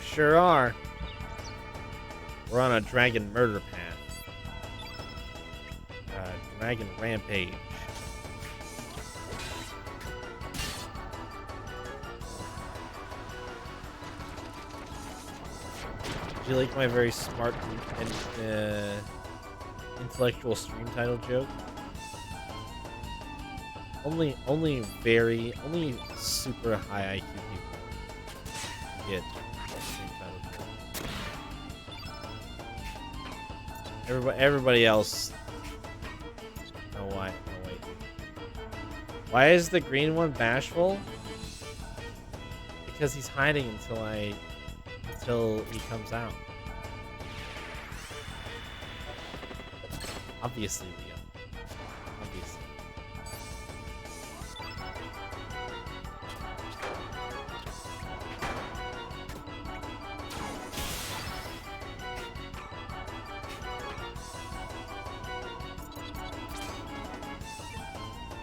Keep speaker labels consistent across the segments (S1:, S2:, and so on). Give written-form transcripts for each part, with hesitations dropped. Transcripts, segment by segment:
S1: sure are. We're on a dragon murder path. Dragon rampage. Do you like my very smart and intellectual stream title joke? Only super high IQ people get stream title joke. Everybody else. Oh why? Oh wait. Why is the green one bashful? Because he's hiding until he comes out. Obviously, Leo. Obviously.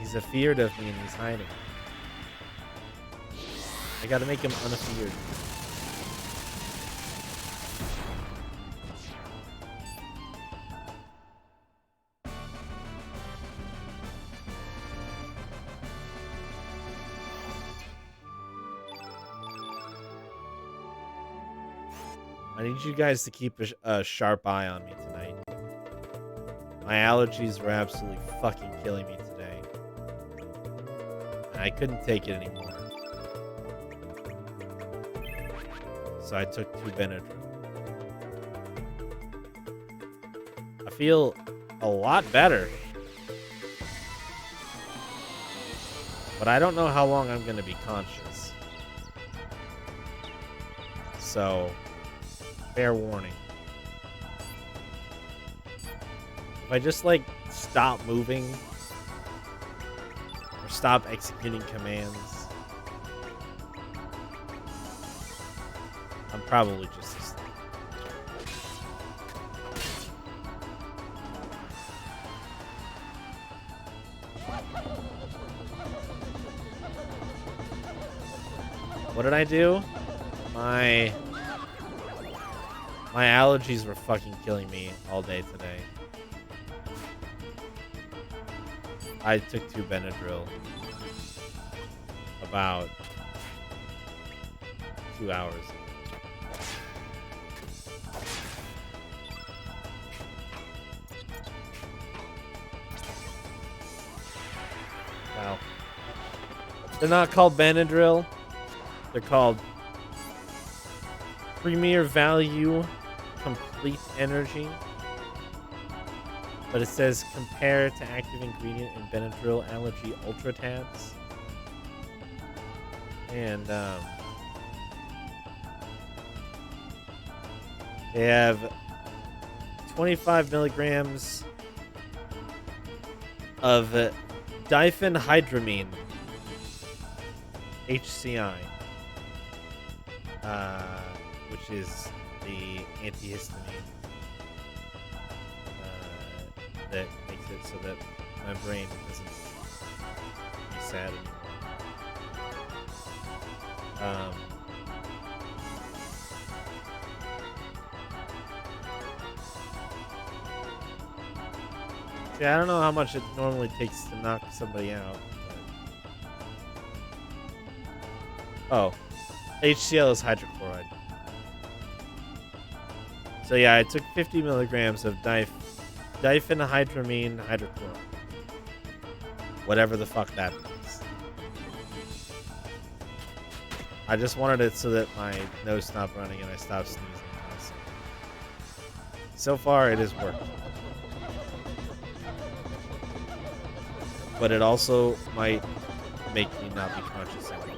S1: He's afeared of me and he's hiding. I gotta make him unafeared. I need you guys to keep a sharp eye on me tonight. My allergies were absolutely fucking killing me today. And I couldn't take it anymore. So I took 2 Benadryl. I feel a lot better. But I don't know how long I'm going to be conscious. So, fair warning. If I just, like, stop moving or stop executing commands, I'm probably just asleep. What did I do? My allergies were fucking killing me all day today. I took 2 Benadryl about 2 hours ago. Wow. They're not called Benadryl. They're called Premier Value Complete Energy. But it says compare to active ingredient in Benadryl Allergy Ultra Tabs. And they have 25 milligrams of diphenhydramine, HCI, which is the antihistamine that makes it so that my brain doesn't be sad anymore. Yeah, I don't know how much it normally takes to knock somebody out. But... Oh, HCl is hydrochloride. So yeah, I took 50 milligrams of diphenhydramine hydrochloride. Whatever the fuck that means. I just wanted it so that my nose stopped running and I stopped sneezing constantly. So far, it has worked. But it also might make me not be conscious anymore.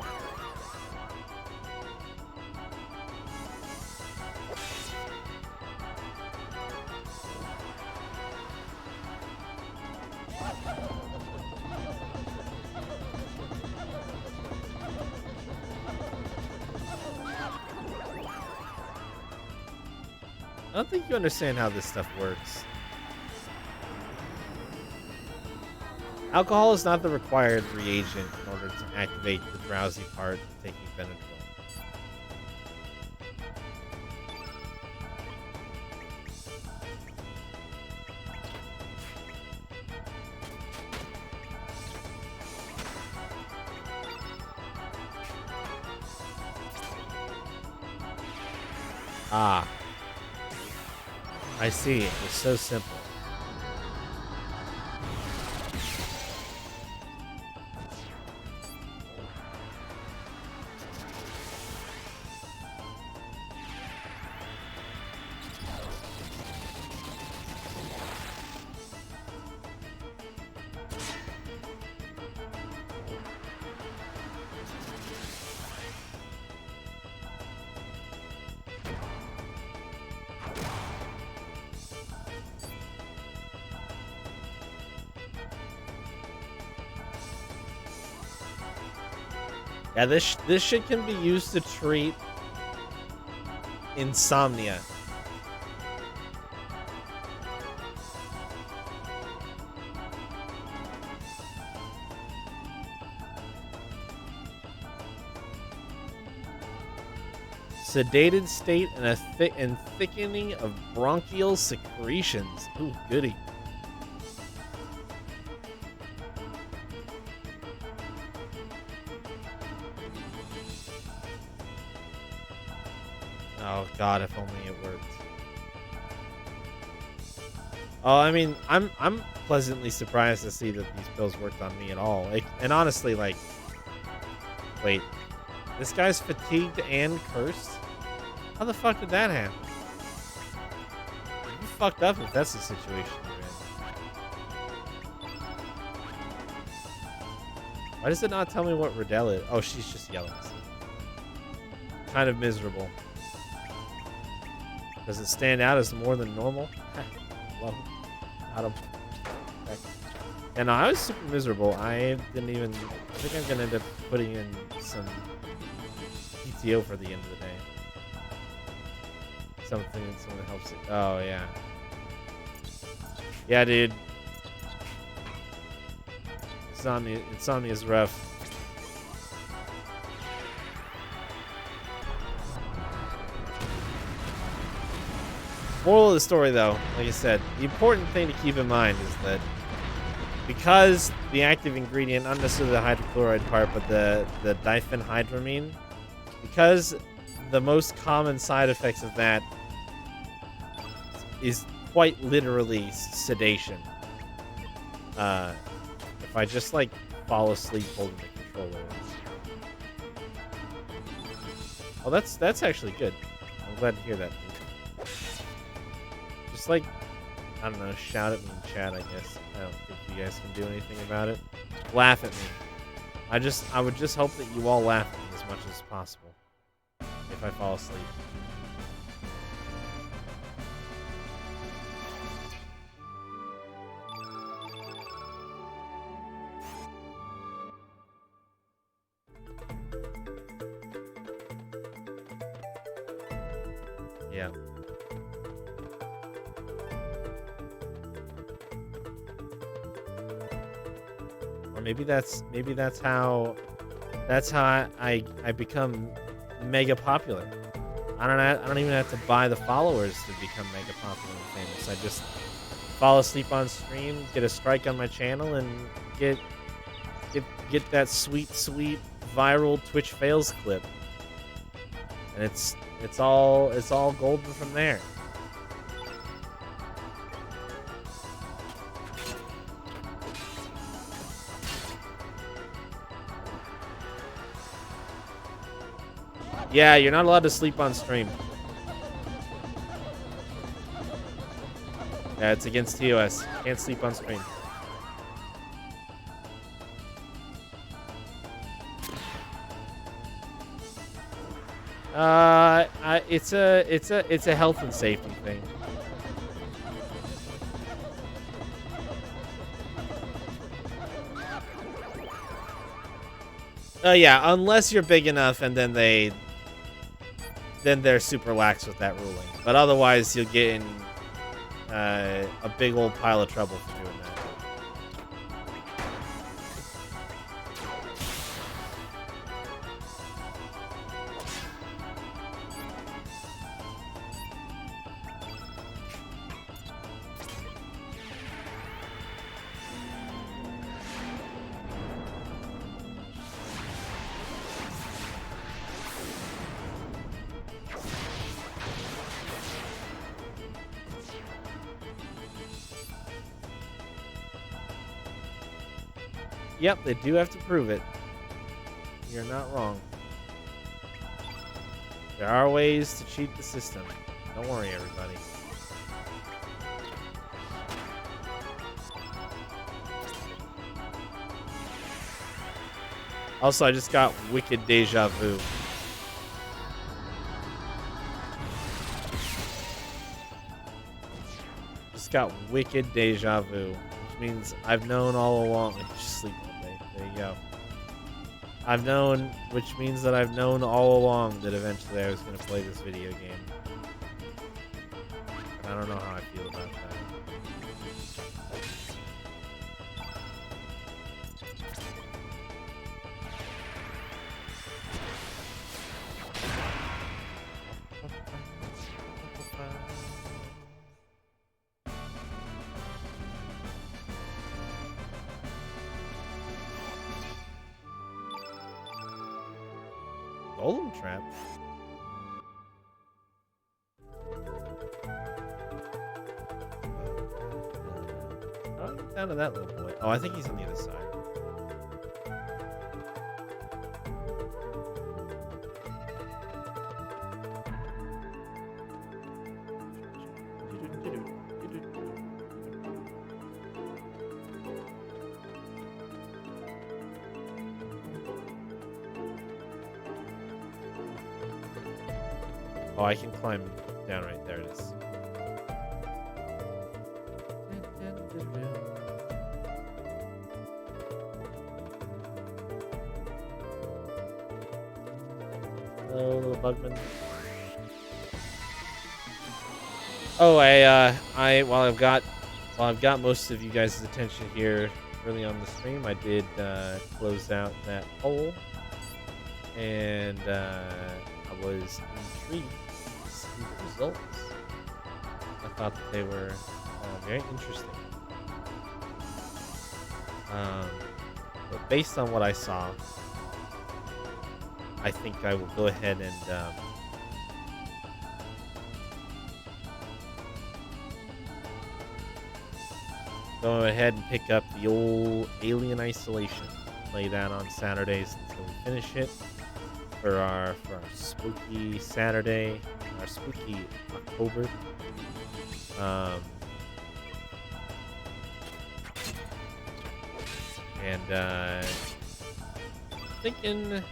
S1: I don't think you understand how this stuff works. Alcohol is not the required reagent in order to activate the drowsy part of taking Benadryl. Ah, I see. It was so simple. Yeah, this shit can be used to treat insomnia. Sedated state and and thickening of bronchial secretions. Ooh, goody. Oh god, if only it worked. Oh, I mean, I'm pleasantly surprised to see that these pills worked on me at all. And honestly, like, wait, this guy's fatigued and cursed? How the fuck did that happen? You fucked up if that's the situation you're in. Why does it not tell me what Riddell is? Oh, she's just yelling. Kind of miserable. Does it stand out as more than normal? Well, got him. Okay. And I was super miserable. I didn't even... I think I'm going to end up putting in some PTO for the end of the day. Something that helps it. Oh, yeah. Yeah, dude. Insomnia is rough. Moral of the story, though, like I said, the important thing to keep in mind is that because the active ingredient, not necessarily the hydrochloride part, but the diphenhydramine, because the most common side effects of that is quite literally sedation. If I just, like, fall asleep holding the controller. Oh, that's actually good. I'm glad to hear that. Just, like, I don't know, shout at me in chat, I guess. I don't think you guys can do anything about it. Laugh at me. I would just hope that you all laugh at me as much as possible. If I fall asleep. Yeah. Or maybe that's how I become mega popular. I don't even have to buy the followers to become mega popular and famous. I just fall asleep on stream, get a strike on my channel, and get that sweet viral Twitch fails clip. And it's all golden from there. Yeah, you're not allowed to sleep on stream. Yeah, it's against TOS. Can't sleep on stream. It's a health and safety thing. Yeah, unless you're big enough, and then they're super lax with that ruling. But otherwise, you'll get in a big old pile of trouble for doing that. Yep, they do have to prove it. You're not wrong. There are ways to cheat the system. Don't worry, everybody. Also, I just got wicked deja vu. Just got wicked deja vu, which means I've known all along. Just sleep all day. There you go. Which means that I've known all along that eventually I was going to play this video game. And I don't know how I feel about that. Golem trap. How do I get down to that little boy? Oh, I think he's on the other side. Oh, I can climb down right there. It is. Hello, little bugman. Oh, while I've got most of you guys' attention here early on the stream, I did close out that poll, and I was intrigued to see the results. I thought that they were very interesting. But based on what I saw, I think I will go ahead and go ahead and pick up the old Alien Isolation. Play that on Saturdays until we finish it for our spooky Saturday, our spooky October. And thinking,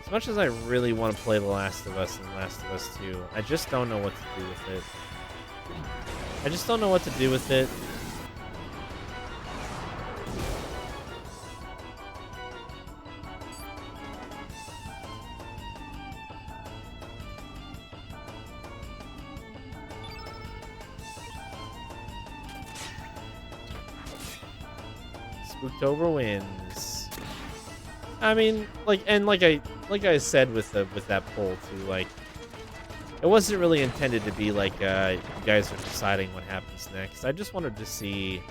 S1: as much as I really want to play The Last of Us and Last of Us 2, I just don't know what to do with it. I just don't know what to do with it. Spooktober wins. I mean, like I said with that poll too, like, it wasn't really intended to be like you guys are deciding what happens next. I just wanted to see,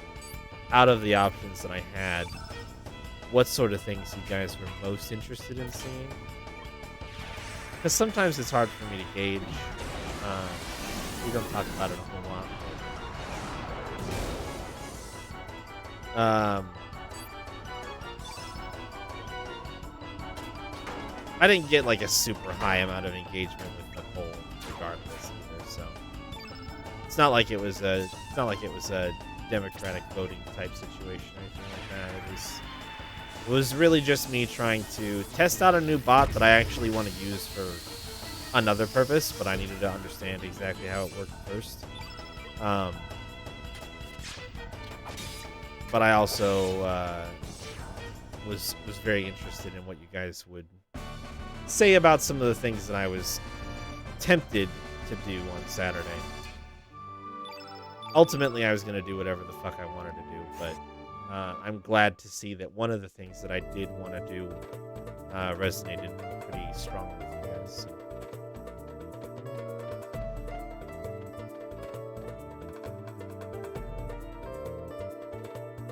S1: out of the options that I had, what sort of things you guys were most interested in seeing. Because sometimes it's hard for me to gauge. We don't talk about it a whole lot. I didn't get like a super high amount of engagement with the poll, regardless either. So it's not like it was a democratic voting type situation or anything like that. It was really just me trying to test out a new bot that I actually want to use for another purpose, but I needed to understand exactly how it worked first. But I also was very interested in what you guys would say about some of the things that I was tempted to do on Saturday. Ultimately, I was going to do whatever the fuck I wanted to do, but I'm glad to see that one of the things that I did want to do resonated pretty strongly with you guys. So.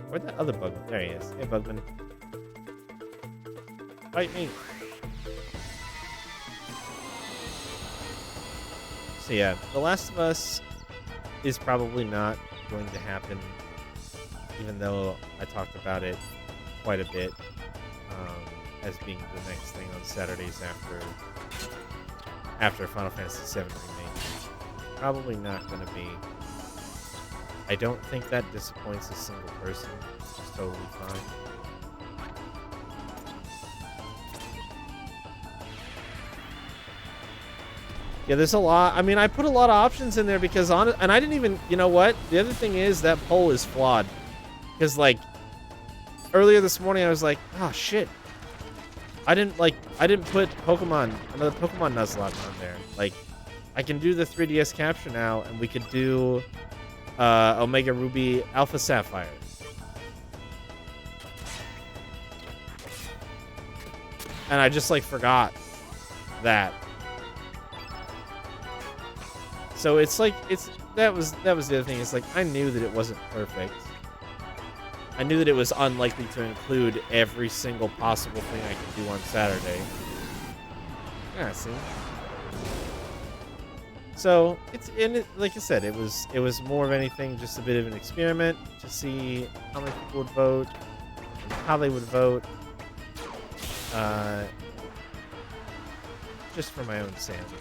S1: Where'd that other Bugman? There he is. Hey, Bugman. Fight me. So yeah, The Last of Us is probably not going to happen even though I talked about it quite a bit as being the next thing on Saturdays after Final Fantasy VII Remake. Probably not going to be. I don't think that disappoints a single person, which is totally fine. Yeah, there's a lot. I mean, I put a lot of options in there because and I didn't even, you know what? The other thing is that poll is flawed. Because, like, earlier this morning I was like, oh, shit. I didn't put another Pokemon Nuzlocke on there. Like, I can do the 3DS capture now, and we could do Omega Ruby Alpha Sapphire. And I just, like, forgot that. So it's like, that was the other thing. It's like, I knew that it wasn't perfect. I knew that it was unlikely to include every single possible thing I could do on Saturday. Yeah, see? So, like I said, it was more of anything just a bit of an experiment to see how many people would vote, and how they would vote. Just for my own sanity.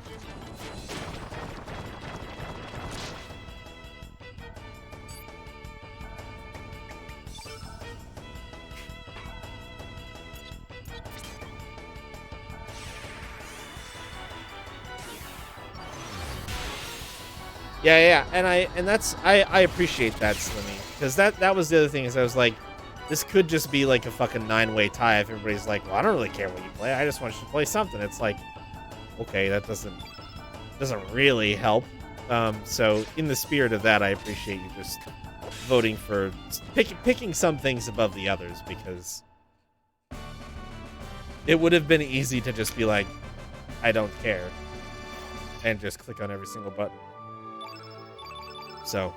S1: Yeah, and I appreciate that, Slimmy, because that was the other thing is I was like, this could just be like a fucking 9-way tie if everybody's like, well, I don't really care what you play, I just want you to play something. It's like, okay, that doesn't really help. So in the spirit of that, I appreciate you just voting for picking some things above the others, because it would have been easy to just be like, I don't care, and just click on every single button. So,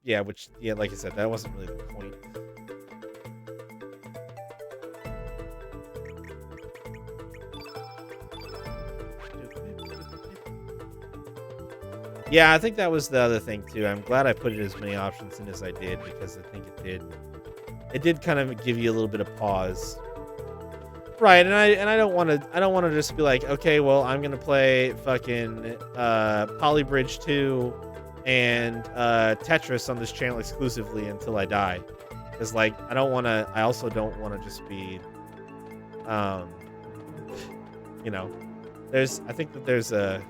S1: yeah, like I said, that wasn't really the point. Yeah, I think that was the other thing too. I'm glad I put as many options in as I did, because I think it did kind of give you a little bit of pause. Right, and I don't want to just be like, okay, well, I'm gonna play fucking Polybridge 2 and Tetris on this channel exclusively until I die, because like I also don't want to just be, you know, I think that there's a,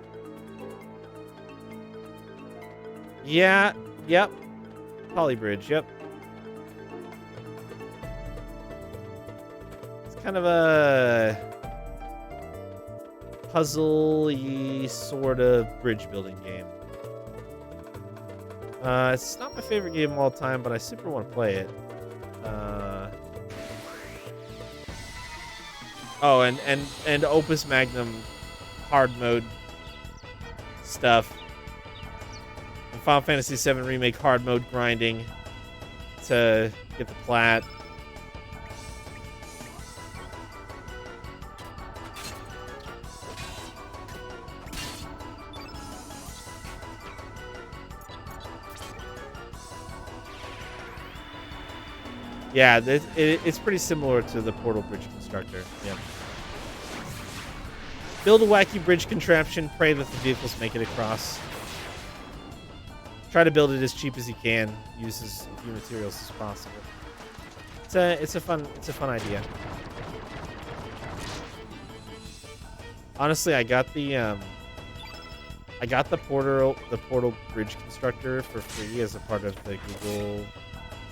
S1: yeah, yep, Polybridge, yep. Kind of a puzzle-y sort of bridge building game. It's not my favorite game of all time, but I super want to play it. Oh, and Opus Magnum hard mode stuff. And Final Fantasy VII Remake hard mode grinding to get the plat. Yeah, it's pretty similar to the Portal Bridge Constructor. Yeah. Build a wacky bridge contraption, pray that the vehicles make it across. Try to build it as cheap as you can. Use as few materials as possible. It's a fun idea. Honestly, I got the Portal Bridge Constructor for free as a part of the Google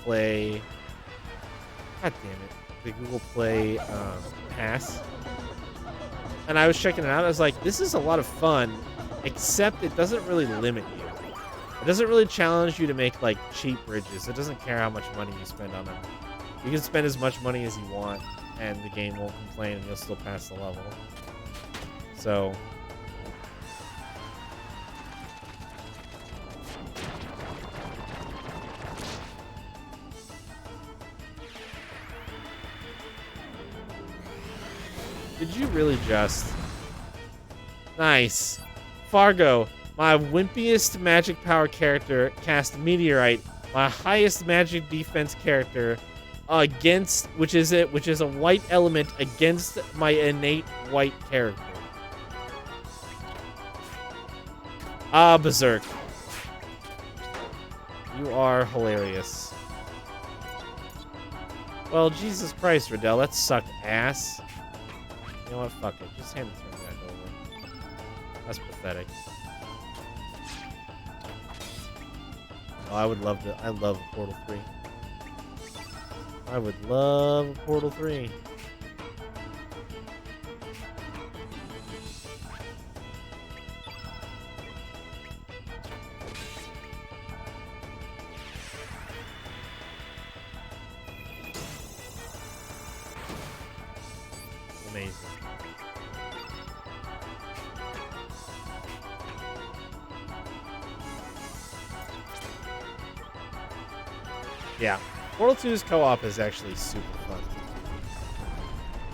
S1: Play. God damn it. The Google Play Pass. And I was checking it out. I was like, this is a lot of fun, except it doesn't really limit you. It doesn't really challenge you to make, like, cheap bridges. It doesn't care how much money you spend on them. You can spend as much money as you want, and the game won't complain, and you'll still pass the level. So... Did you really just... Nice. Fargo, My wimpiest magic power character cast Meteorite, my highest magic defense character against which is a white element against my innate white character. Ah, Berserk. You are hilarious. Well, Jesus Christ, Riddell, that sucked ass. You know what? Fuck it. Just hand the turn back over. That's pathetic. Oh, I would love to. I love Portal 3. I would love Portal 3. Amazing. Yeah. Portal 2's co-op is actually super fun.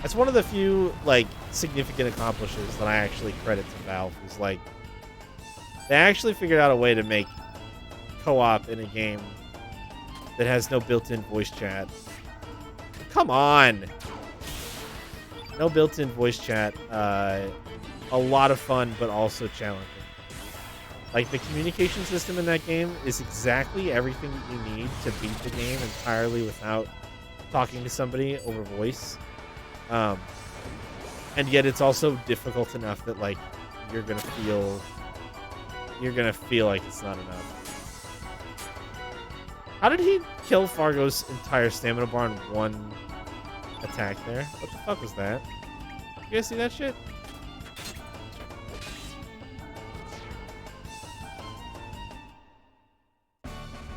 S1: That's one of the few, like, significant accomplishments that I actually credit to Valve. Is like, they actually figured out a way to make co-op in a game that has no built-in voice chat. Come on! No built-in voice chat. A lot of fun, but also challenging. Like, the communication system in that game is exactly everything that you need to beat the game entirely without talking to somebody over voice. And yet it's also difficult enough that, like, you're gonna feel like it's not enough. How did he kill Fargo's entire stamina bar in one attack there? What the fuck was that? You guys see that shit?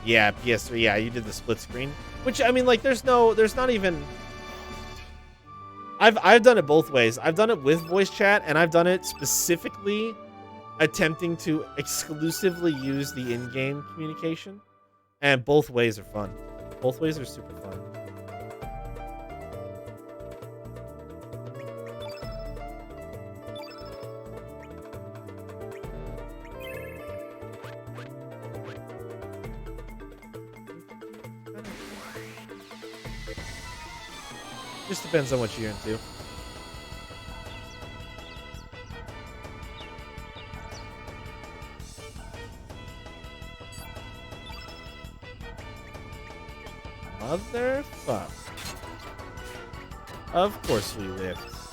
S1: Yeah, PS3. Yeah, you did the split screen. Which, I mean, like, there's not even... I've done it both ways. I've done it with voice chat, and I've done it specifically attempting to exclusively use the in-game communication. And both ways are fun. Both ways are super fun. Just depends on what you're into. Motherfuck. Of course we whiffed.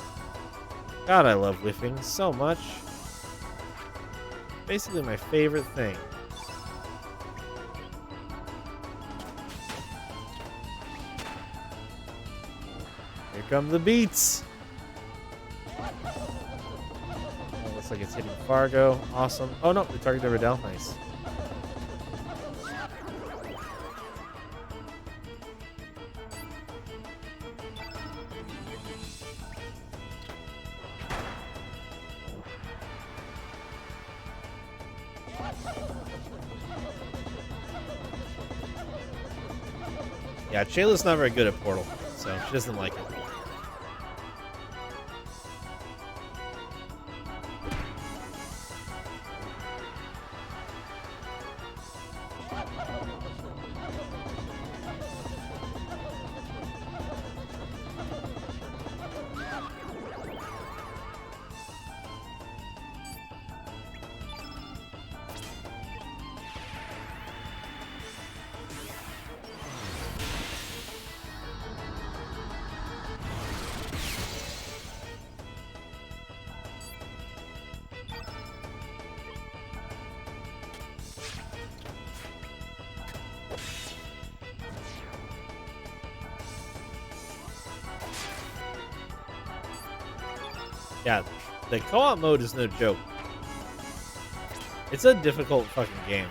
S1: God, I love whiffing so much. Basically my favorite thing. Here come the beats. Oh, looks like it's hitting Fargo. Awesome. Oh no, the target over Riddell. Nice. Yeah, Shayla's not very good at Portal, so she doesn't like it. Yeah, the co-op mode is no joke. It's a difficult fucking game.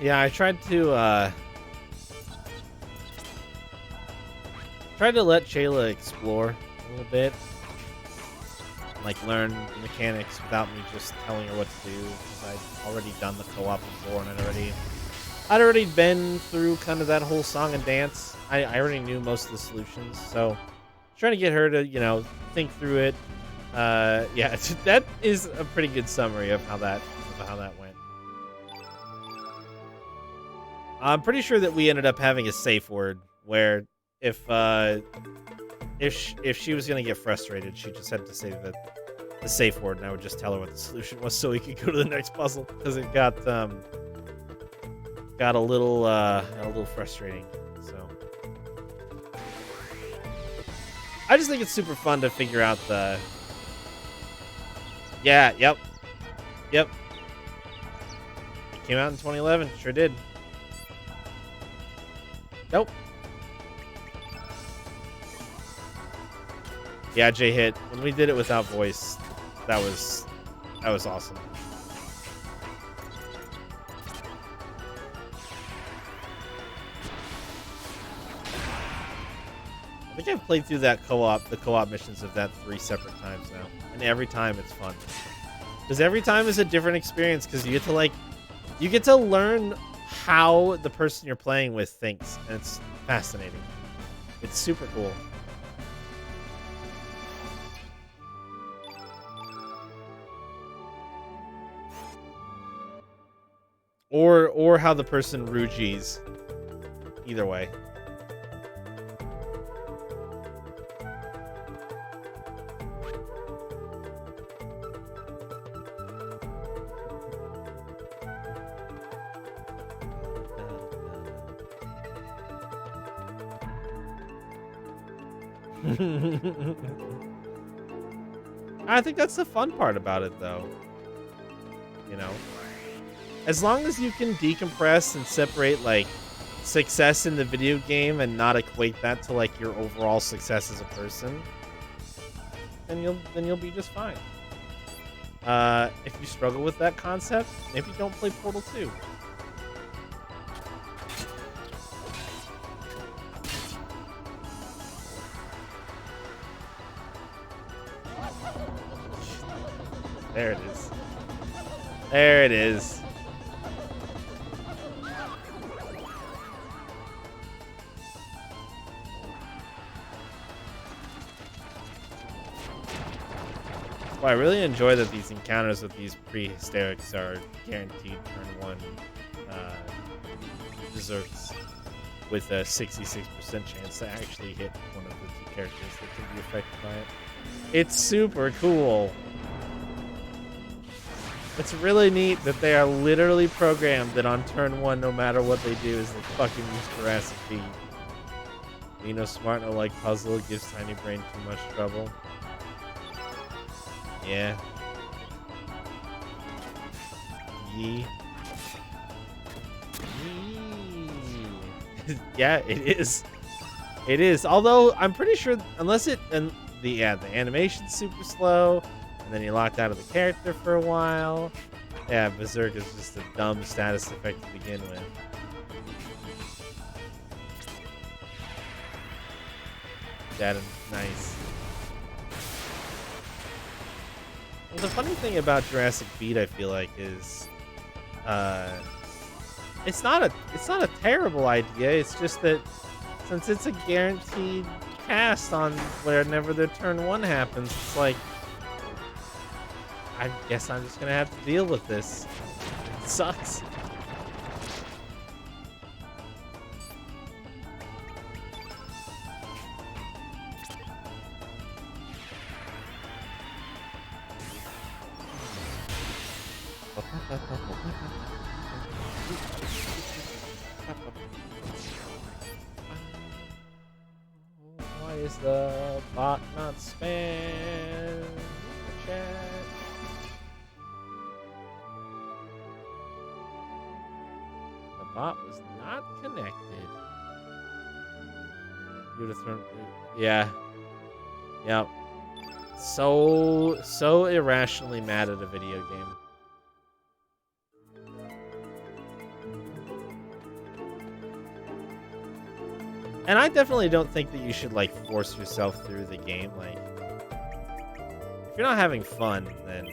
S1: Yeah, I tried to let Shayla explore a little bit, like learn the mechanics without me just telling her what to do, because I'd already done the co-op before, and I'd already been through kind of that whole song and dance. I already knew most of the solutions, so trying to get her to, think through it. Yeah, that is a pretty good summary of how that went. I'm pretty sure that we ended up having a safe word where if she was gonna get frustrated, she just had to say the safe word, and I would just tell her what the solution was so we could go to the next puzzle, because it got a little frustrating. So I just think it's super fun to figure out the. Yeah, yep. It came out in 2011, sure did. Nope. Yeah, J-Hit. When we did it without voice, that was awesome. I think I've played through the co-op missions of that 3 separate times now, and every time it's fun. Because every time is a different experience, because you get to learn how the person you're playing with thinks, and it's fascinating. It's super cool. Or how the person Ruji's. Either way. I think that's the fun part about it, though. As long as you can decompress and separate, like, success in the video game and not equate that to, like, your overall success as a person, then you'll be just fine. If you struggle with that concept, maybe don't play Portal 2. There it is. There it is. Well, I really enjoy that these encounters with these pre-hysterics are guaranteed turn 1 desserts with a 66% chance to actually hit one of the 2 characters that can be affected by it. It's super cool. It's really neat that they are literally programmed that on turn 1, no matter what they do, is they fucking use Jurassic Beat. Smart no like puzzle, gives Tiny Brain too much trouble. Yeah. Yee. Yeah, it is. It is. Although I'm pretty sure, unless the animation's super slow, and then you're locked out of the character for a while. Yeah, Berserk is just a dumb status effect to begin with. That is nice. Well, the funny thing about Jurassic Beat, I feel like, is it's not a terrible idea. It's just that since it's a guaranteed cast on whenever their turn 1 happens, it's like, I guess I'm just gonna have to deal with this. It sucks. Why is the bot not spam the chat? The bot was not connected. You would have thrown. Yeah. Yep. So irrationally mad at a video game. And I definitely don't think that you should, like, force yourself through the game. Like, if you're not having fun, then...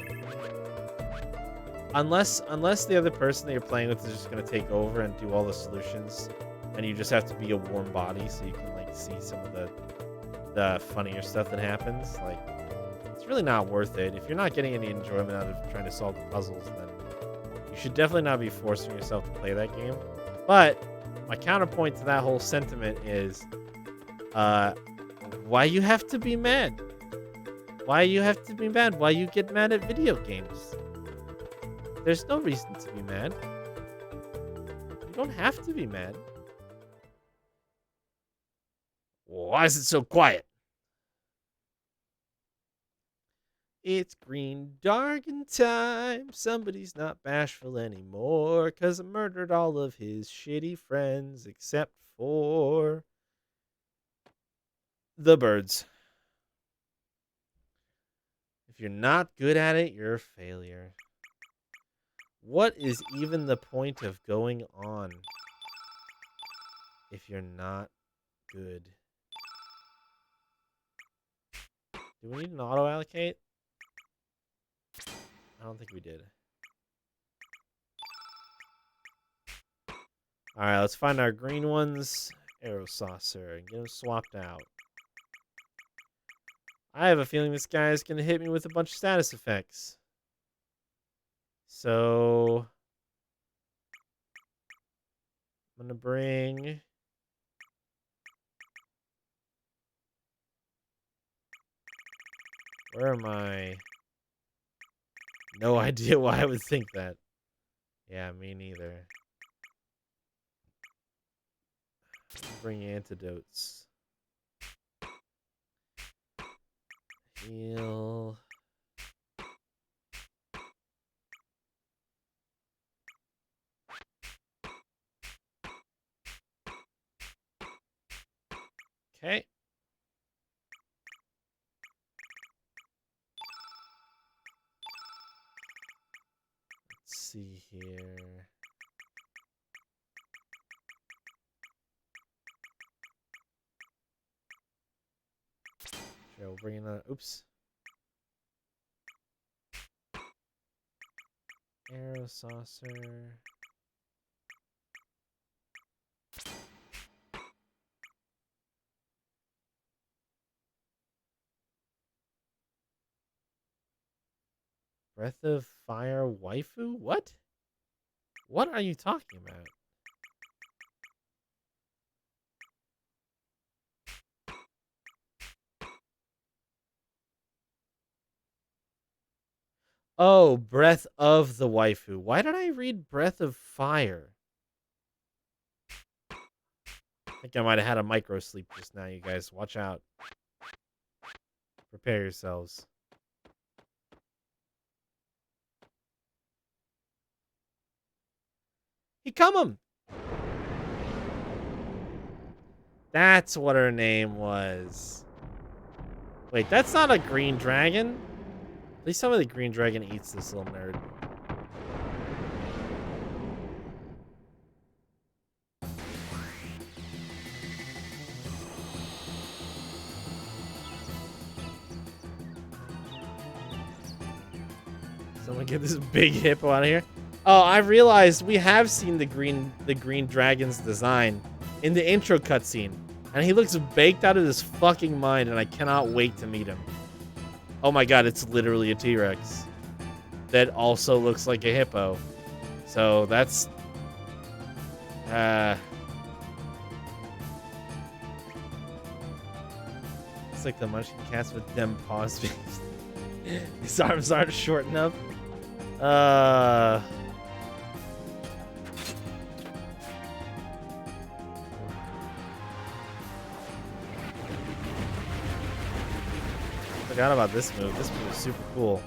S1: Unless the other person that you're playing with is just going to take over and do all the solutions, and you just have to be a warm body so you can, like, see some of the funnier stuff that happens, like, it's really not worth it. If you're not getting any enjoyment out of trying to solve the puzzles, then you should definitely not be forcing yourself to play that game. But my counterpoint to that whole sentiment is, why you have to be mad? Why you have to be mad? Why you get mad at video games? There's no reason to be mad. You don't have to be mad. Why is it so quiet? It's green darkin time. Somebody's not bashful anymore, 'cause I murdered all of his shitty friends except for the birds. If you're not good at it, you're a failure. What is even the point of going on if you're not good? Do we need an auto allocate? I don't think we did. Alright, let's find our green ones. Arrow saucer and get them swapped out. I have a feeling this guy is going to hit me with a bunch of status effects. So I'm going to bring... Where am I? No idea why I would think that. Yeah, me neither. Bring antidotes. Heal. Okay. Let's see here. Sure, we'll bring in a... Oops. Arrow saucer. Breath of Fire waifu? What? What are you talking about? Oh, Breath of the waifu. Why did I read Breath of Fire? I think I might have had a micro sleep just now, you guys. Watch out. Prepare yourselves. He come him. That's what her name was. Wait, that's not a green dragon? Please tell me the green dragon eats this little nerd. Someone get this big hippo out of here. Oh, I realized we have seen the green dragon's design in the intro cutscene, and he looks baked out of his fucking mind, and I cannot wait to meet him. Oh my god, it's literally a T-Rex that also looks like a hippo. So that's it's like the Munchkin cats with them paws. His arms aren't short enough. Forgot about this move. This move is super cool.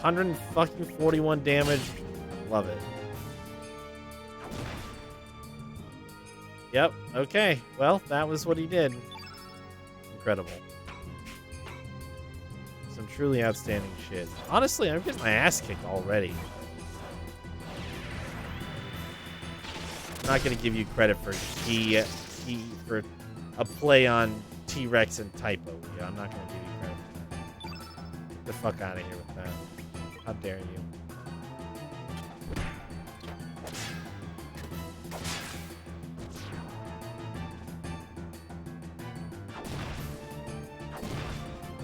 S1: 141 damage. Love it. Yep. Okay. Well, that was what he did. Incredible. Some truly outstanding shit. Honestly, I'm getting my ass kicked already. I'm not going to give you credit for key for a play on T-Rex and typo. Yeah, I'm not gonna give you credit for that. Get the fuck out of here with that. How dare you?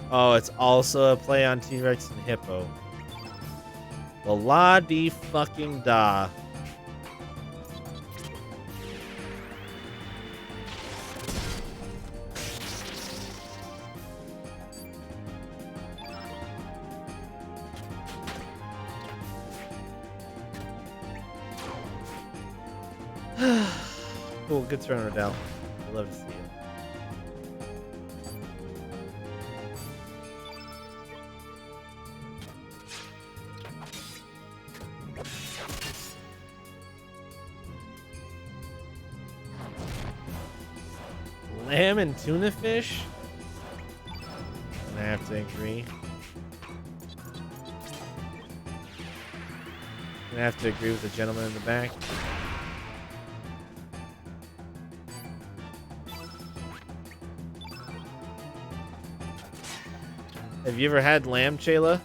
S1: Oh, it's also a play on T-Rex and Hippo. Well, la di fucking da. Cool, good turn, Riddell. I'd love to see it. Lamb and tuna fish? I have to agree. I have to agree with the gentleman in the back. Have you ever had lamb, Chayla?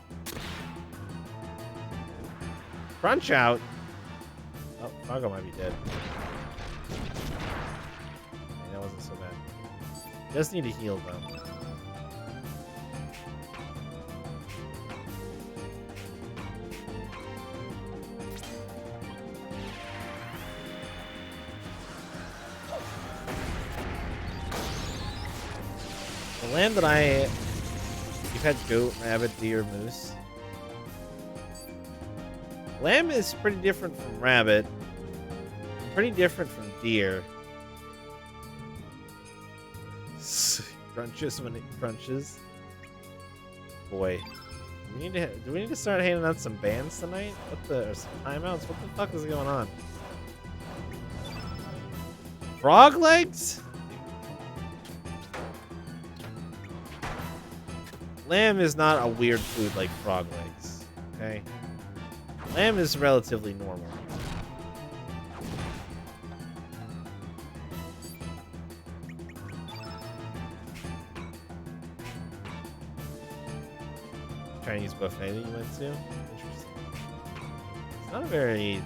S1: Crunch out. Oh, Fargo might be dead. That wasn't so bad. Just need to heal though. The lamb that you've had goat, rabbit, deer, moose. Lamb is pretty different from rabbit. Pretty different from deer. Crunches when it crunches. Boy, do we need to start handing out some bans tonight? Or some timeouts? What the fuck is going on? Frog legs? Lamb is not a weird food like frog legs. Okay, lamb is relatively normal. Chinese buffet that you went to? Interesting. It's not a very...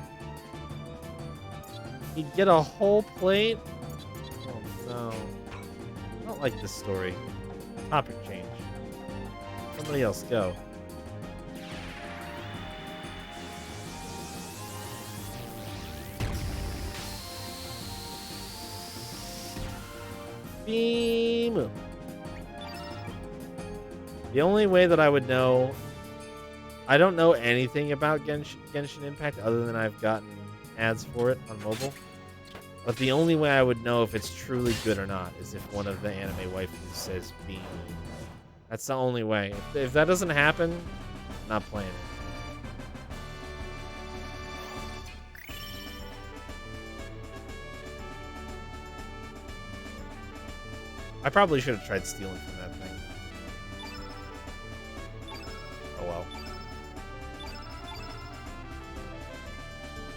S1: You'd get a whole plate? Oh no. I don't like this story. Topic change. Somebody else go. Beam. The only way that I would know... I don't know anything about Genshin Impact other than I've gotten ads for it on mobile. But the only way I would know if it's truly good or not is if one of the anime waifus says Beam. That's the only way. If that doesn't happen, I'm not playing it. I probably should have tried stealing from that thing. Oh well.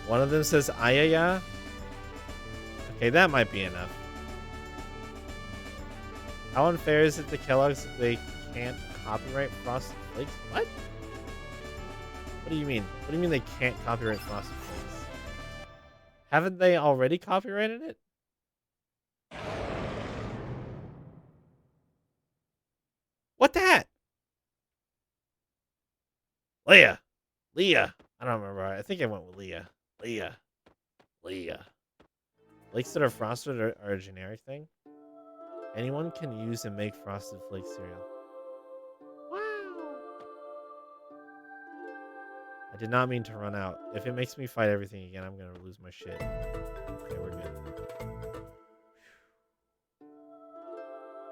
S1: One of them says Ayaya. Okay, that might be enough. How unfair is it to Kellogg's that they can't copyright Frosted Flakes? What? What do you mean? What do you mean they can't copyright Frosted Flakes? Haven't they already copyrighted it? What the heck? Leah. I don't remember. I think I went with Leah. Flakes that are frosted are a generic thing. Anyone can use and make Frosted Flakes cereal. Wow. I did not mean to run out. If it makes me fight everything again, I'm going to lose my shit. Okay, we're good.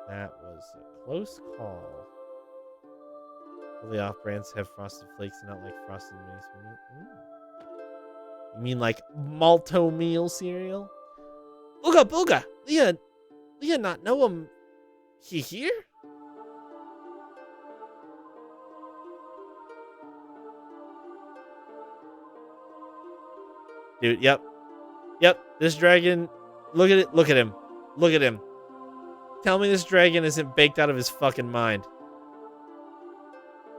S1: That was a close call. All the off-brands have Frosted Flakes and not like Frosted Mini. You mean like Malto Meal cereal? Ooga booga! Leah not know him. He here? Dude, yep. This dragon, look at it, look at him. Look at him. Tell me this dragon isn't baked out of his fucking mind.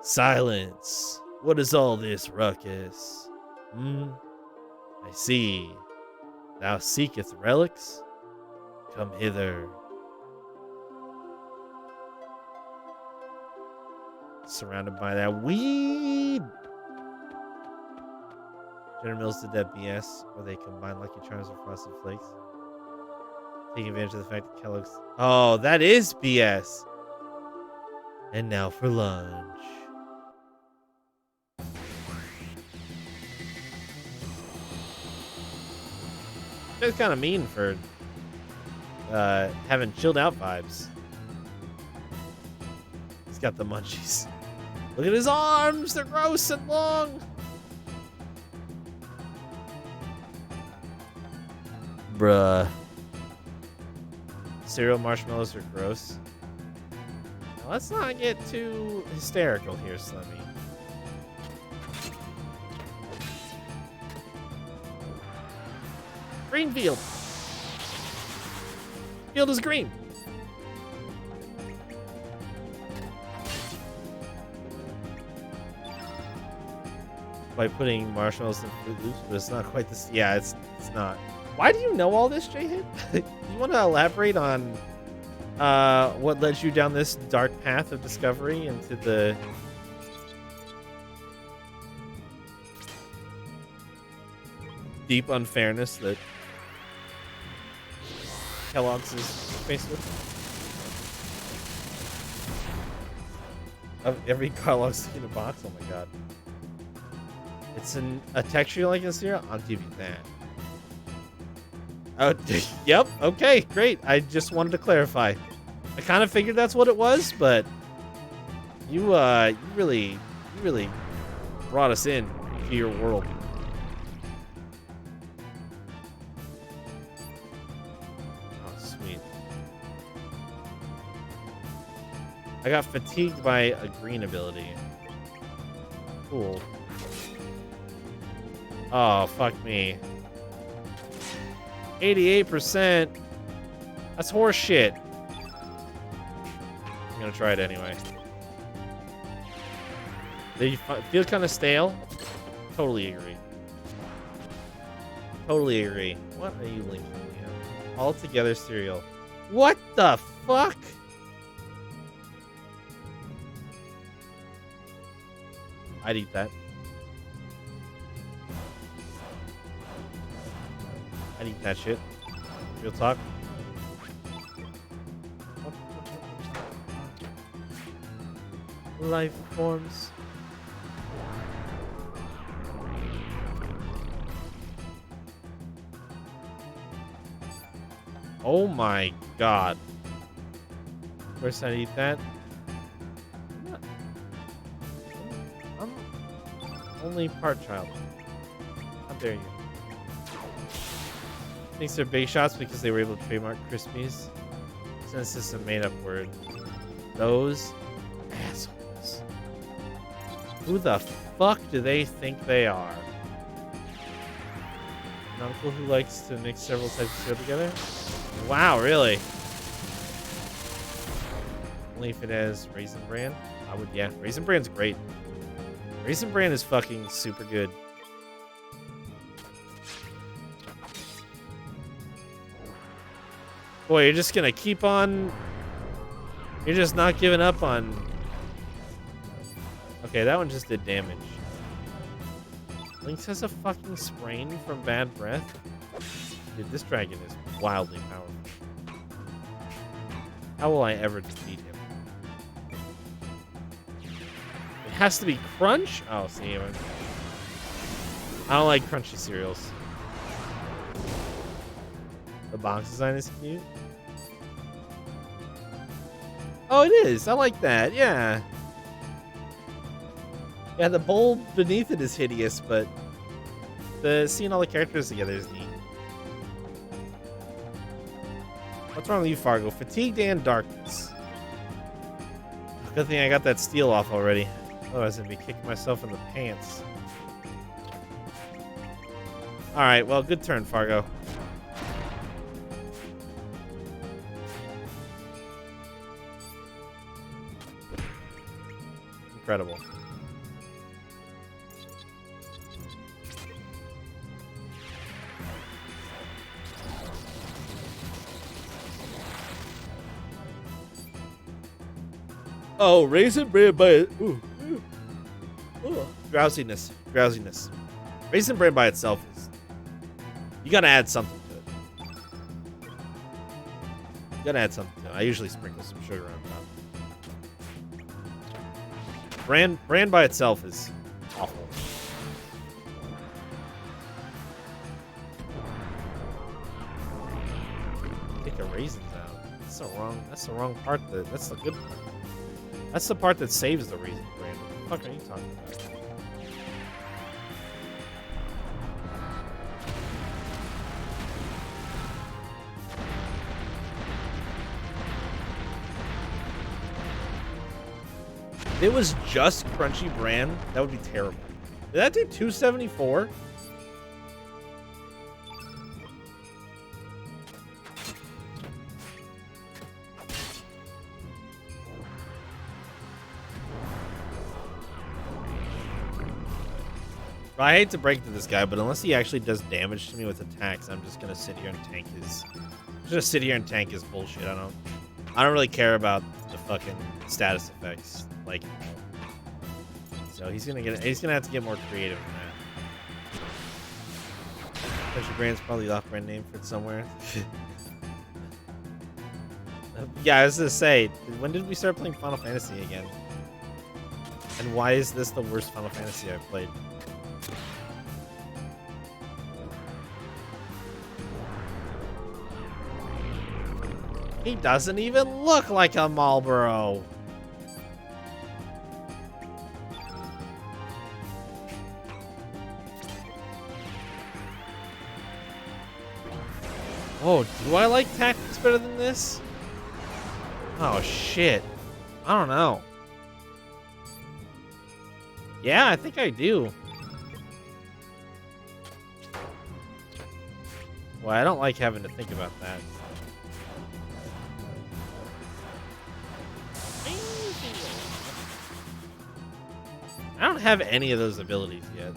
S1: Silence. What is all this ruckus? I see. Thou seekest relics? Come hither. Surrounded by that weed. General Mills did that BS where they combine Lucky Charms with Frosted Flakes. Taking advantage of the fact that Kellogg's... Oh, that is BS. And now for lunch. That's kind of mean for having chilled out vibes. He's got the munchies. Look at his arms. They're gross and long. Bruh. Cereal marshmallows are gross. Now, let's not get too hysterical here, Slimmy. Green field. Field is green. By putting marshmallows in Fruit Loops, but it's not quite this. Yeah, it's not. Why do you know all this, J-Hit? You want to elaborate on what led you down this dark path of discovery into the deep unfairness that Kellogg's is faced with? Of every Kellogg's in a box? Oh my god. It's a texture like a cereal? I'll give you that. Oh, yep. Okay, great. I just wanted to clarify. I kind of figured that's what it was, but you really brought us in to your world. Oh, sweet. I got fatigued by a green ability. Cool. Oh, fuck me. 88%. That's horse shit. I'm gonna try it anyway. They feel kind of stale. Totally agree. Totally agree. What are you linking me at? All together cereal. What the fuck? I'd eat that. I'd eat that shit. Real talk. Life forms. Oh my god. Of course I'd eat that. I'm only part child. How dare you? Thinks they're big shots because they were able to trademark Krispies. Since this is a made-up word. Those assholes. Who the fuck do they think they are? An uncle who likes to mix several types of cereal together? Wow, really? Only if it has Raisin Bran? I would, yeah. Raisin Bran's great. Raisin Bran is fucking super good. Boy, you're just gonna keep on... You're just not giving up on... Okay, that one just did damage. Lynx has a fucking sprain from bad breath? Dude, this dragon is wildly powerful. How will I ever defeat him? It has to be Crunch? Oh, see, I don't like crunchy cereals. The box design is cute. Oh, it is. I like that. Yeah. Yeah, the bowl beneath it is hideous, but seeing all the characters together is neat. What's wrong with you, Fargo? Fatigued and darkness. Good thing I got that steel off already. Otherwise, I'd be kicking myself in the pants. Alright, well, good turn, Fargo. incredible. Oh, Raisin Bran by it. Ooh. Drowsiness. Raisin Bran by itself is... You gotta add something to it. You gotta add something to it. I usually sprinkle some sugar on top. Bran by itself is awful. Take the raisins out. That's the wrong part. That's the good part. That's the part that saves the Raisin Bran. What the fuck are you talking about? If it was just crunchy bran, that would be terrible. Did that do 274? I hate to break to this guy, but unless he actually does damage to me with attacks, I'm just gonna sit here and tank his. Just sit here and tank his bullshit. I don't really care about the fucking status effects. Like, so he's gonna have to get more creative than that. Pressure Brand's probably the off-brand name for it somewhere. Yeah, I was gonna say, when did we start playing Final Fantasy again? And why is this the worst Final Fantasy I've played? He doesn't even look like a Marlboro. Oh, do I like Tactics better than this? Oh, shit. I don't know. Yeah, I think I do. Well, I don't like having to think about that. I don't have any of those abilities yet.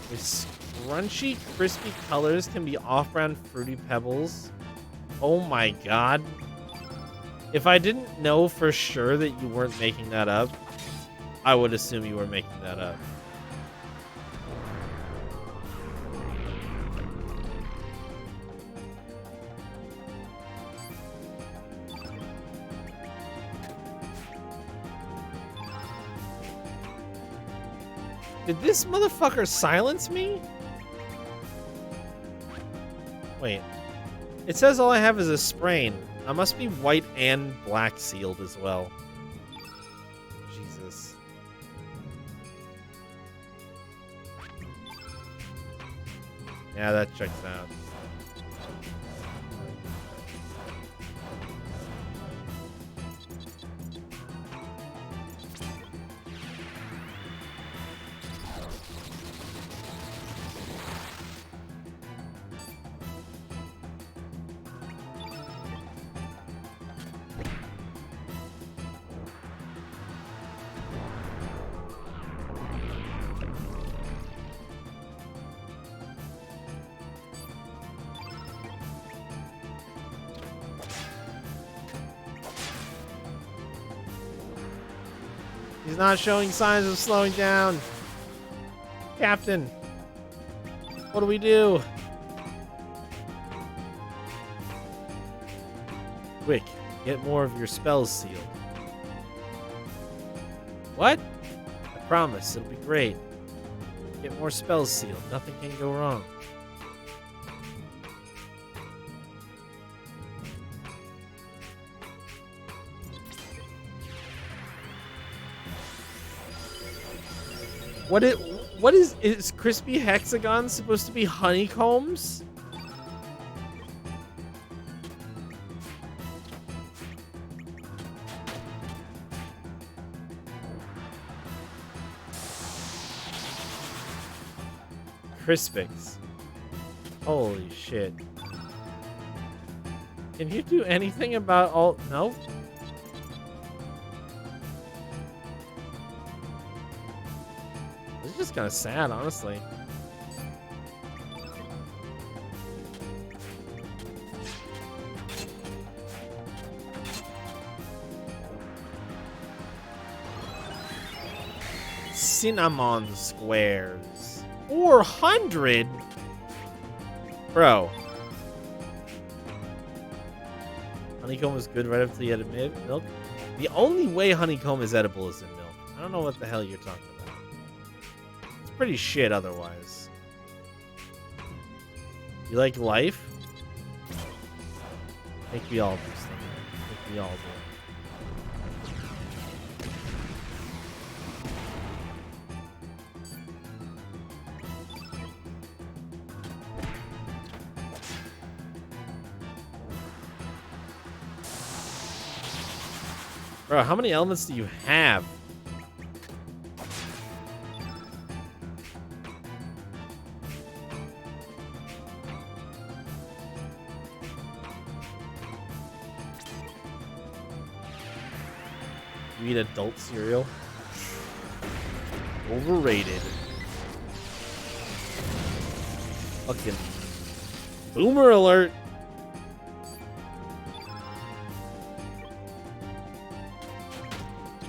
S1: With crunchy, crispy colors can be off-brand Fruity Pebbles. Oh my god. If I didn't know for sure that you weren't making that up, I would assume you were making that up. Did this motherfucker silence me? Wait. It says all I have is a sprain. I must be white and black sealed as well. Jesus. Yeah, that checks out. He's not showing signs of slowing down. Captain, what do we do? Quick, get more of your spells sealed. What? I promise, it'll be great. Get more spells sealed. Nothing can go wrong. What is crispy hexagons supposed to be honeycombs? Crispix. Holy shit. Can you do anything about all... No? This is just kind of sad, honestly. Cinnamon squares. 400? Bro. Honeycomb is good right after you add milk. The only way honeycomb is edible is in milk. I don't know what the hell you're talking about. It's pretty shit otherwise. You like life? I think we all do something. I think we all do. Bro, how many elements do you have? You eat adult cereal? Overrated. Fucking boomer alert.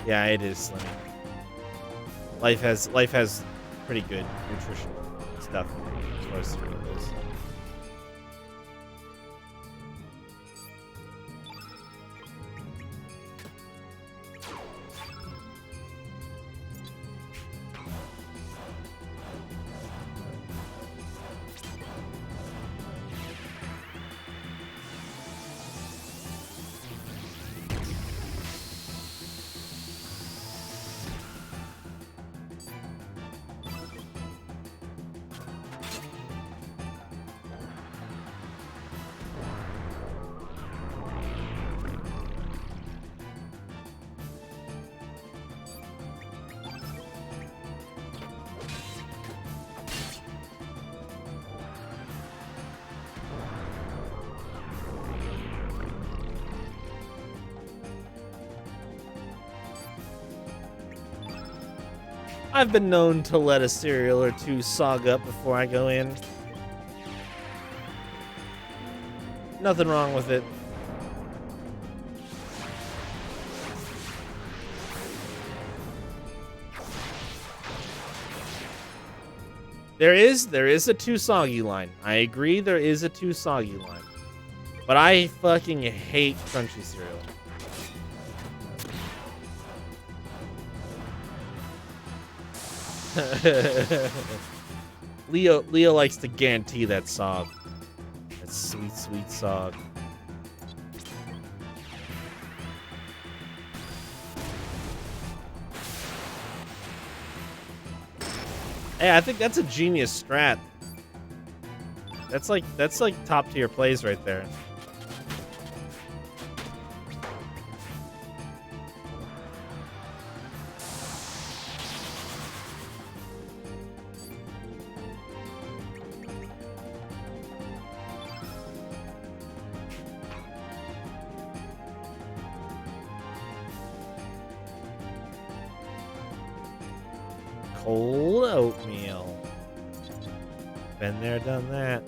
S1: Yeah, it is slimming. Life has pretty good nutrition stuff as far as cereal goes. I've been known to let a cereal or two sog up before I go in. Nothing wrong with it. There is a too soggy line. I agree there is a too soggy line. But I fucking hate crunchy cereal. Leo likes to guarantee that sog. That sweet, sweet sog. Hey, I think that's a genius strat. That's like top tier plays right there. Cold oatmeal. Been there, done that.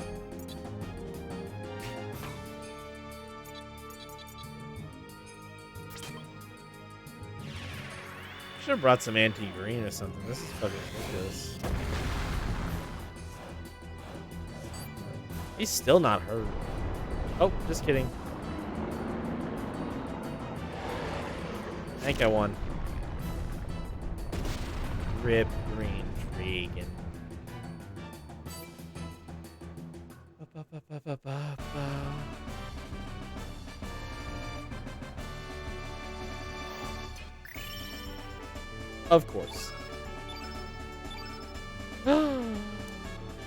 S1: Should have brought some anti-green or something. This is fucking ridiculous. He's still not hurt. Oh, just kidding. I think I won. Rip Green Dragon. Of course.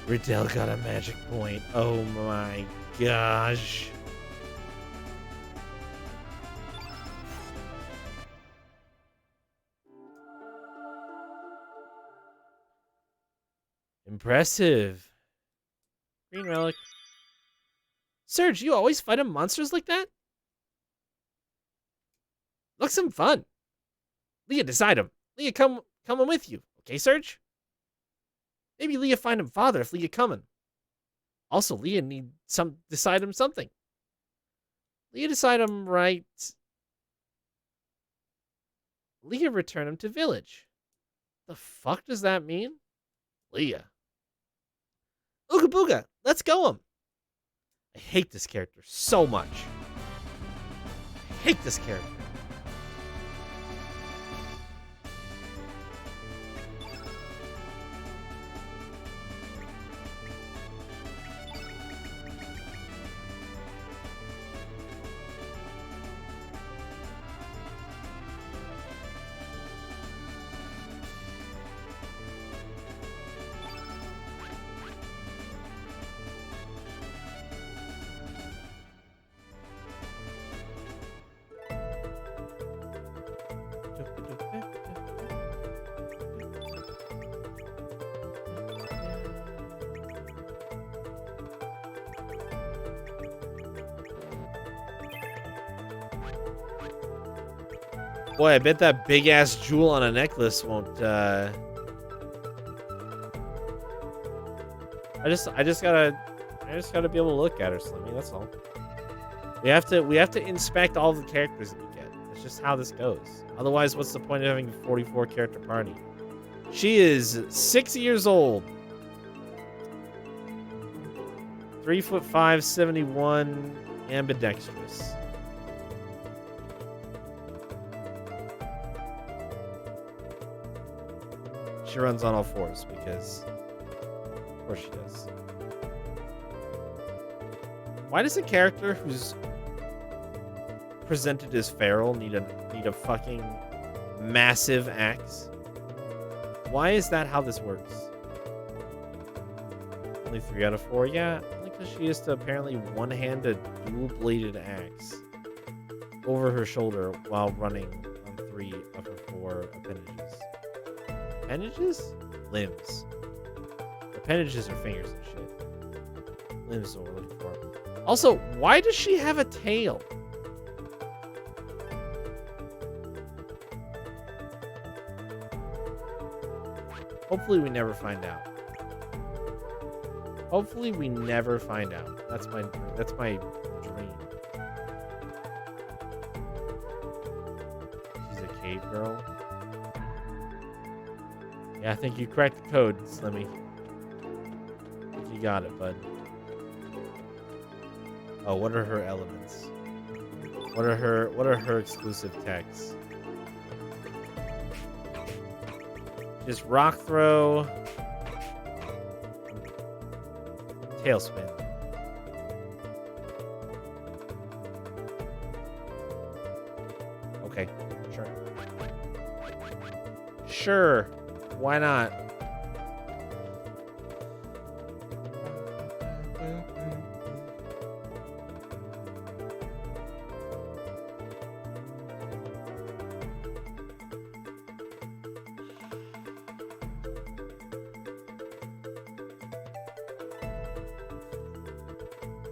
S1: Riddell got a magic point. Oh my gosh. Impressive. Green relic. Serge, you always fighting monsters like that? Looks some fun. Leah, decide him. Leah, coming with you. Okay, Serge? Maybe Leah find him father if Leah coming. Also, Leah need decide him something. Leah decide him right. Leah return him to village. The fuck does that mean? Leah. Ooga booga, let's go him. I hate this character so much. I hate this character. Boy, I bet that big ass jewel on a necklace won't. I just gotta be able to look at her, Slimmy. That's all. We have to inspect all the characters that we get. That's just how this goes. Otherwise, what's the point of having a 44 character party? She is 6 years old. 3'5", 71, ambidextrous. She runs on all fours because, of course she does. Why does a character who's presented as feral need a fucking massive axe? Why is that how this works? Only 3 out of 4, yeah. Only because she used to apparently one-hand a dual-bladed axe over her shoulder while running on 3 of her 4 appendages. Appendages? Limbs. Appendages are fingers and shit. Limbs is what we're looking for. Also, why does she have a tail? Hopefully we never find out. Hopefully we never find out. That's my dream. She's a cave girl. Yeah, I think you cracked the code, Slimmy. I think you got it, bud. Oh, what are her elements? What are her exclusive techs? Just rock throw. Tailspin. Okay, sure. Sure. Why not?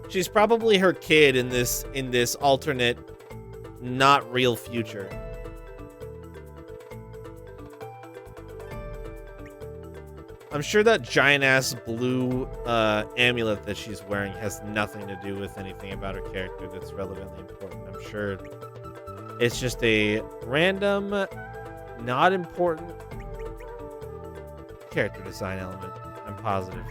S1: She's probably her kid in this alternate, not real future. I'm sure that giant-ass blue amulet that she's wearing has nothing to do with anything about her character that's relevantly important. I'm sure it's just a random, not important character design element. I'm positive.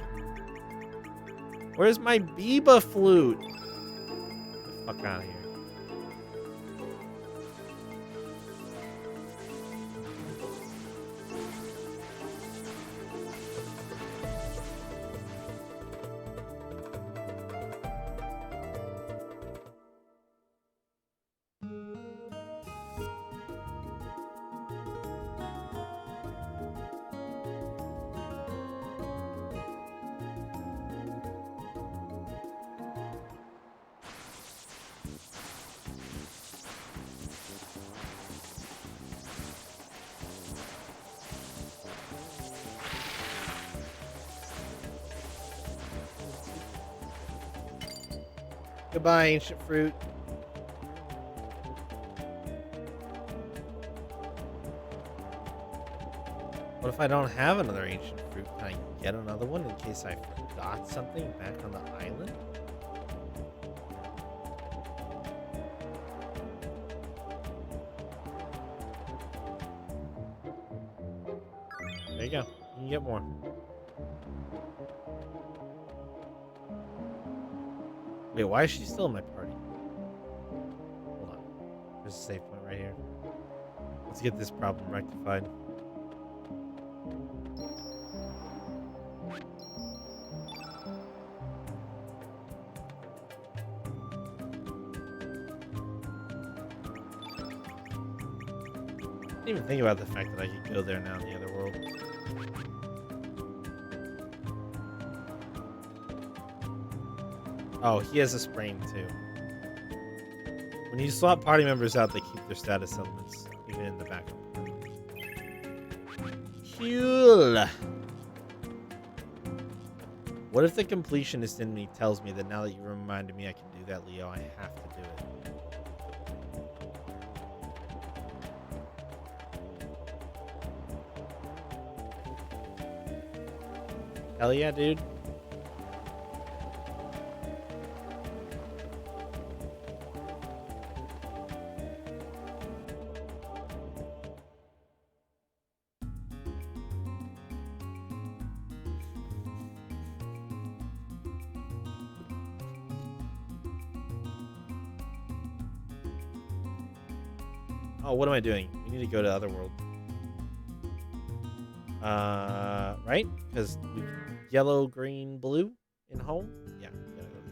S1: Where's my Biba flute? Get the fuck out of here. Goodbye, ancient fruit. What if I don't have another ancient fruit? Can I get another one in case I forgot something back on the island? There you go. You can get more. Wait, why is she still in my party? Hold on. There's a save point right here. Let's get this problem rectified. I didn't even think about the fact that I could go there now in the other world. Oh, he has a sprain too. When you swap party members out, they keep their status elements, even in the backup. Cool. What if the completionist in me tells me that now that you reminded me I can do that, Leo, I have to do it? Hell yeah, dude. Oh, what am I doing? We need to go to Otherworld. Right? Because yellow, green, blue in home? Yeah, we gotta go to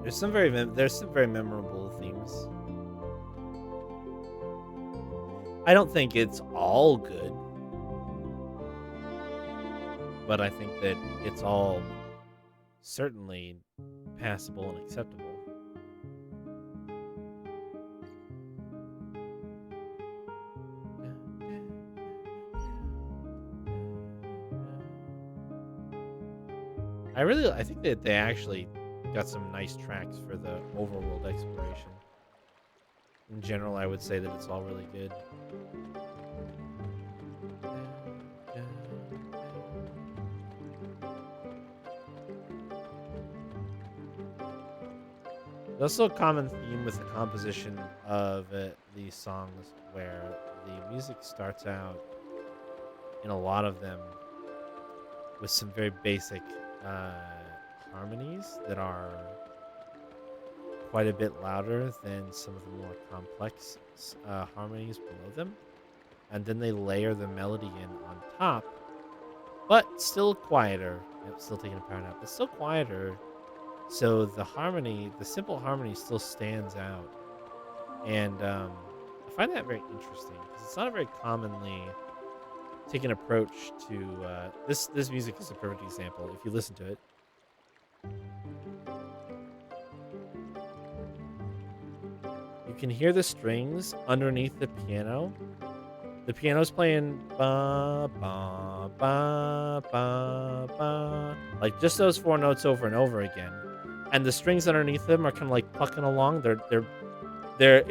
S1: There's some very memorable themes. I don't think it's all good, but I think that it's all certainly passable and acceptable. I think that they actually got some nice tracks for the overworld exploration. In general, I would say that it's all really good. There's also a common theme with the composition of these songs where the music starts out in a lot of them with some very basic harmonies that are quite a bit louder than some of the more complex harmonies below them. And then they layer the melody in on top, but still quieter. I'm still taking a power nap, but still quieter. So the harmony, the simple harmony still stands out. And I find that very interesting because it's not a very commonly taken approach to this music is a perfect example. If you listen to it, you can hear the strings underneath the piano. The piano's playing ba ba ba ba ba, like just those four notes over and over again, and the strings underneath them are kind of like plucking along. They're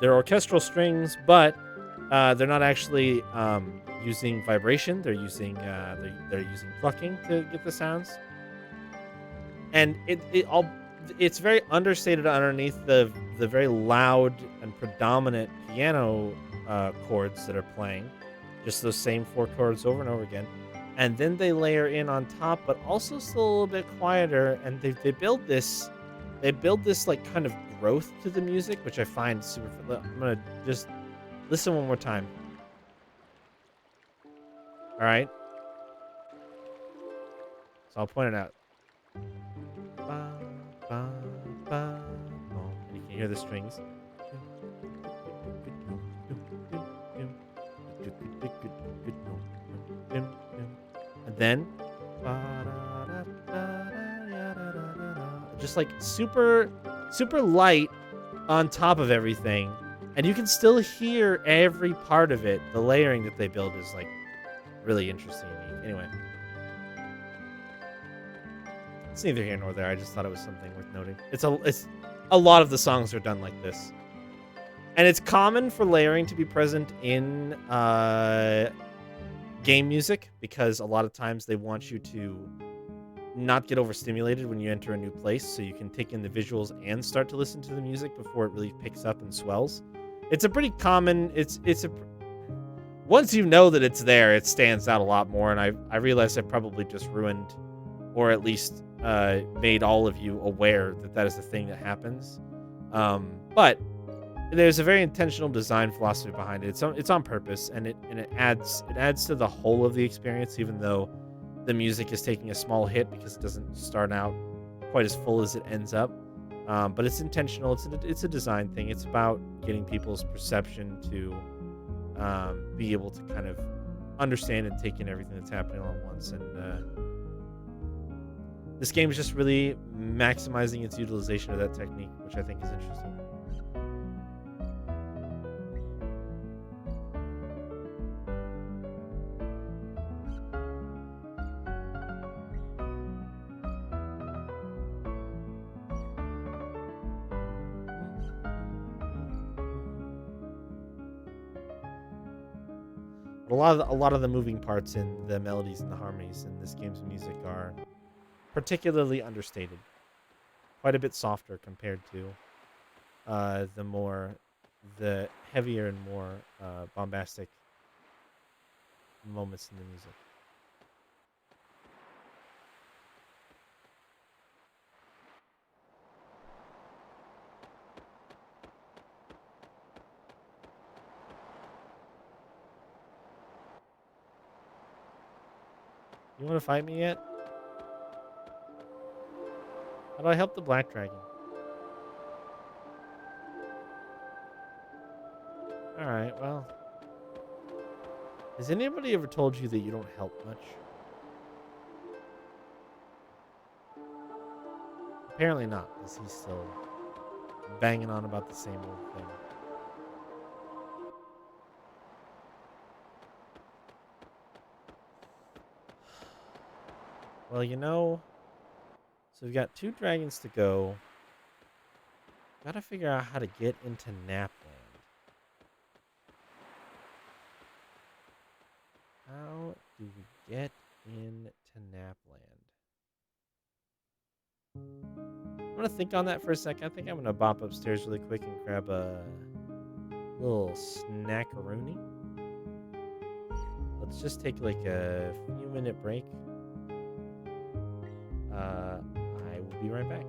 S1: orchestral strings, but they're not actually using vibration. They're using plucking to get the sounds, and it all it's very understated underneath the very loud and predominant piano chords that are playing, just those same 4 chords over and over again, and then they layer in on top, but also still a little bit quieter, and they build this like kind of growth to the music, which I find super. I'm gonna just listen one more time. All right, so I'll point it out. Ba, ba, ba, boom. And you can hear the strings. And then just like super super light on top of everything, and you can still hear every part of it. The layering that they build is like really interesting and neat. Anyway, it's neither here nor there. I just thought it was something worth noting. It's a lot of the songs are done like this. And it's common for layering to be present in game music, because a lot of times they want you to not get overstimulated when you enter a new place, so you can take in the visuals and start to listen to the music before it really picks up and swells. It's a pretty common. Once you know that it's there, it stands out a lot more. And I realize I probably just ruined, or at least made all of you aware that is a thing that happens. But there's a very intentional design philosophy behind it. It's on purpose, and it adds to the whole of the experience, even though the music is taking a small hit because it doesn't start out quite as full as it ends up. But it's intentional. It's a design thing. It's about getting people's perception to be able to kind of understand and take in everything that's happening all at once. And this game is just really maximizing its utilization of that technique, which I think is interesting. But a lot of the moving parts in the melodies and the harmonies in this game's music are particularly understated, quite a bit softer compared to the heavier and more bombastic moments in the music. You want to fight me yet? How do I help the black dragon? Alright, well. Has anybody ever told you that you don't help much? Apparently not, because he's still banging on about the same old thing. Well, so we've got 2 dragons to go. Gotta figure out how to get into Napland. How do we get into Napland? I'm gonna think on that for a second. I think I'm gonna bop upstairs really quick and grab a little snackaroonie. Let's just take like a few minute break. I will be right back.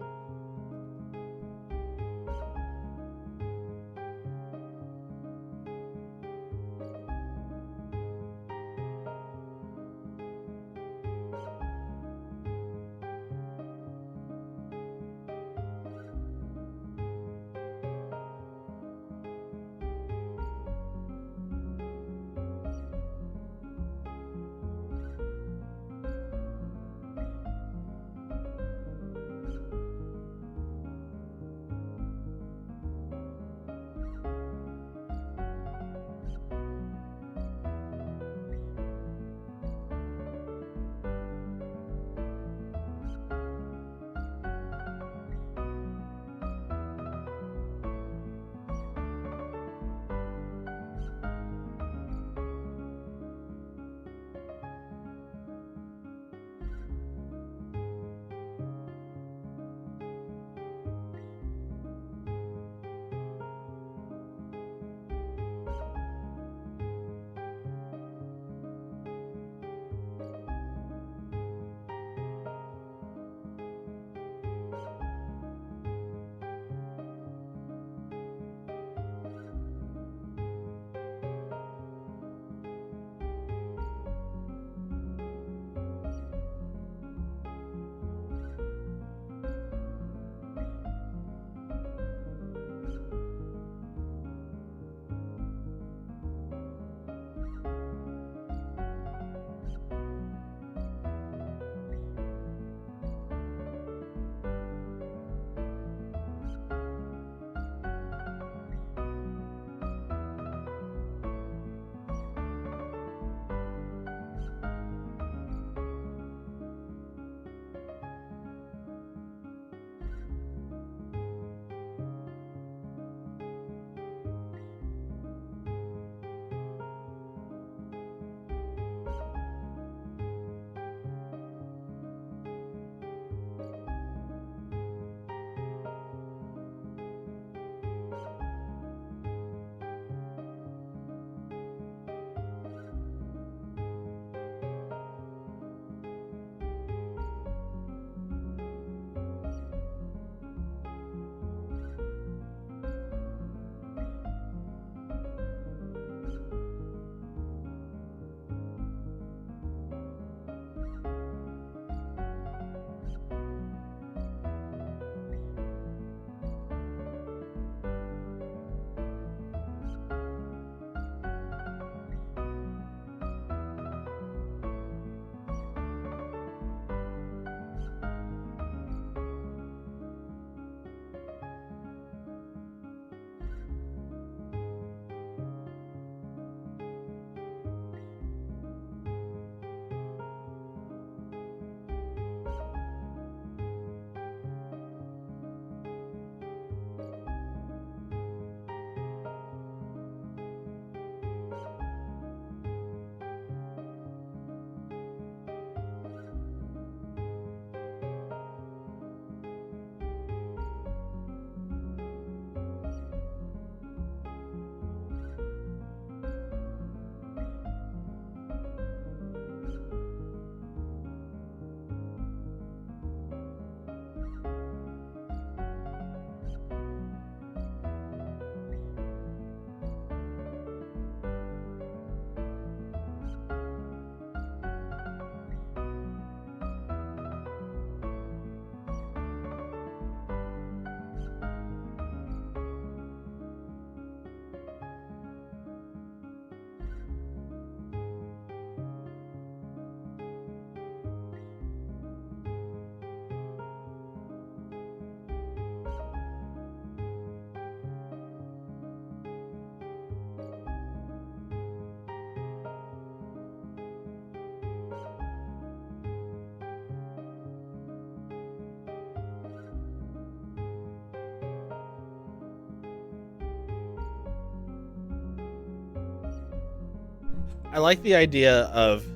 S1: I like the idea of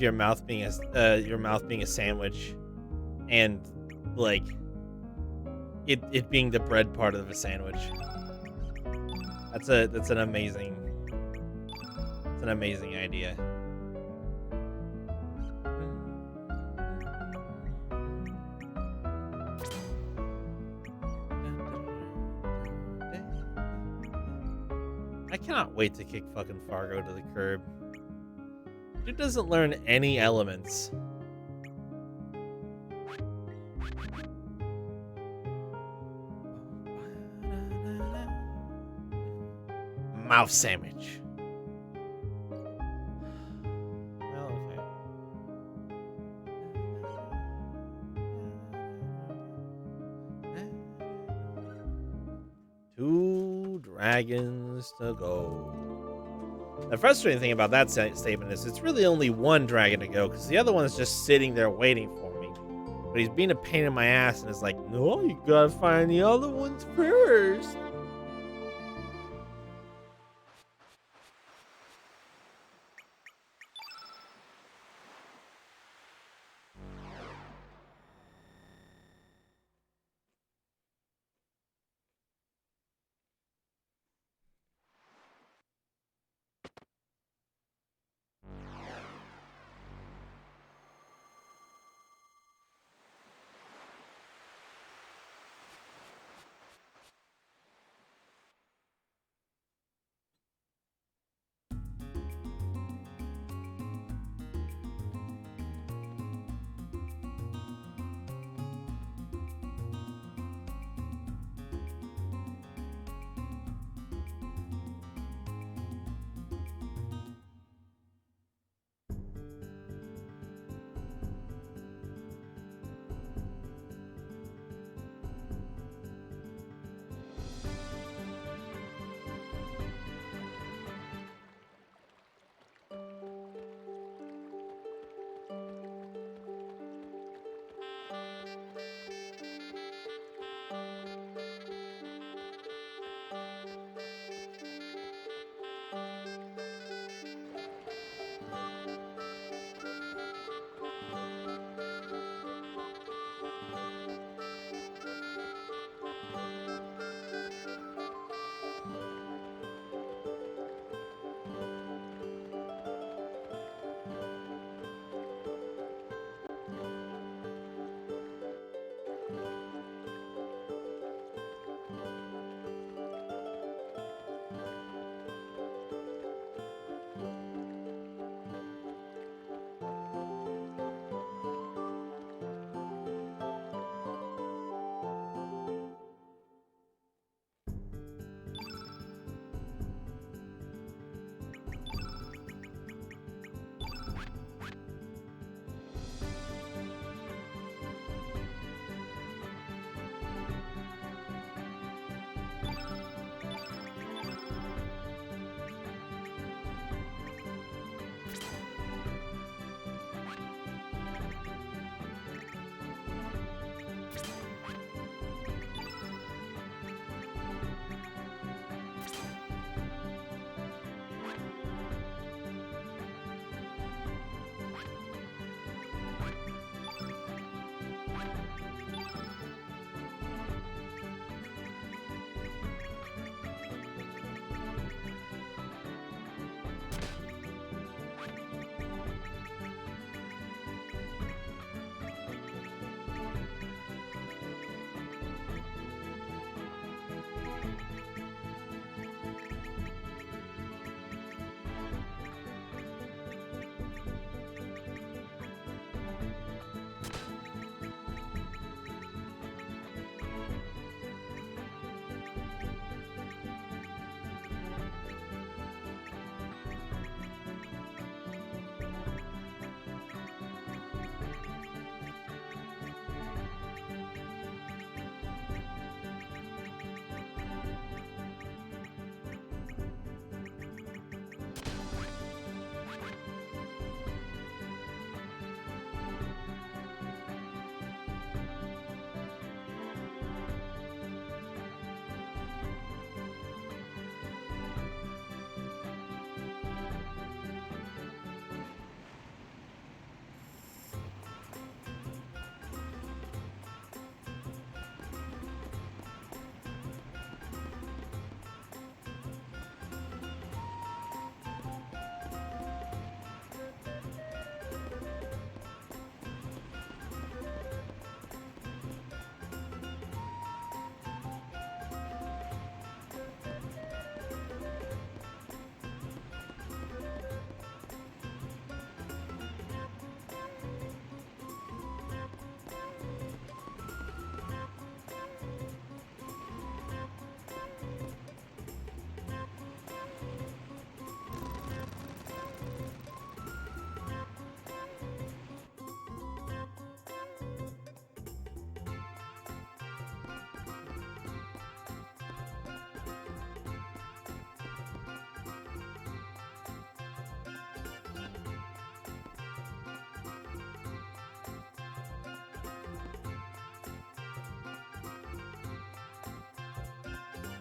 S1: your mouth being a sandwich, and like it being the bread part of a sandwich. That's an amazing idea. I cannot wait to kick fucking Fargo to the curb. Dude doesn't learn any elements. Mouth sandwich. Well, okay. Two dragons to go. The frustrating thing about that statement is it's really only one dragon to go, because the other one is just sitting there waiting for me. But he's being a pain in my ass and is like, no, you gotta find the other ones first.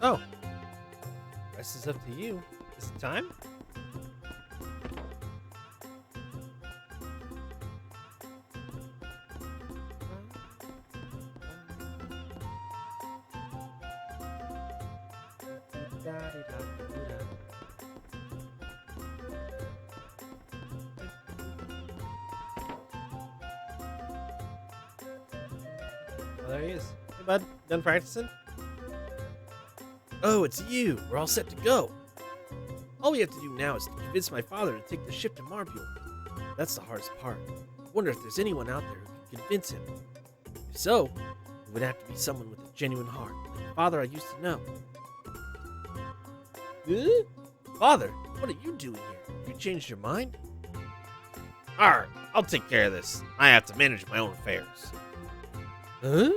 S1: Oh, rest is up to you. Is it time? Oh, there he is. Hey, bud. Done practicing? Oh, it's you. We're all set to go. All we have to do now is to convince my father to take the ship to Marbule. That's the hardest part. I wonder if there's anyone out there who can convince him. If so, it would have to be someone with a genuine heart, like the father I used to know. Huh? Father, what are you doing here? You changed your mind? Alright, I'll take care of this. I have to manage my own affairs. Huh?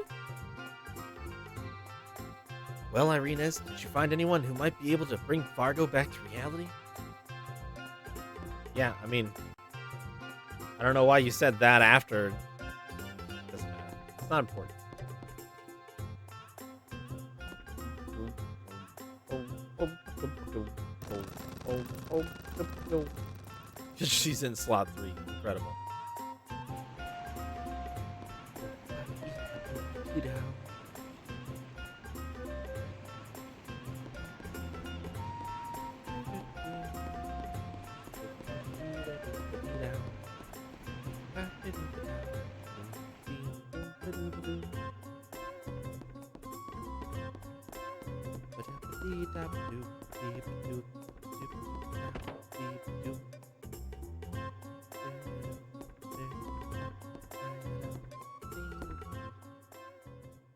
S1: Well, Irenes, did you find anyone who might be able to bring Fargo back to reality? Yeah, I mean, I don't know why you said that after. Doesn't matter. It's not important. She's in slot 3. Incredible.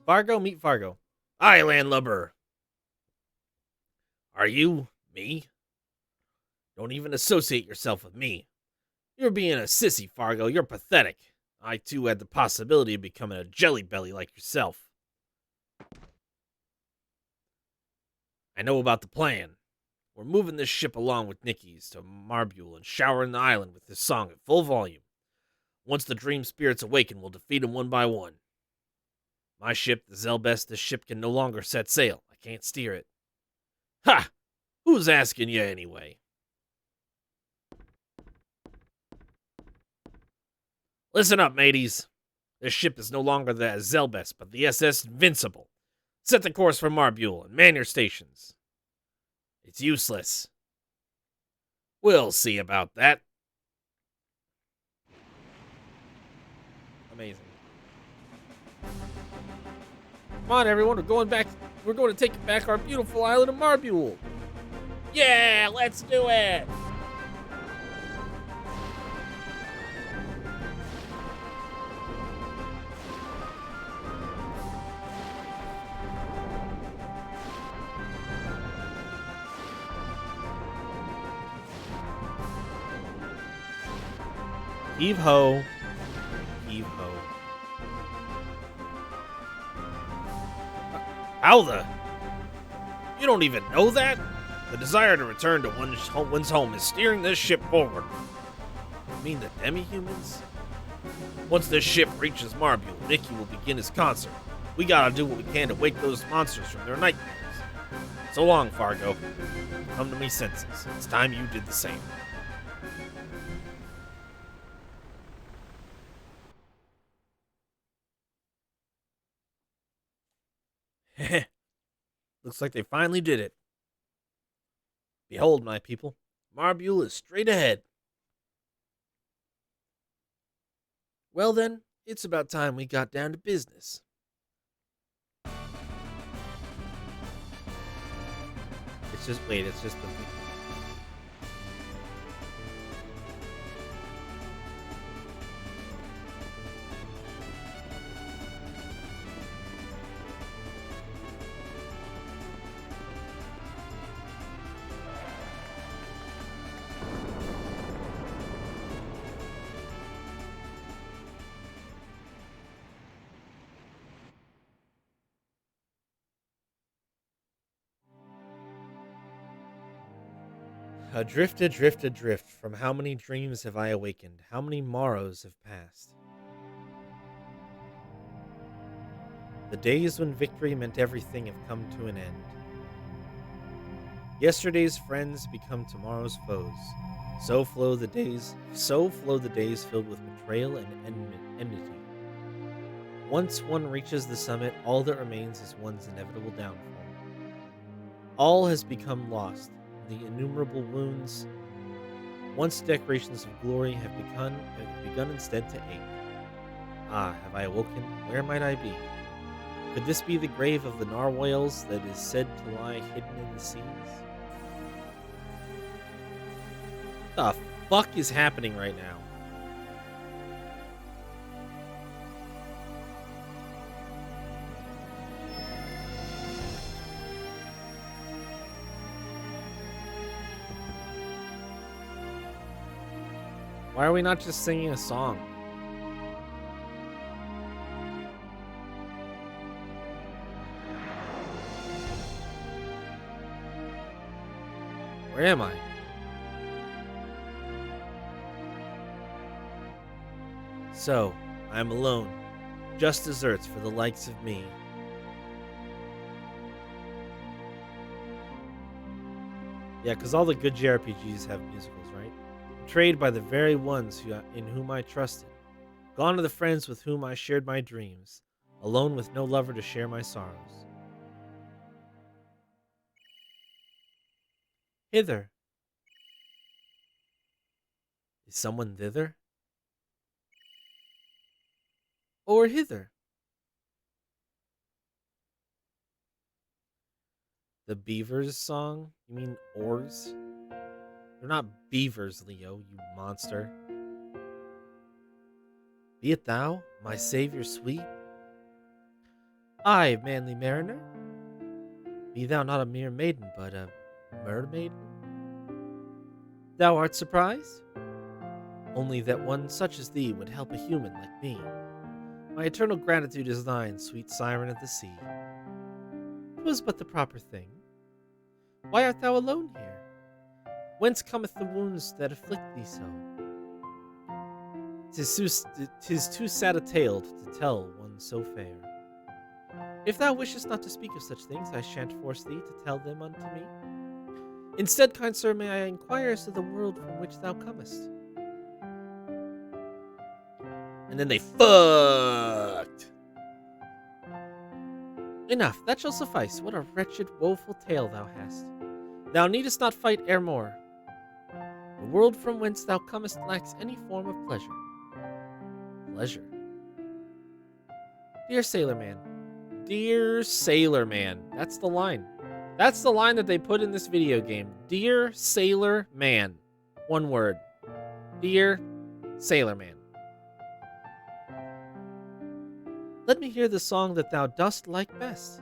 S1: Fargo, meet Fargo. Aye, landlubber. Are you me? Don't even associate yourself with me. You're being a sissy, Fargo. You're pathetic. I, too, had the possibility of becoming a jelly belly like yourself. I know about the plan. We're moving this ship along with Nikki's to Marbule and showering the island with this song at full volume. Once the dream spirits awaken, we'll defeat them one by one. My ship, the Zelbest, this ship can no longer set sail. I can't steer it. Ha! Who's asking you anyway? Listen up, mateys. This ship is no longer the Zelbest, but the SS Invincible. Set the course for Marbule and man your stations. It's useless. We'll see about that. Amazing. Come on, everyone. We're going back. We're going to take back our beautiful island of Marbule. Yeah, let's do it. Heave ho. Heave ho. How the? You don't even know that? The desire to return to one's home is steering this ship forward. You mean the demi-humans? Once this ship reaches Marbule, Mickey will begin his concert. We gotta do what we can to wake those monsters from their nightmares. So long, Fargo. Come to me senses. It's time you did the same. Looks like they finally did it. Behold, my people, Marbule is straight ahead. Well then, it's about time we got down to business. It's just the... Adrift, adrift, adrift, from how many dreams have I awakened? How many morrows have passed? The days when victory meant everything have come to an end. Yesterday's friends become tomorrow's foes. So flow the days filled with betrayal and enmity. Once one reaches the summit, all that remains is one's inevitable downfall. All has become lost. The innumerable wounds, once decorations of glory, have begun instead to ache. Ah, have I awoken? Where might I be? Could this be the grave of the narwhals that is said to lie hidden in the seas? What the fuck is happening right now? Why are we not just singing a song? Where am I? So, I am alone. Just desserts for the likes of me. Yeah, because all the good JRPGs have musicals, right? Betrayed by the very ones in whom I trusted. Gone are the friends with whom I shared my dreams. Alone with no lover to share my sorrows. Hither. Is someone thither? Or hither? The Beavers song? You mean oars? They're not beavers, Leo, you monster. Be it thou, my savior sweet? I, manly mariner? Be thou not a mere maiden, but a mermaiden? Thou art surprised? Only that one such as thee would help a human like me. My eternal gratitude is thine, sweet siren of the sea. 'Twas but the proper thing. Why art thou alone here? Whence cometh the wounds that afflict thee so? 'Tis too sad a tale to tell one so fair. If thou wishest not to speak of such things, I shan't force thee to tell them unto me. Instead, kind sir, may I inquire as to the world from which thou comest? And then they fucked. Enough, that shall suffice. What a wretched, woeful tale thou hast. Thou needest not fight ere more. The world from whence thou comest lacks any form of pleasure. Pleasure. Dear Sailor Man. Dear Sailor Man. That's the line. That's the line that they put in this video game. Dear Sailor Man. One word. Dear Sailor Man. Let me hear the song that thou dost like best.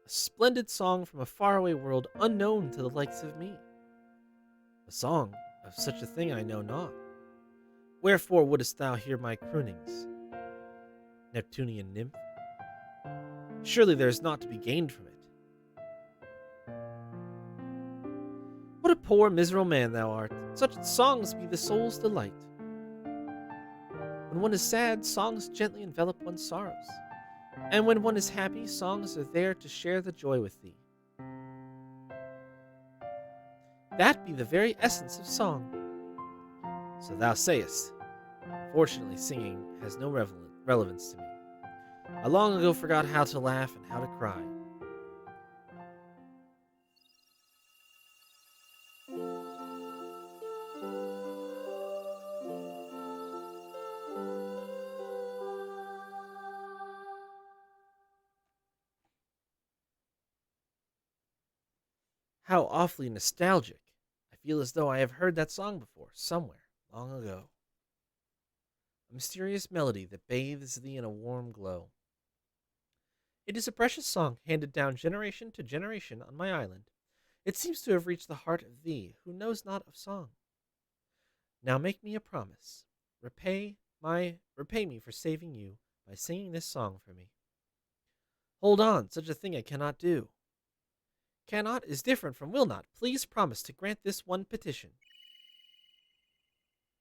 S1: A splendid song from a faraway world unknown to the likes of me. A song of such a thing I know not. Wherefore wouldst thou hear my croonings, Neptunian nymph? Surely there is naught to be gained from it. What a poor, miserable man thou art! Such songs be the soul's delight. When one is sad, songs gently envelop one's sorrows. And when one is happy, songs are there to share the joy with thee. That be the very essence of song. So thou sayest. Fortunately, singing has no relevance to me. I long ago forgot how to laugh and how to cry. How awfully nostalgic. I feel as though I have heard that song before, somewhere, long ago. A mysterious melody that bathes thee in a warm glow. It is a precious song handed down generation to generation on my island. It seems to have reached the heart of thee who knows not of song. Now make me a promise. Repay me for saving you by singing this song for me. Hold on, such a thing I cannot do. Cannot is different from will not. Please promise to grant this one petition.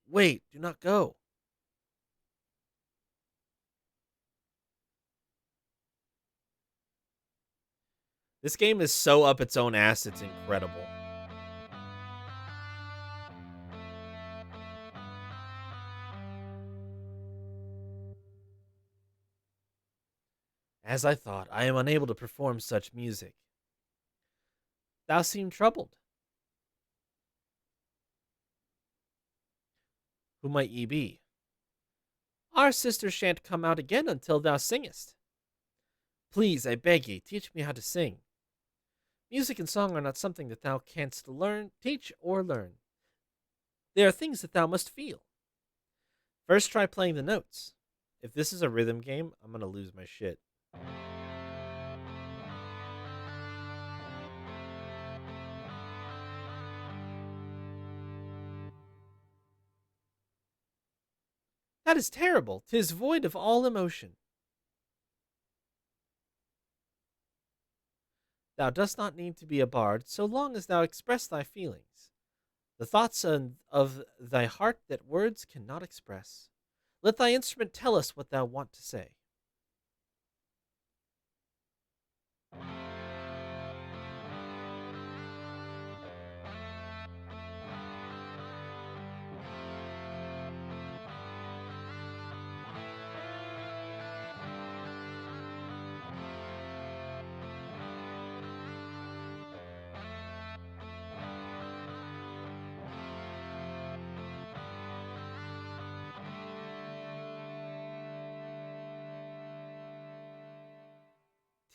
S1: Wait, do not go. This game is so up its own ass, it's incredible. As I thought, I am unable to perform such music. Thou seem troubled. Who might ye be? Our sister shan't come out again until thou singest. Please, I beg ye, teach me how to sing. Music and song are not something that thou canst teach, or learn. They are things that thou must feel. First, try playing the notes. If this is a rhythm game, I'm gonna lose my shit. That is terrible. 'Tis void of all emotion. Thou dost not need to be a bard so long as thou express thy feelings, the thoughts of thy heart that words cannot express. Let thy instrument tell us what thou want to say.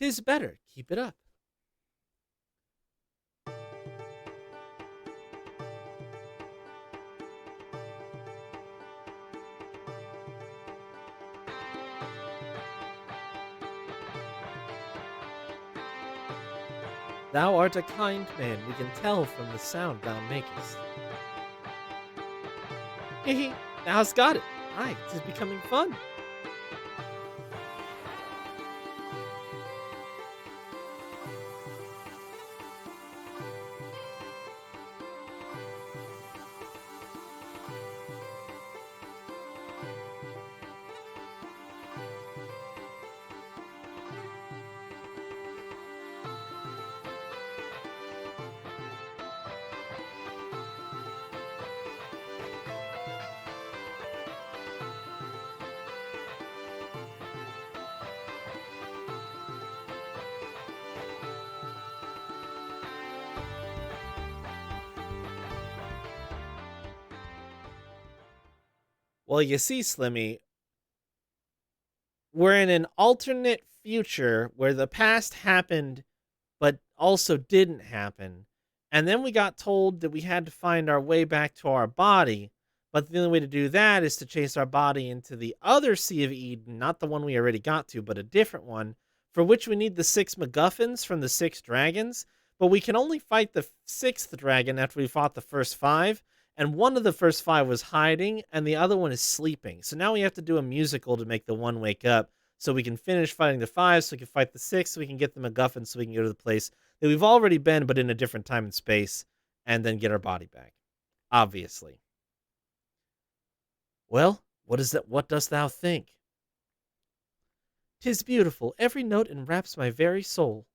S1: 'Tis better. Keep it up. Thou art a kind man, we can tell from the sound thou makest. Hehe, thou hast got it. Aye, 'tis becoming fun. Well, you see, Slimmy, we're in an alternate future where the past happened but also didn't happen. And then we got told that we had to find our way back to our body. But the only way to do that is to chase our body into the other Sea of Eden, not the one we already got to, but a different one, for which we need the 6 MacGuffins from the 6 dragons. But we can only fight the 6th dragon after we fought the first 5. And one of the first 5 was hiding, and the other one is sleeping. So now we have to do a musical to make the one wake up, so we can finish fighting the 5, so we can fight the 6, so we can get the MacGuffin, so we can go to the place that we've already been, but in a different time and space, and then get our body back. Obviously. Well, what is that? What dost thou think? 'Tis beautiful. Every note enwraps my very soul.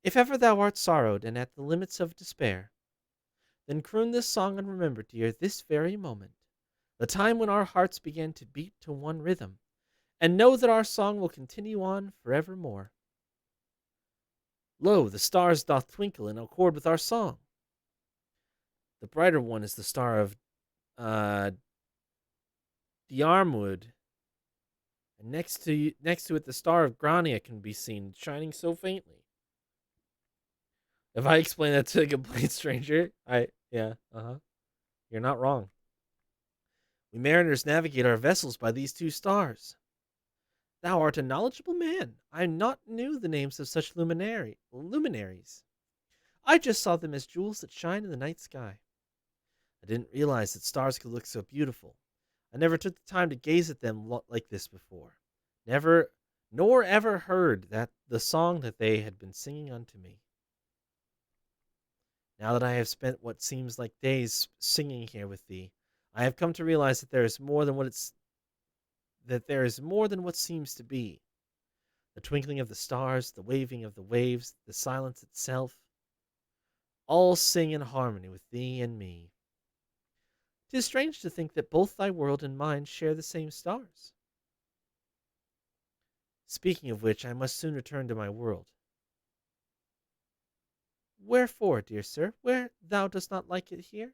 S1: If ever thou art sorrowed and at the limits of despair, then croon this song and remember, dear, this very moment, the time when our hearts began to beat to one rhythm, and know that our song will continue on forevermore. Lo, the stars doth twinkle in accord with our song. The brighter one is the star of Diarmwood, and next to it the star of Grania can be seen, shining so faintly. If I explain that to a complete stranger, you're not wrong. We mariners navigate our vessels by these 2 stars. Thou art a knowledgeable man. I not knew the names of such luminaries. I just saw them as jewels that shine in the night sky. I didn't realize that stars could look so beautiful. I never took the time to gaze at them like this before. Never, nor ever heard that the song that they had been singing unto me. Now that I have spent what seems like days singing here with thee, I have come to realize that there is more than what seems to be. The twinkling of the stars, the waving of the waves, the silence itself, all sing in harmony with thee and me. 'Tis strange to think that both thy world and mine share the same stars. Speaking of which, I must soon return to my world. Wherefore, dear sir, where thou dost not like it here?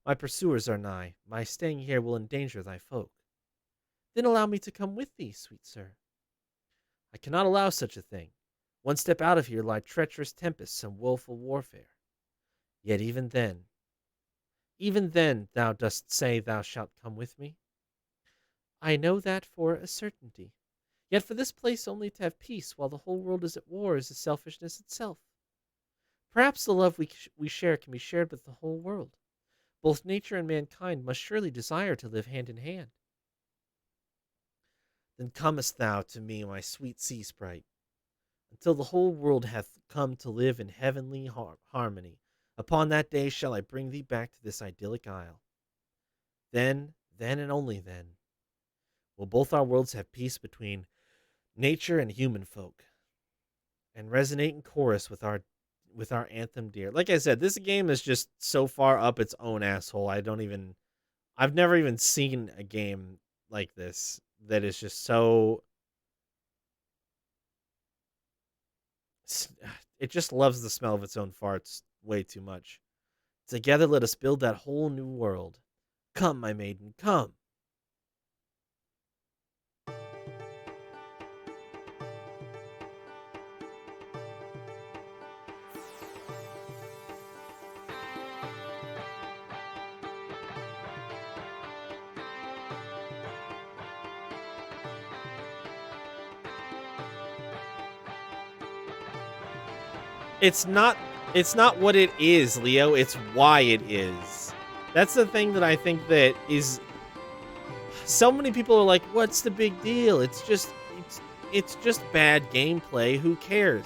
S1: My pursuers are nigh. My staying here will endanger thy folk. Then allow me to come with thee, sweet sir. I cannot allow such a thing. One step out of here lie treacherous tempests and woeful warfare. Yet even then thou dost say thou shalt come with me? I know that for a certainty. Yet for this place only to have peace while the whole world is at war is a selfishness itself. Perhaps the love we share can be shared with the whole world. Both nature and mankind must surely desire to live hand in hand. Then comest thou to me, my sweet sea sprite, until the whole world hath come to live in heavenly harmony. Upon that day shall I bring thee back to this idyllic isle. Then and only then, will both our worlds have peace between nature and human folk, and resonate in chorus with our anthem dear. Like I said, this game is just so far up its own asshole. I've never even seen a game like this that is just so, it just loves the smell of its own farts way too much. Together let us build that whole new world. Come, my maiden, come. It's not what it is, Leo. It's why it is. That's the thing that I think that is, so many people are like, what's the big deal? It's just bad gameplay. Who cares?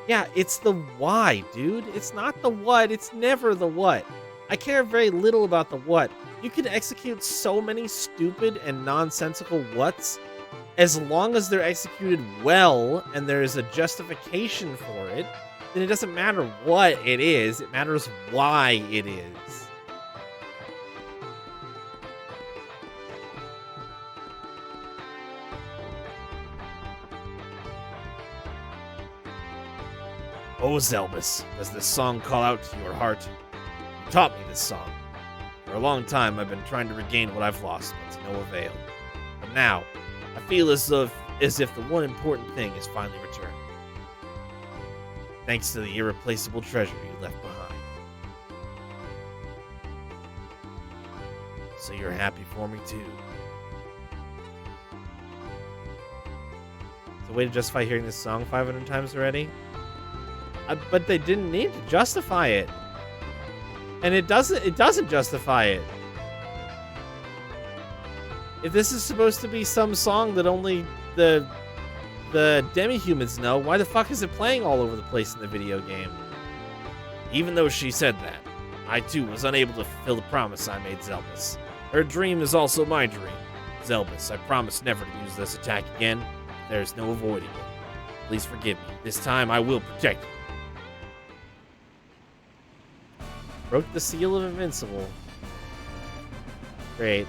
S1: Yeah, it's the why, dude. It's not the what. It's never the what. I care very little about the what. You can execute so many stupid and nonsensical whats as long as they're executed well and there is a justification for it. Then it doesn't matter what it is, it matters why it is. Oh, Zelbus, does this song call out to your heart? You taught me this song. For a long time, I've been trying to regain what I've lost, but to no avail. But now, I feel as if the one important thing is finally returned. Thanks to the irreplaceable treasure you left behind. So you're happy for me too. It's a way to justify hearing this song 500 times already. But they didn't need to justify it. And it doesn't justify it. If this is supposed to be some song that only the demi-humans know, why the fuck is it playing all over the place in the video game? Even though she said that, I too was unable to fulfill the promise I made Zelbus. Her dream is also my dream. Zelbus, I promise never to use this attack again. There's no avoiding it. Please forgive me. This time I will protect you. Broke the seal of Invincible. Great.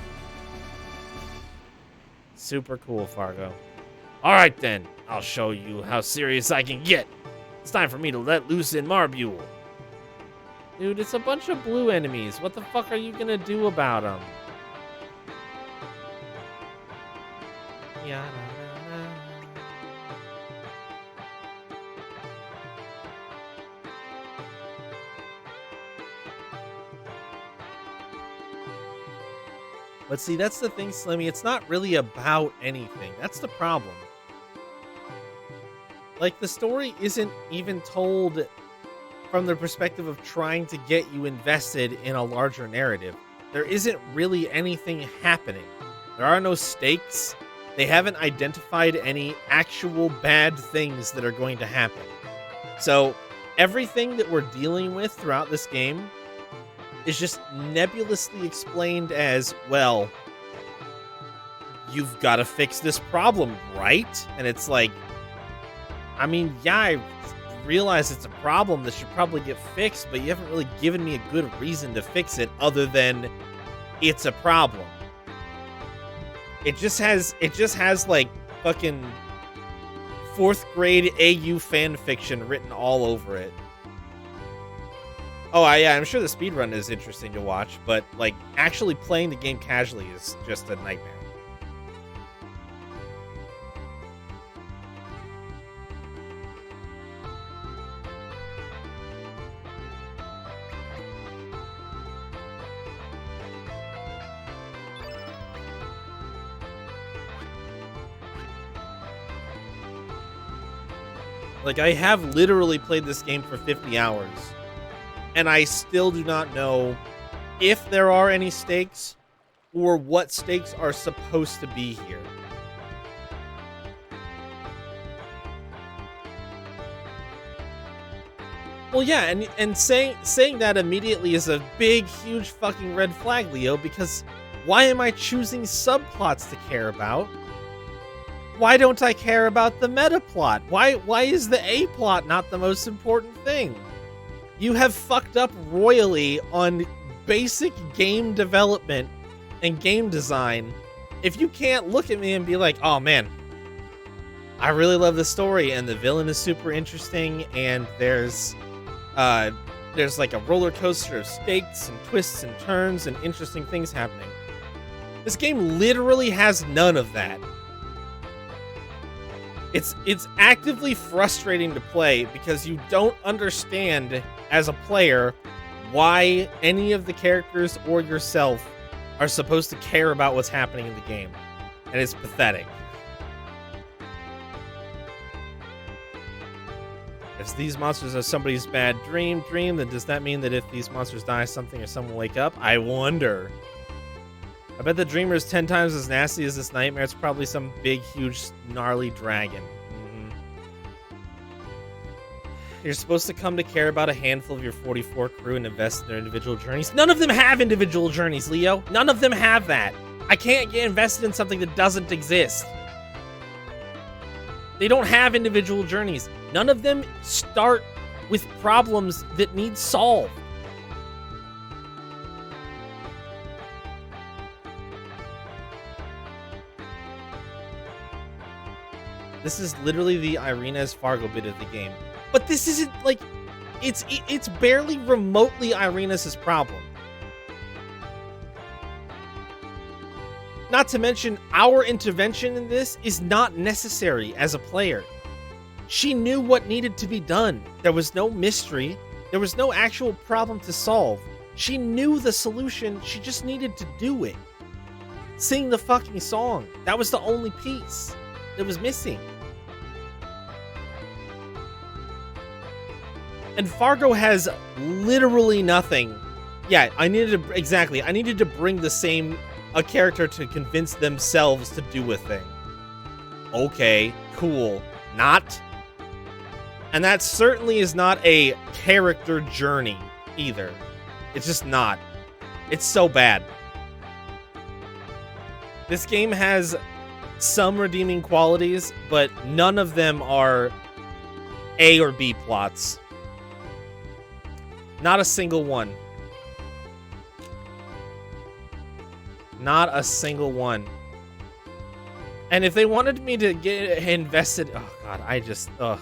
S1: Super cool, Fargo. Alright then, I'll show you how serious I can get. It's time for me to let loose in Marbule. Dude, it's a bunch of blue enemies. What the fuck are you gonna do about them? Yeah. But see, that's the thing, Slimmy. It's not really about anything. That's the problem. Like, the story isn't even told from the perspective of trying to get you invested in a larger narrative. There isn't really anything happening. There are no stakes. They haven't identified any actual bad things that are going to happen. So, everything that we're dealing with throughout this game is just nebulously explained as, well, you've got to fix this problem, right? And it's like, I mean, yeah, I realize it's a problem that should probably get fixed, but you haven't really given me a good reason to fix it other than it's a problem. It just has like fucking 4th grade AU fan fiction written all over it. Oh, yeah, I'm sure the speedrun is interesting to watch, but like actually playing the game casually is just a nightmare. Like, I have literally played this game for 50 hours, and I still do not know if there are any stakes or what stakes are supposed to be here. Well, yeah, and saying that immediately is a big, huge fucking red flag, Leo, because why am I choosing subplots to care about? Why don't I care about the meta plot? Why is the A plot not the most important thing? You have fucked up royally on basic game development and game design. If you can't look at me and be like, oh man, I really love the story and the villain is super interesting and there's like a roller coaster of stakes and twists and turns and interesting things happening. This game literally has none of that. It's actively frustrating to play because you don't understand as a player why any of the characters or yourself are supposed to care about what's happening in the game. And it's pathetic. If these monsters are somebody's bad dream, then does that mean that if these monsters die, something or someone will wake up? I wonder. I bet the dreamer is 10 times as nasty as this nightmare. It's probably some big, huge, gnarly dragon. You're supposed to come to care about a handful of your 44 crew and invest in their individual journeys. None of them have individual journeys, Leo. None of them have that. I can't get invested in something that doesn't exist. They don't have individual journeys. None of them start with problems that need solved. This is literally the Irina's Fargo bit of the game. But this isn't, like, it's barely remotely Irina's problem. Not to mention, our intervention in this is not necessary as a player. She knew what needed to be done. There was no mystery. There was no actual problem to solve. She knew the solution. She just needed to do it. Sing the fucking song. That was the only piece that was missing. And Fargo has literally nothing. Yeah, I needed to bring a character to convince themselves to do a thing. Okay, cool. Not. And that certainly is not a character journey either. It's just not. It's so bad. This game has some redeeming qualities, but none of them are A or B plots. Not a single one. Not a single one. And if they wanted me to get invested... Oh, God, I just... Ugh.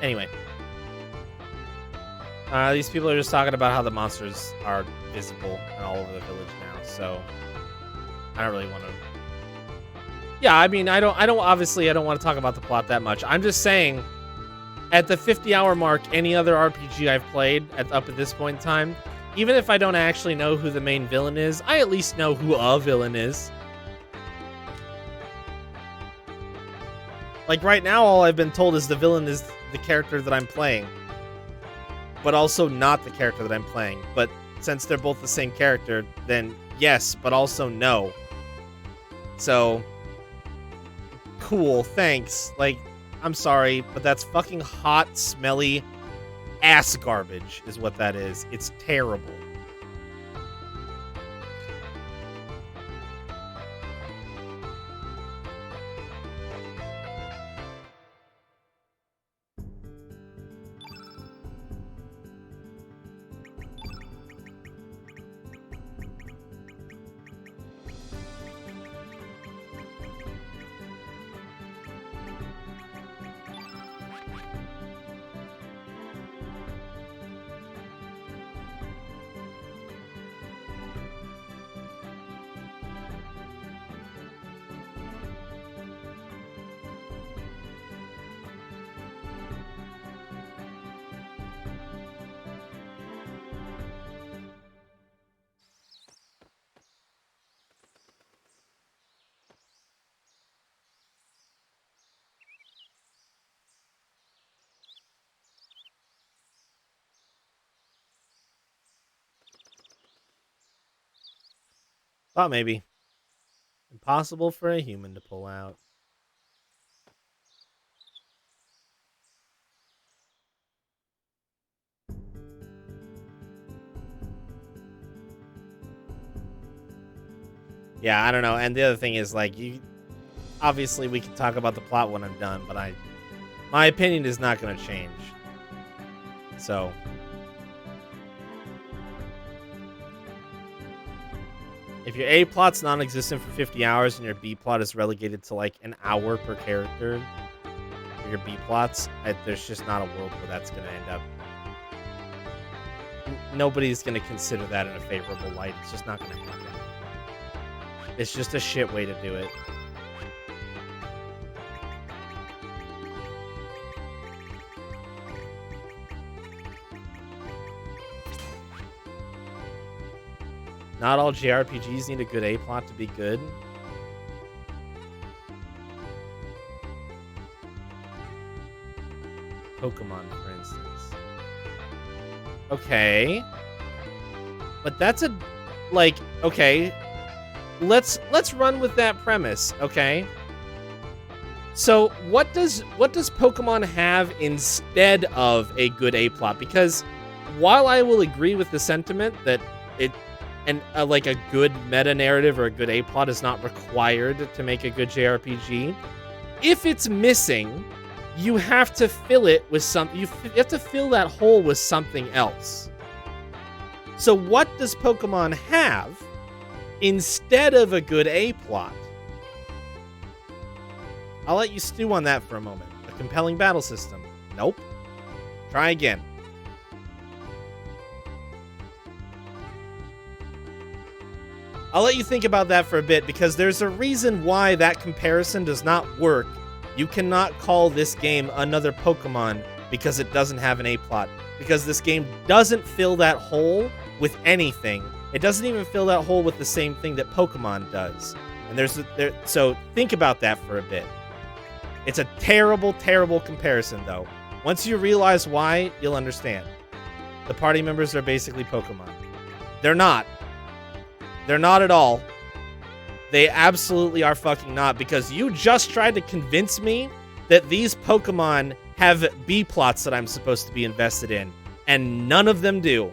S1: Anyway. These people are just talking about how the monsters are visible and all over the village now, so... I don't really want to... Yeah, I mean, I don't want to talk about the plot that much. I'm just saying... At the 50-hour mark, any other RPG I've played up at this point in time, even if I don't actually know who the main villain is, I at least know who a villain is. Like, right now, all I've been told is the villain is the character that I'm playing. But also not the character that I'm playing. But since they're both the same character, then yes, but also no. So, cool, thanks. Like, I'm sorry, but that's fucking hot, smelly ass garbage is what that is. It's terrible. Thought maybe. Impossible for a human to pull out. Yeah, I don't know. And the other thing is, like, obviously we can talk about the plot when I'm done, but my opinion is not going to change. So, if your A plot's non-existent for 50 hours and your B plot is relegated to like an hour per character, for your B plots, there's just not a world where that's going to end up. Nobody's going to consider that in a favorable light. It's just not going to happen. It's just a shit way to do it. Not all JRPGs need a good A plot to be good. Pokemon, for instance. Okay. But that's a like, okay. Let's run with that premise, okay? So, what does Pokemon have instead of a good A plot? Because while I will agree with the sentiment that like a good meta narrative or a good A plot is not required to make a good JRPG, if it's missing, you have to fill it with something. You have to fill that hole with something else. So what does Pokemon have instead of a good A plot? I'll let you stew on that for a moment. A compelling battle system. Nope. Try again. I'll let you think about that for a bit, because there's a reason why that comparison does not work. You cannot call this game another Pokemon because it doesn't have an A plot. Because this game doesn't fill that hole with anything. It doesn't even fill that hole with the same thing that Pokemon does. And so think about that for a bit. It's a terrible, terrible comparison, though. Once you realize why, you'll understand. The party members are basically Pokemon. They're not. They're not at all. They absolutely are fucking not, because you just tried to convince me that these Pokemon have B plots that I'm supposed to be invested in, and none of them do.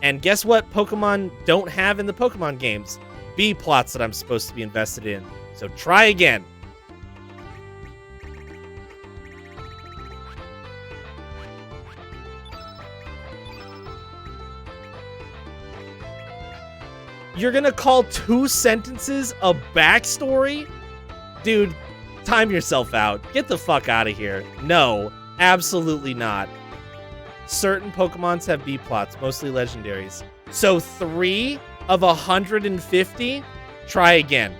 S1: And guess what Pokemon don't have in the Pokemon games? B plots that I'm supposed to be invested in. So try again. You're gonna call 2 sentences a backstory? Dude, time yourself out. Get the fuck out of here. No, absolutely not. Certain Pokemons have B plots, mostly legendaries. So 3 of 150? Try again.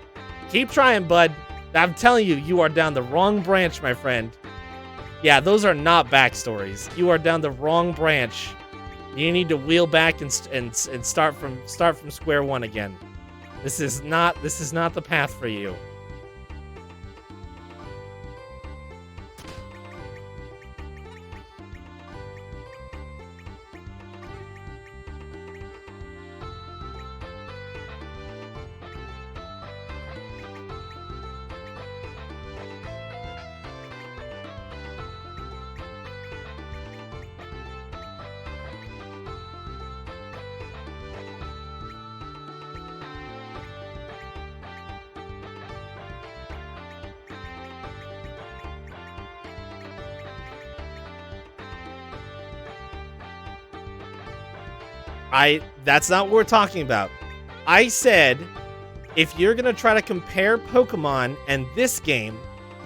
S1: Keep trying, bud. I'm telling you, you are down the wrong branch, my friend. Yeah, those are not backstories. You are down the wrong branch. You need to wheel back and start from square one again. This is not the path for you. That's not what we're talking about. I said, if you're going to try to compare Pokemon and this game,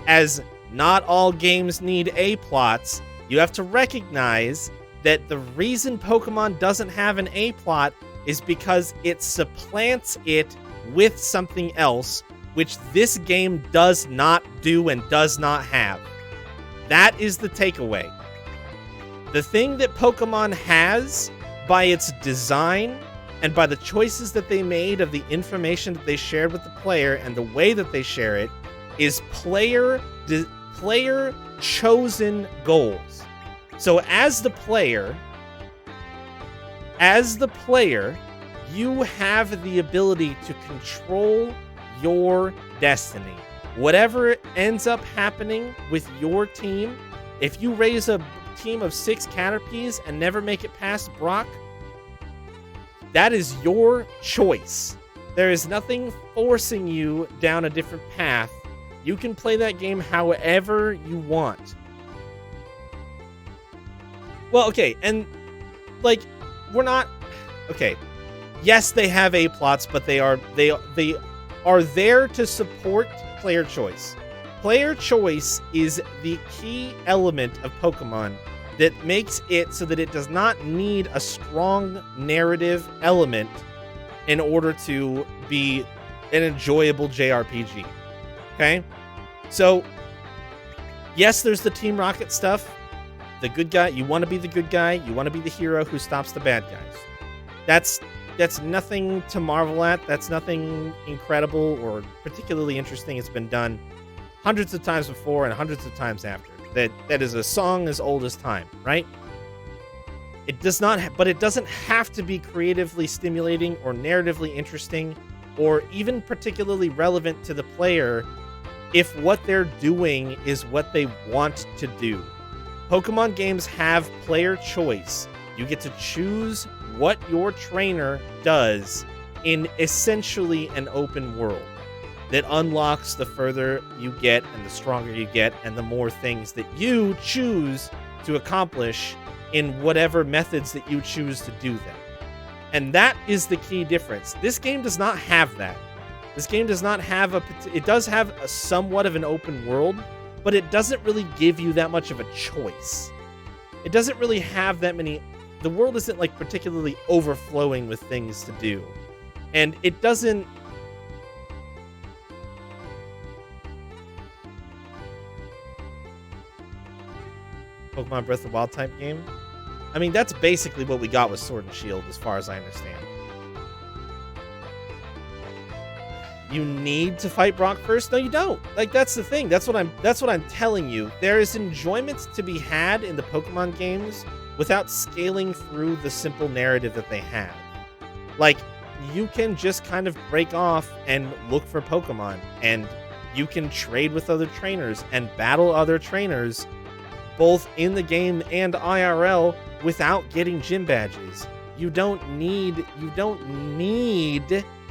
S1: as not all games need A plots, you have to recognize that the reason Pokemon doesn't have an A plot is because it supplants it with something else, which this game does not do and does not have. That is the takeaway. The thing that Pokemon has, by its design and by the choices that they made of the information that they shared with the player and the way that they share it, is player chosen goals. So as the player, You have the ability to control your destiny. Whatever ends up happening with your team, if you raise a team of 6 Caterpies and never make it past Brock, that is your choice. There is nothing forcing you down a different path. You can play that game however you want. Well, okay, and like we're not okay. Yes, they have A plots, but they are there to support player choice. Player choice is the key element of Pokemon that makes it so that it does not need a strong narrative element in order to be an enjoyable JRPG. Okay? So, yes, there's the Team Rocket stuff. The good guy, you want to be the good guy, you want to be the hero who stops the bad guys. That's nothing to marvel at. That's nothing incredible or particularly interesting. It's been done hundreds of times before and hundreds of times after. That is a song as old as time, right? It does not, but it doesn't have to be creatively stimulating or narratively interesting or even particularly relevant to the player if what they're doing is what they want to do. Pokemon games have player choice. You get to choose what your trainer does in essentially an open world that unlocks the further you get and the stronger you get and the more things that you choose to accomplish in whatever methods that you choose to do them. And that is the key difference. This game does not have that. This game does not have it does have a somewhat of an open world, but it doesn't really give you that much of a choice. It doesn't really have that many. The world isn't like particularly overflowing with things to do. And it doesn't. Pokemon Breath of the Wild type game? I mean, that's basically what we got with Sword and Shield, as far as I understand. You need to fight Brock first? No, you don't. Like, that's the thing. That's what I'm telling you. There is enjoyment to be had in the Pokemon games without scaling through the simple narrative that they have. Like, you can just kind of break off and look for Pokemon, and you can trade with other trainers and battle other trainers both in the game and IRL without getting gym badges. You're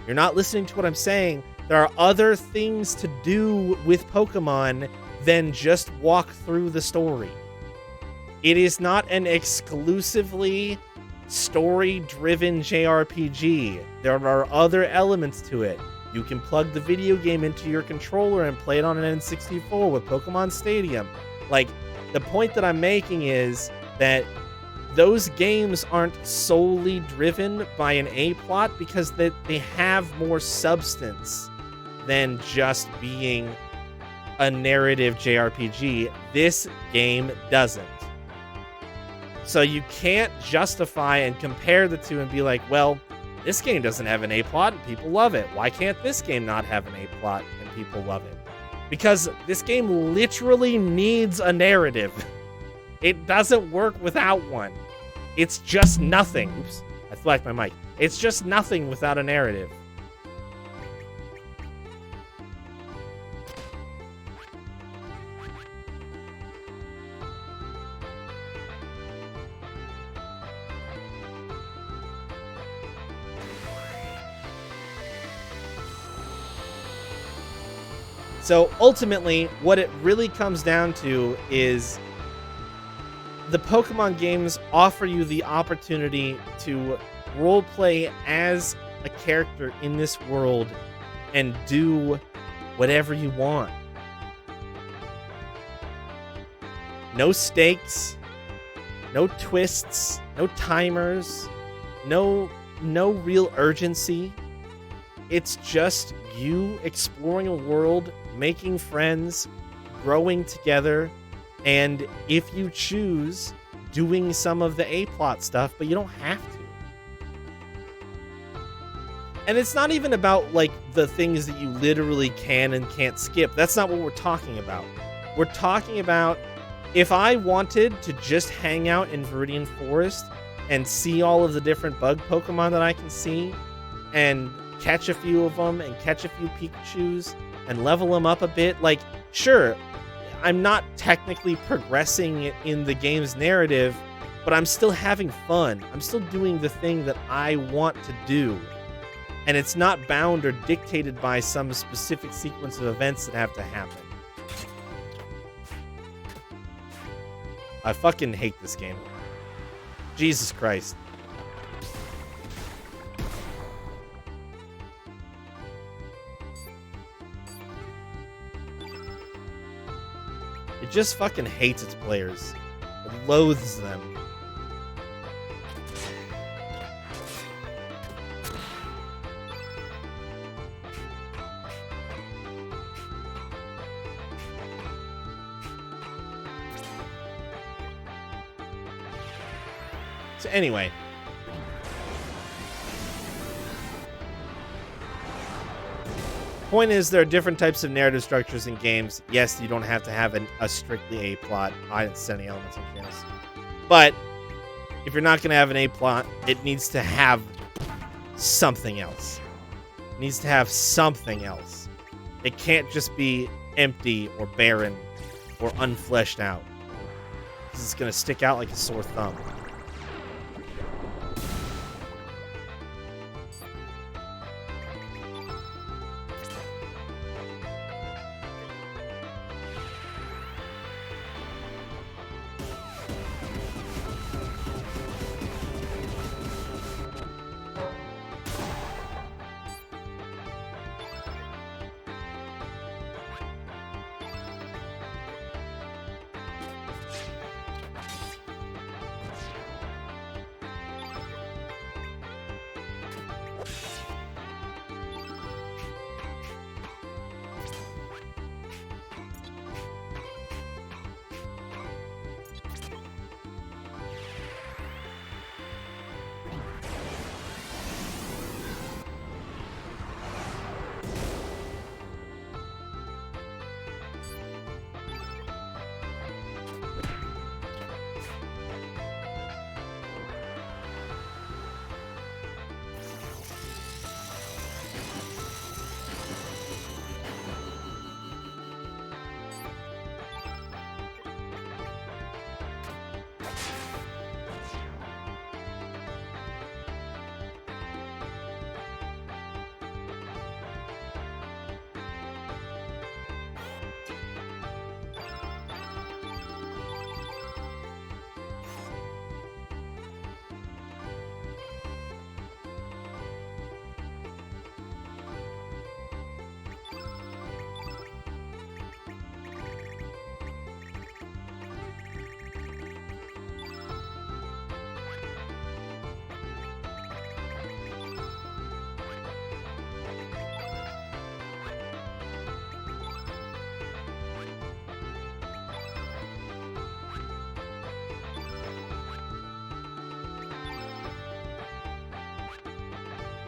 S1: not listening to what I'm saying. There are other things to do with Pokemon than just walk through the story. It is not an exclusively story-driven JRPG. There are other elements to it. You can plug the video game into your controller and play it on an N64 with Pokemon Stadium. Like, the point that I'm making is that those games aren't solely driven by an A plot because they have more substance than just being a narrative JRPG. This game doesn't. So you can't justify and compare the two and be like, well, this game doesn't have an A plot and people love it. Why can't this game not have an A plot and people love it? Because this game literally needs a narrative. It doesn't work without one. It's just nothing. Oops, I flagged my mic. It's just nothing without a narrative. So ultimately, what it really comes down to is the Pokemon games offer you the opportunity to roleplay as a character in this world and do whatever you want. No stakes, no twists, no timers, no real urgency. It's just you exploring a world, making friends, growing together, and if you choose, doing some of the A-plot stuff, but you don't have to. And it's not even about, like, the things that you literally can and can't skip. That's not what we're talking about. We're talking about if I wanted to just hang out in Viridian Forest and see all of the different bug Pokemon that I can see, and catch a few of them and catch a few Pikachus and level them up a bit. Like, sure, I'm not technically progressing in the game's narrative, but I'm still having fun. I'm still doing the thing that I want to do. And it's not bound or dictated by some specific sequence of events that have to happen. I fucking hate this game. Jesus Christ. It just fucking hates its players. It loathes them. So anyway. Point is, there are different types of narrative structures in games. Yes, you don't have to have a strictly A plot. I didn't set any elements in chaos. But if you're not going to have an A plot, it needs to have something else. It needs to have something else. It can't just be empty or barren or unfleshed out. This is going to stick out like a sore thumb.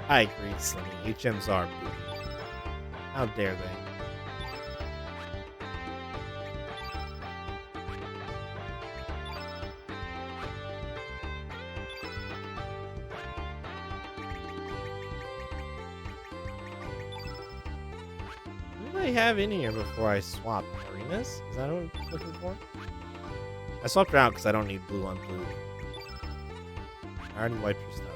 S1: I agree, Slimmy. HMs are booty. How dare they? What do I have in here before I swap? Arenas? Is that what I'm looking for? I swapped her out because I don't need blue on blue. I already wiped your stuff.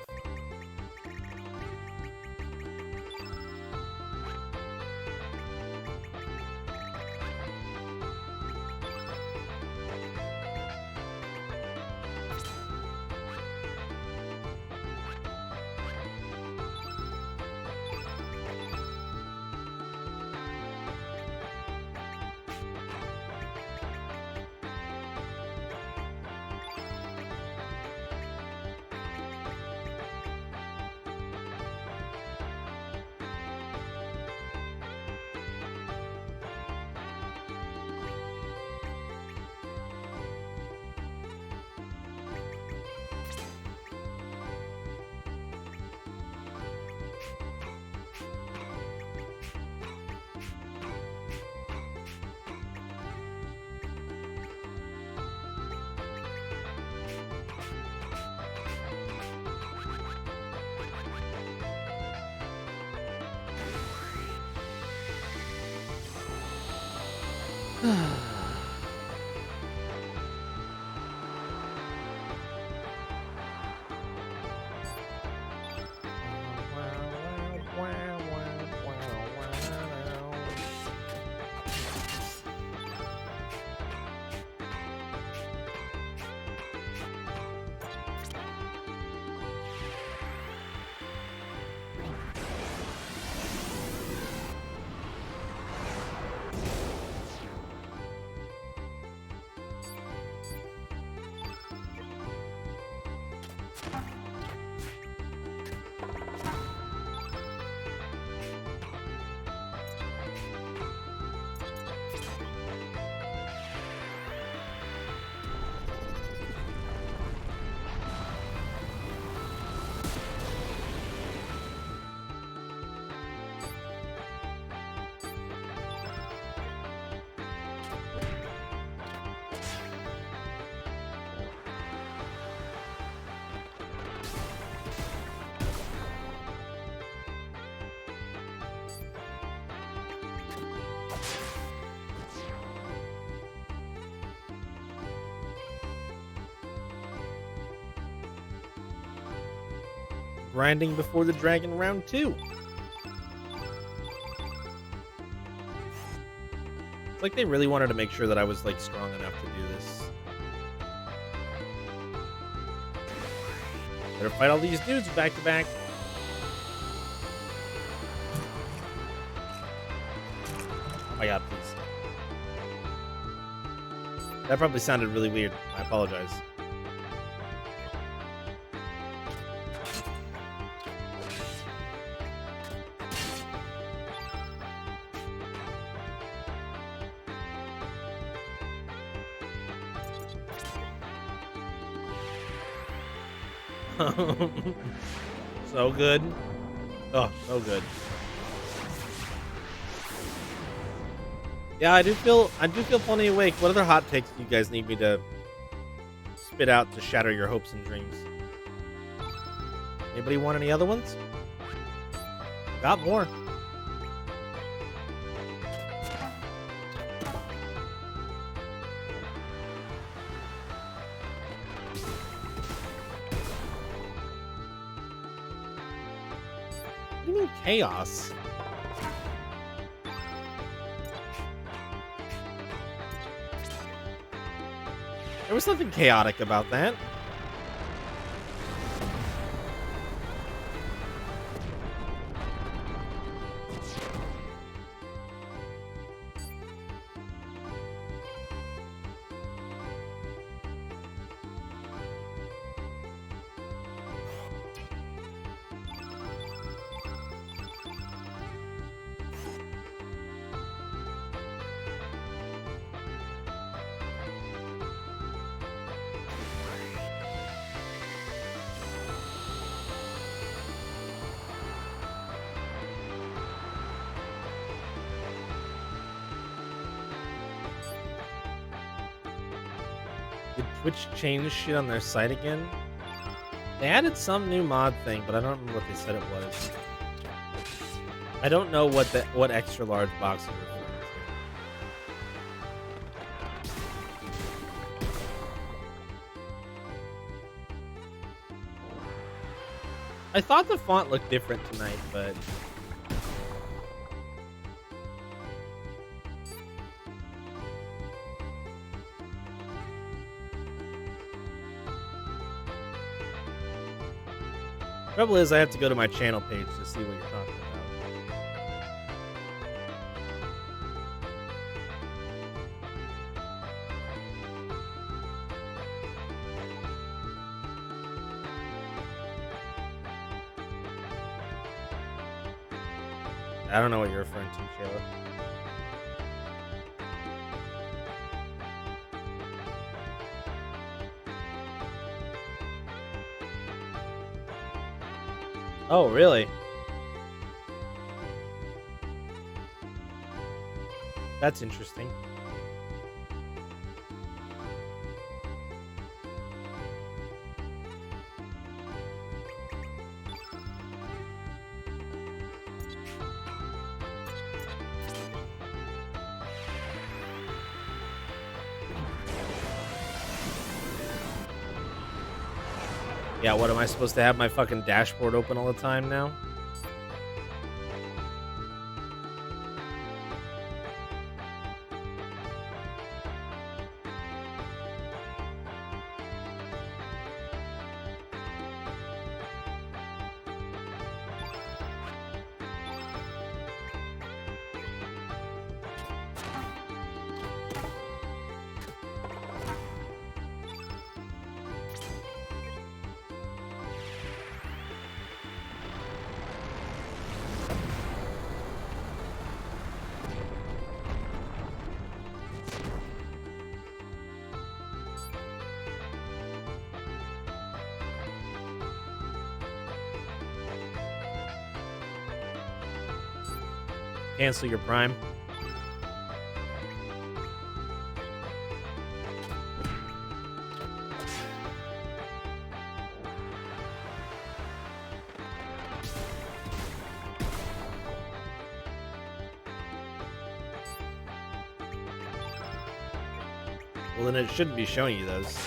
S1: Grinding before the dragon round 2. It's like they really wanted to make sure that I was like strong enough to do this. Better fight all these dudes back to back. Oh my god, please. That probably sounded really weird. I apologize. So good. Oh, so good. Yeah, I do feel plenty awake. What other hot takes do you guys need me to spit out to shatter your hopes and dreams? Anybody want any other ones? Got more. What do you mean chaos? There was nothing chaotic about that. Did Twitch change shit on their site again? They added some new mod thing, but I don't remember what they said it was. I don't know what extra large box you're referring to. I thought the font looked different tonight, but trouble is, I have to go to my channel page to see what you're talking about. I don't know what you're referring to, Shayla. Oh, really? That's interesting. Yeah, what am I supposed to have my fucking dashboard open all the time now? Cancel your Prime. Well, then it shouldn't be showing you those.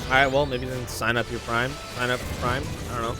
S1: Alright, well, maybe then sign up your Prime. Sign up for Prime. I don't know.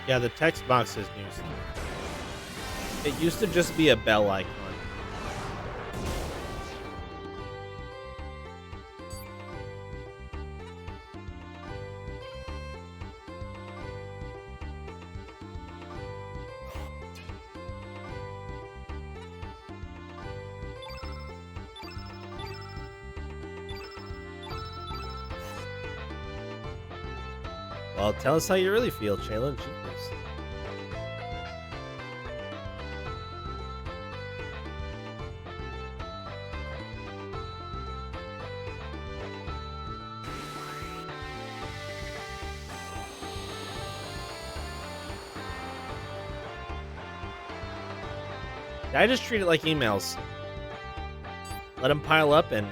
S1: Yeah, the text box is new. It used to just be a bell icon. Well, tell us how you really feel, Shayla. Jeepers. I just treat it like emails. Let them pile up and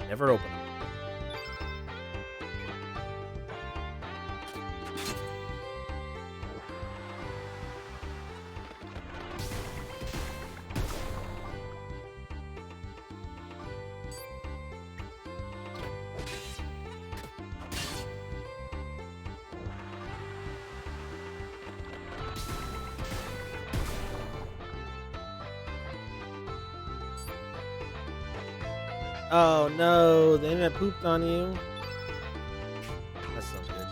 S1: never open them. Oh no, the internet pooped on you. That's so good.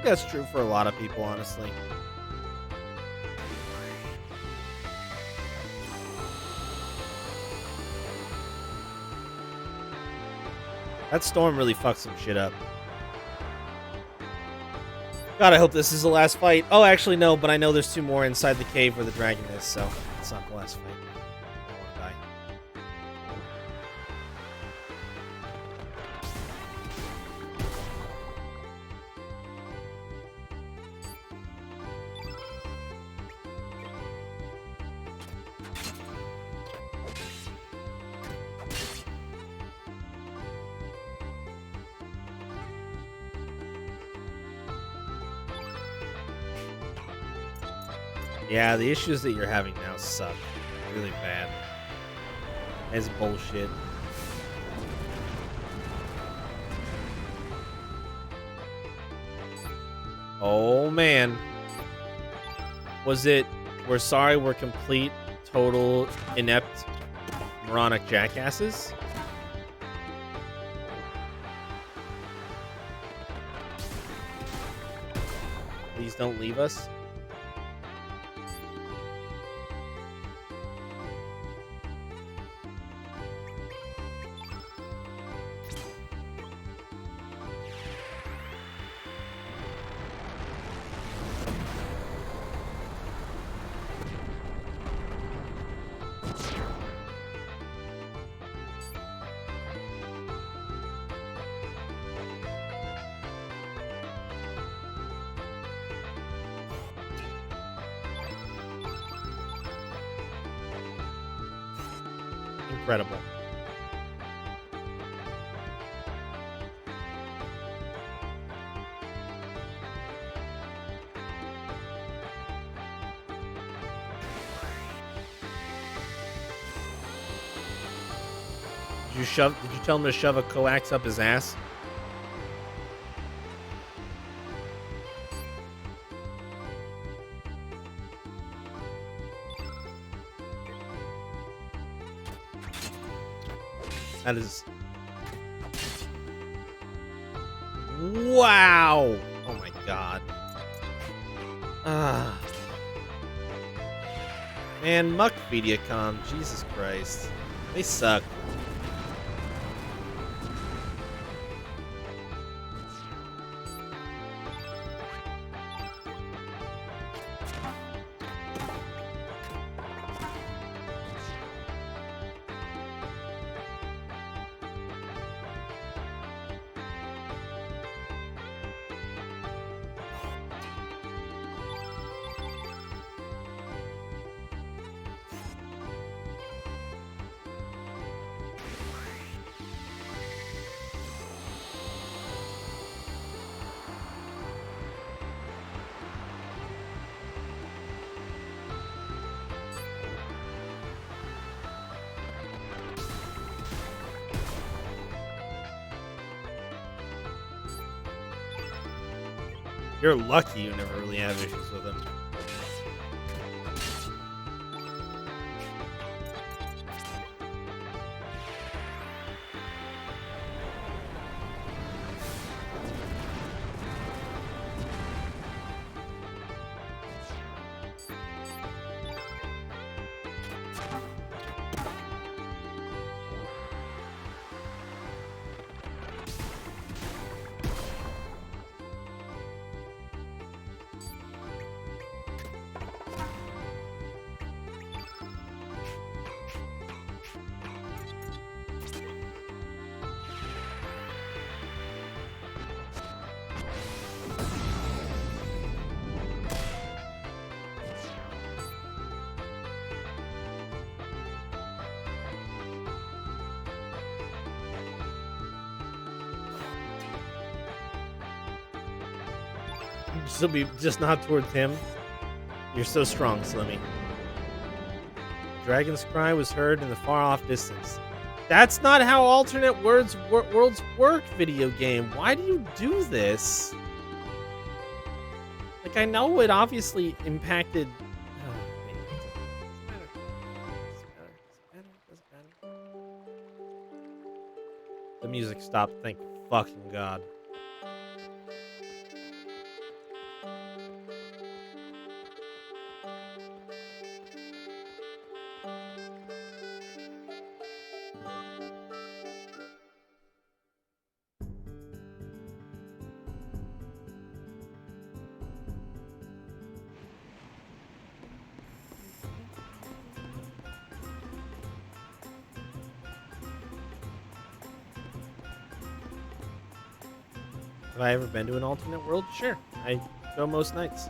S1: think that's true for a lot of people, honestly. That storm really fucked some shit up. God, I hope this is the last fight. Oh, actually, no, but I know there's 2 more inside the cave where the dragon is, so it's not the last fight. I don't want to die. Yeah, the issues that you're having now suck. Really bad. It's bullshit. Oh, man. Was it, we're sorry, we're complete, total, inept, moronic jackasses? Please don't leave us. Incredible. Did you tell him to shove a coax up his ass? That is... Wow! Oh my god. Ah. Man, Muck Mediacom, Jesus Christ. They suck. You're lucky you never really have issues with him. So be just not towards him. You're so strong, Slimmy. Dragon's cry was heard in the far-off distance. That's not how alternate worlds work, video game. Why do you do this? Like, I know it obviously impacted... The music stopped, thank fucking God. Have I ever been to an alternate world? Sure. I go most nights.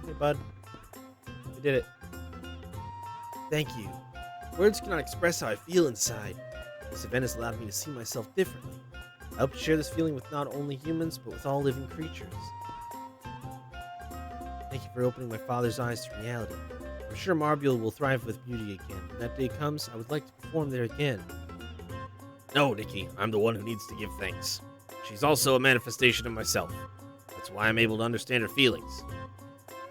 S1: Hey, bud. We did it. Thank you. Words cannot express how I feel inside. This event has allowed me to see myself differently. I hope to share this feeling with not only humans, but with all living creatures. Thank you for opening my father's eyes to reality. I'm sure Marbule will thrive with beauty again. When that day comes, I would like to perform there again. No, Nikki, I'm the one who needs to give thanks. She's also a manifestation of myself. That's why I'm able to understand her feelings.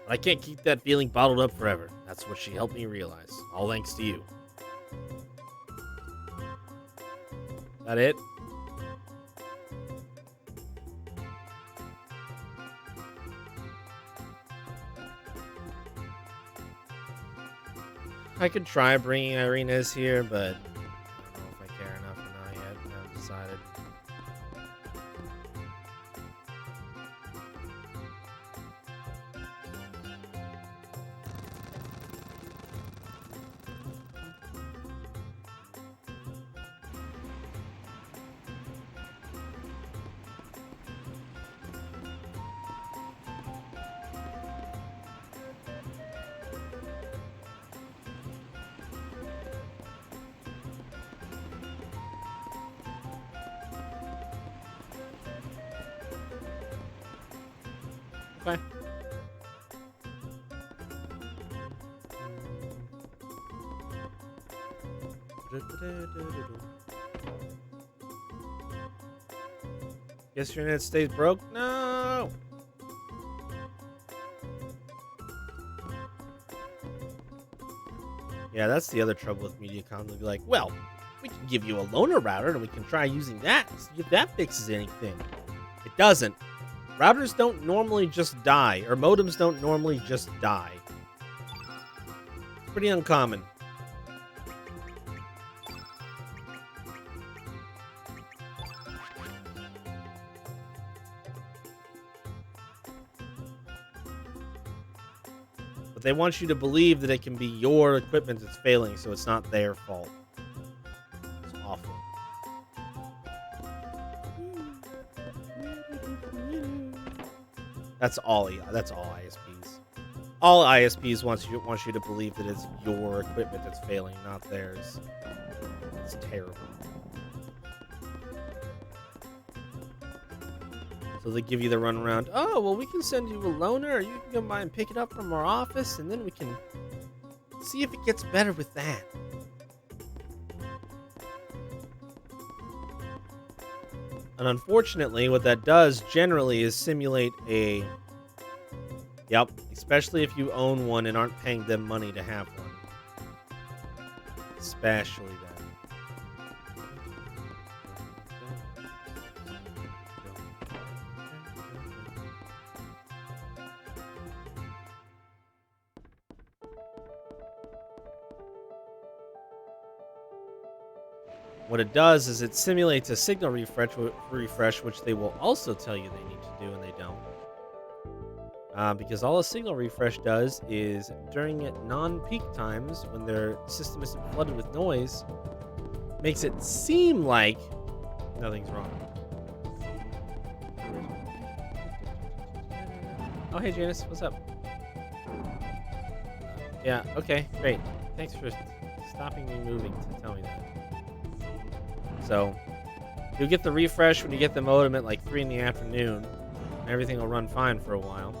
S1: But I can't keep that feeling bottled up forever. That's what she helped me realize. All thanks to you. That it? I could try bringing Irina's here, but I don't know if I care enough or not yet. I haven't decided. Okay. Guess your internet stays broke? No! Yeah, that's the other trouble with MediaCom. They'll be like, well, we can give you a loaner router and we can try using that and see if that fixes anything. It doesn't. Routers don't normally just die, or modems don't normally just die. It's pretty uncommon. But they want you to believe that it can be your equipment that's failing, so it's not their fault. It's awful. That's all ISPs. All ISPs want you to believe that it's your equipment that's failing, not theirs. It's terrible. So they give you the runaround. Oh, well, we can send you a loaner, or you can come by and pick it up from our office, and then we can see if it gets better with that. And unfortunately, what that does generally is simulate a... Yep, especially if you own one and aren't paying them money to have one. Especially then. What it does is it simulates a signal refresh, which they will also tell you they need to do, and they don't. Because all a signal refresh does is, during non-peak times, when their system isn't flooded with noise, makes it seem like nothing's wrong. Oh, hey, Janice, what's up? Yeah, okay, great. Thanks for stopping me moving to tell me that. So you'll get the refresh when you get the modem at like 3 in the afternoon. Everything will run fine for a while.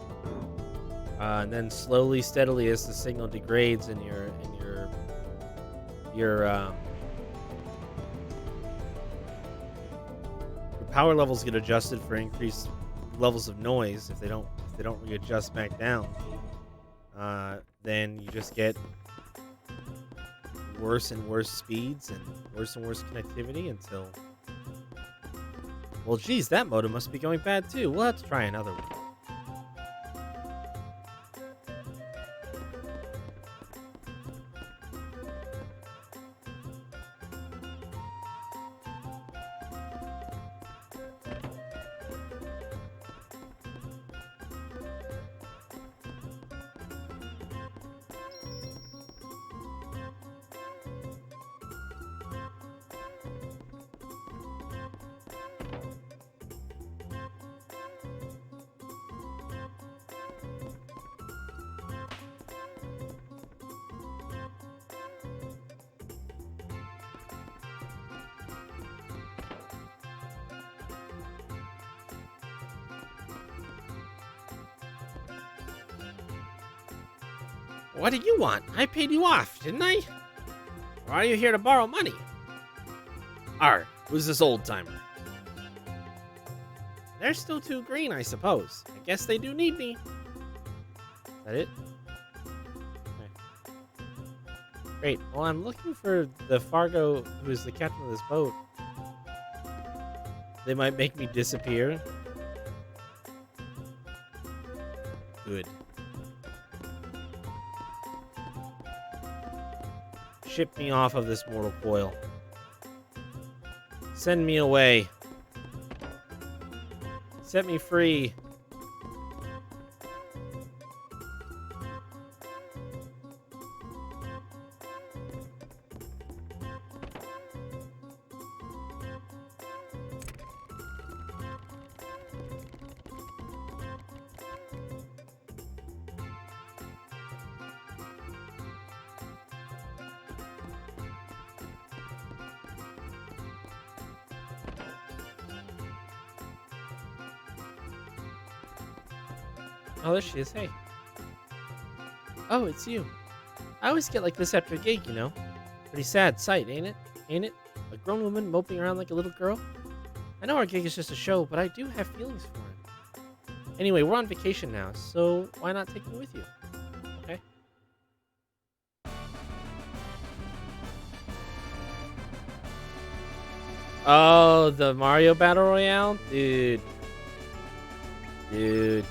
S1: And then slowly, steadily, as the signal degrades and your power levels get adjusted for increased levels of noise. If they don't readjust back down, then you just get worse and worse speeds and worse connectivity until, well, geez, that modem must be going bad too. We'll have to try another one. What do you want? I paid you off, didn't I? Or are you here to borrow money? Who's this old timer? They're still too green, I suppose. I guess they do need me. Is that it? Okay. Great. Well, I'm looking for the Fargo who is the captain of this boat. They might make me disappear. Good. Ship me off of this mortal coil. Send me away. Set me free. Oh, there she is. Hey. Oh, it's you. I always get like this after a gig, you know. Pretty sad sight, ain't it? Ain't it? A grown woman moping around like a little girl? I know our gig is just a show, but I do have feelings for him. Anyway, we're on vacation now, so why not take me with you? Okay? Oh, the Mario Battle Royale? Dude. Dude.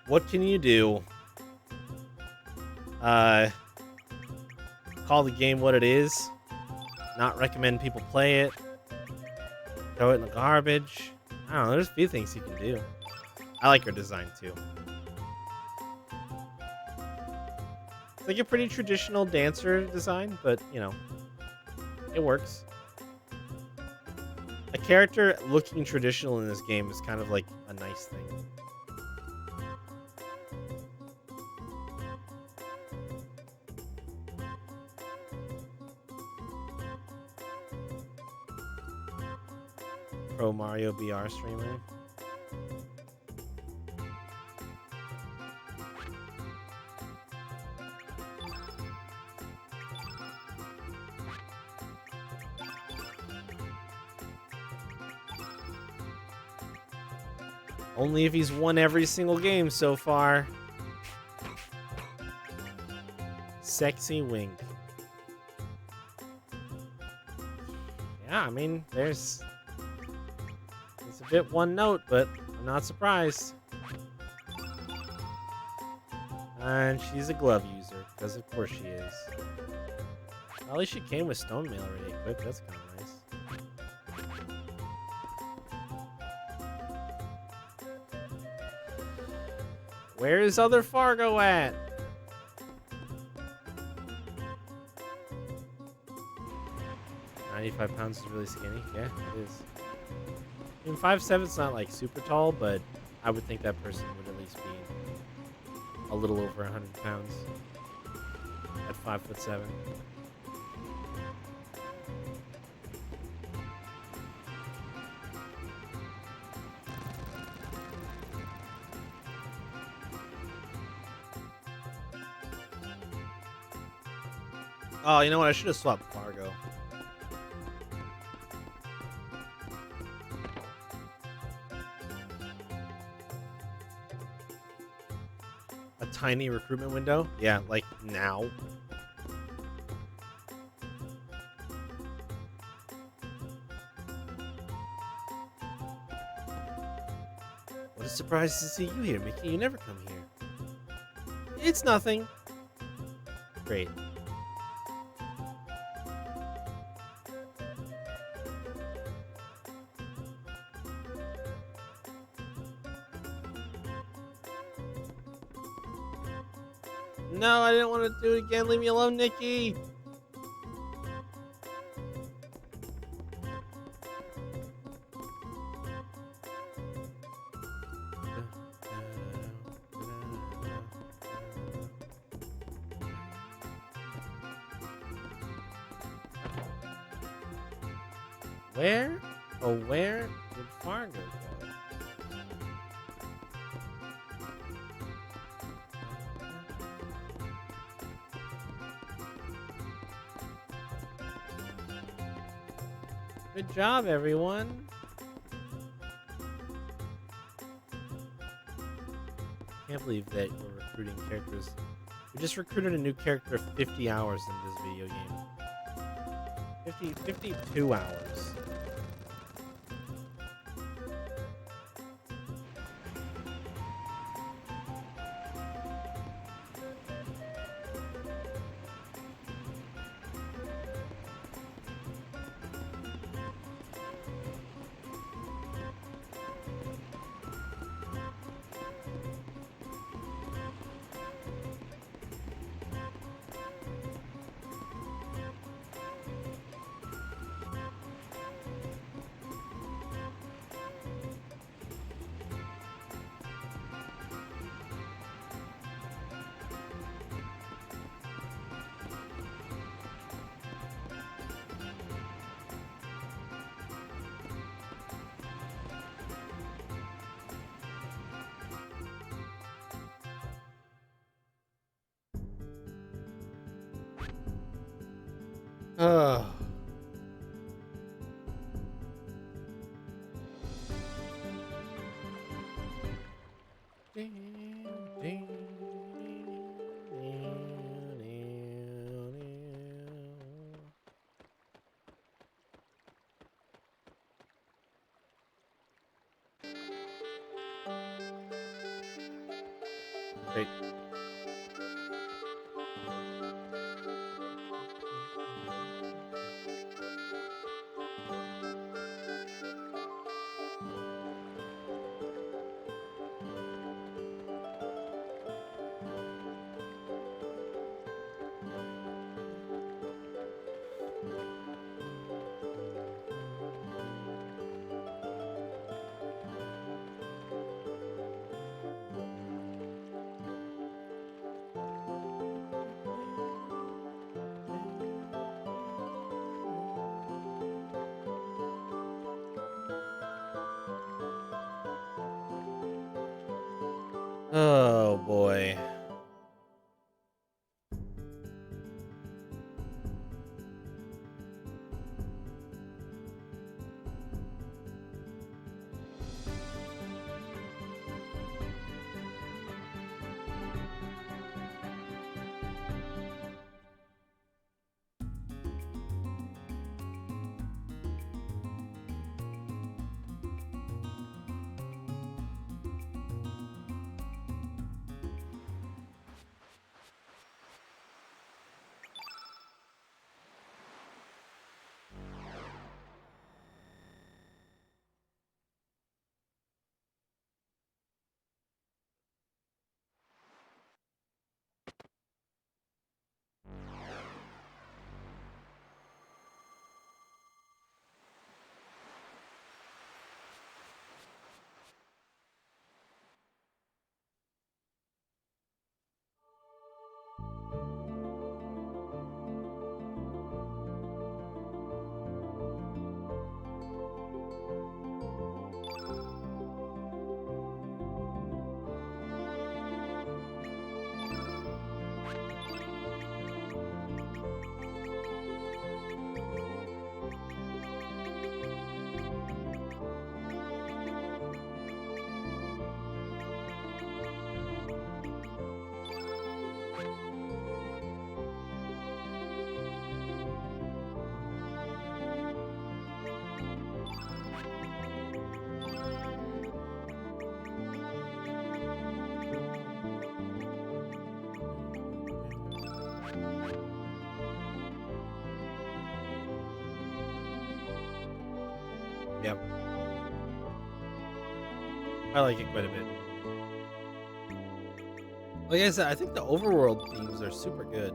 S1: What can you do? Call the game what it is. Not recommend people play it. Throw it in the garbage. I don't know, there's a few things you can do. I like her design too. It's like a pretty traditional dancer design, but you know, it works. A character looking traditional in this game is kind of like a nice thing. Pro Mario BR streamer. Only if he's won every single game so far. Sexy wink. Yeah, I mean, it's a bit one note, but I'm not surprised. And she's a glove user, because of course she is. At least she came with stone mail already equipped. That's kind of nice. Where is other Fargo at? £95 is really skinny. Yeah, it is. I mean, 5'7" not like super tall, but I would think that person would at least be a little over 100 pounds at 5'7". Oh, you know what? I should have swapped Fargo. A tiny recruitment window? Yeah, like now. What a surprise to see you here, Mickey. You never come here. It's nothing. Great. No, I didn't want to do it again. Leave me alone, Nikki. Where? Oh, where did Fargo go? Good job, everyone. Can't believe that we're recruiting characters. We just recruited a new character 50 hours in this video game. 52 hours. Ugh. Great. Oh boy. Yep. I like it quite a bit. Like I said, I think the overworld themes are super good.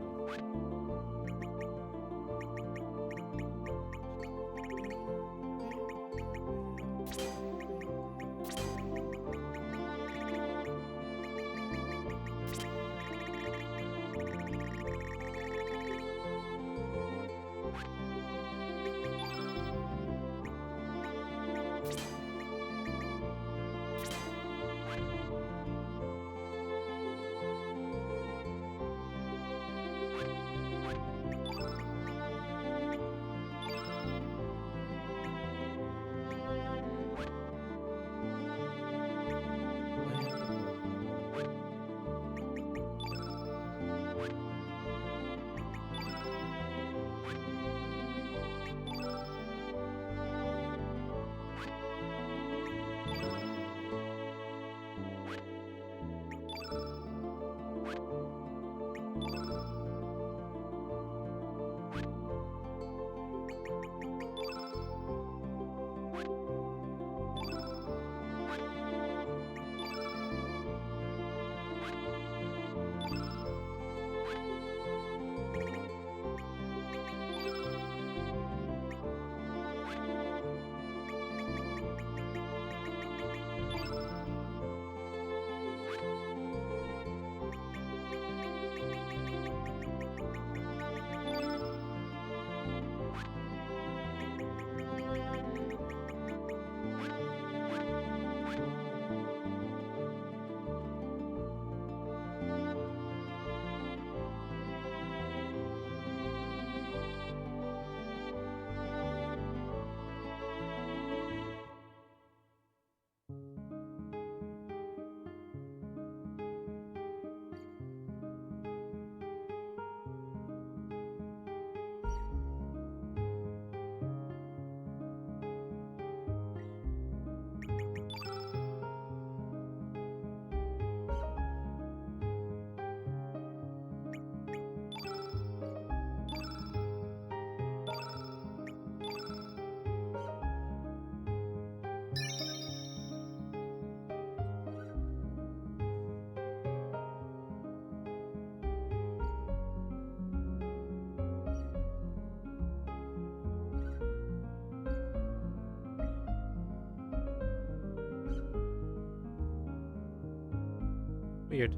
S1: Weird.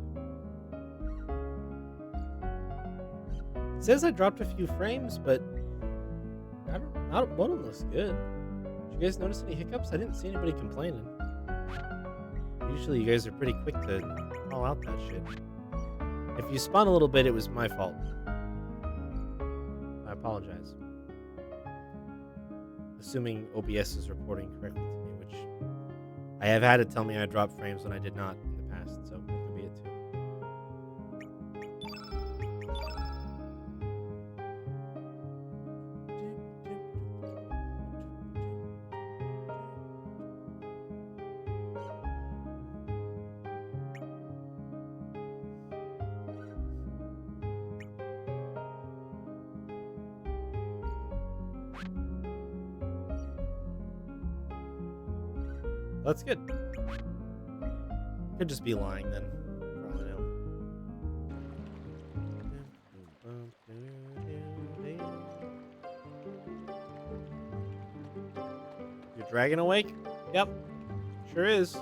S1: It says I dropped a few frames, but not one of them looks good. Did you guys notice any hiccups? I didn't see anybody complaining. Usually you guys are pretty quick to call out that shit. If you spun a little bit, it was my fault. I apologize. Assuming OBS is reporting correctly to me, which I have had it tell me I dropped frames when I did not in the past, so it could be it too. That's good. Could just be lying then. Probably no. Your dragon awake? Yep. Sure is.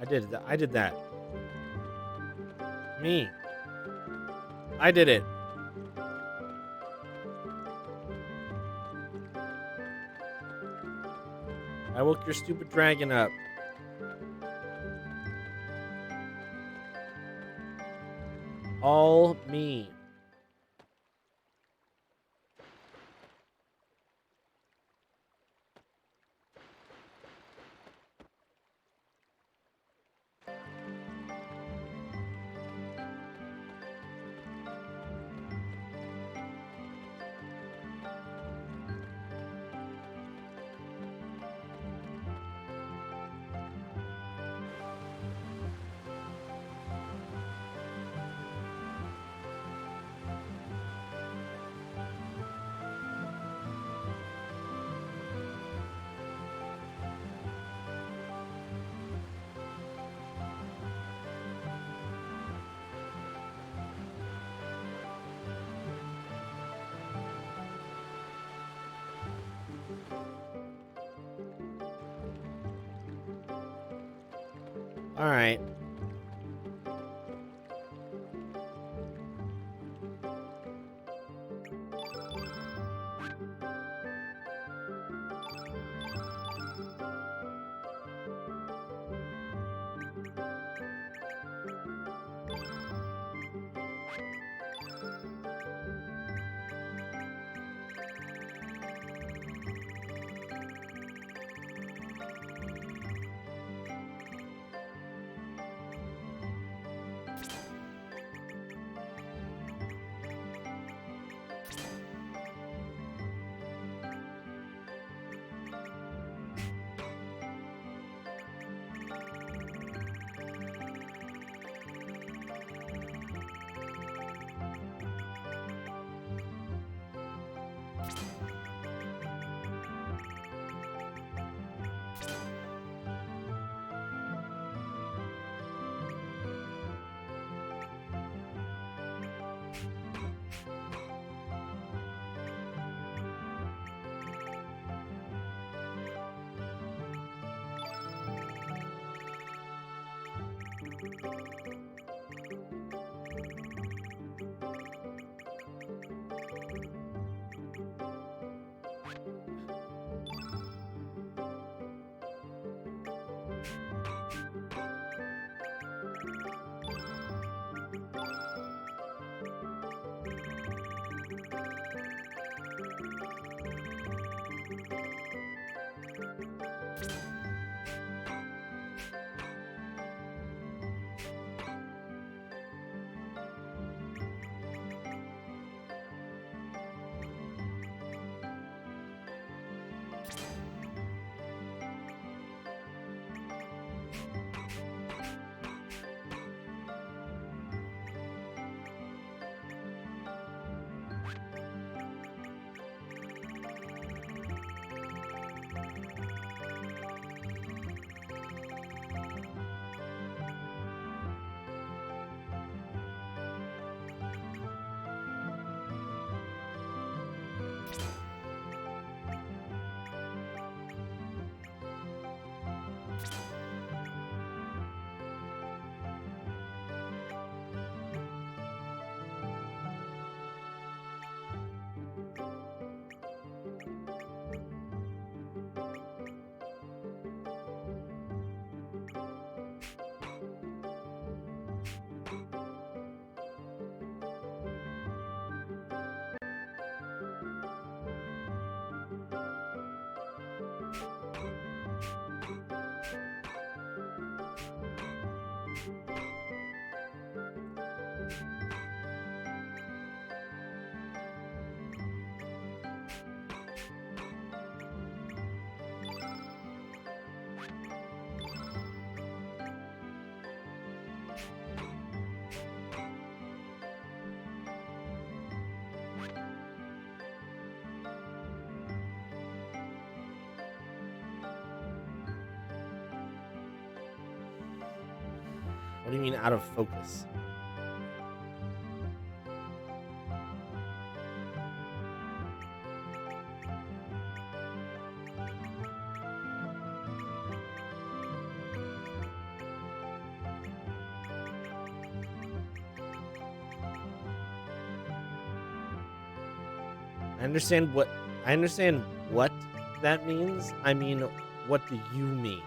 S1: I did that. Me. I did it. I woke your stupid dragon up. All me. All right. What do you mean out of focus? I understand what that means. I mean, what do you mean?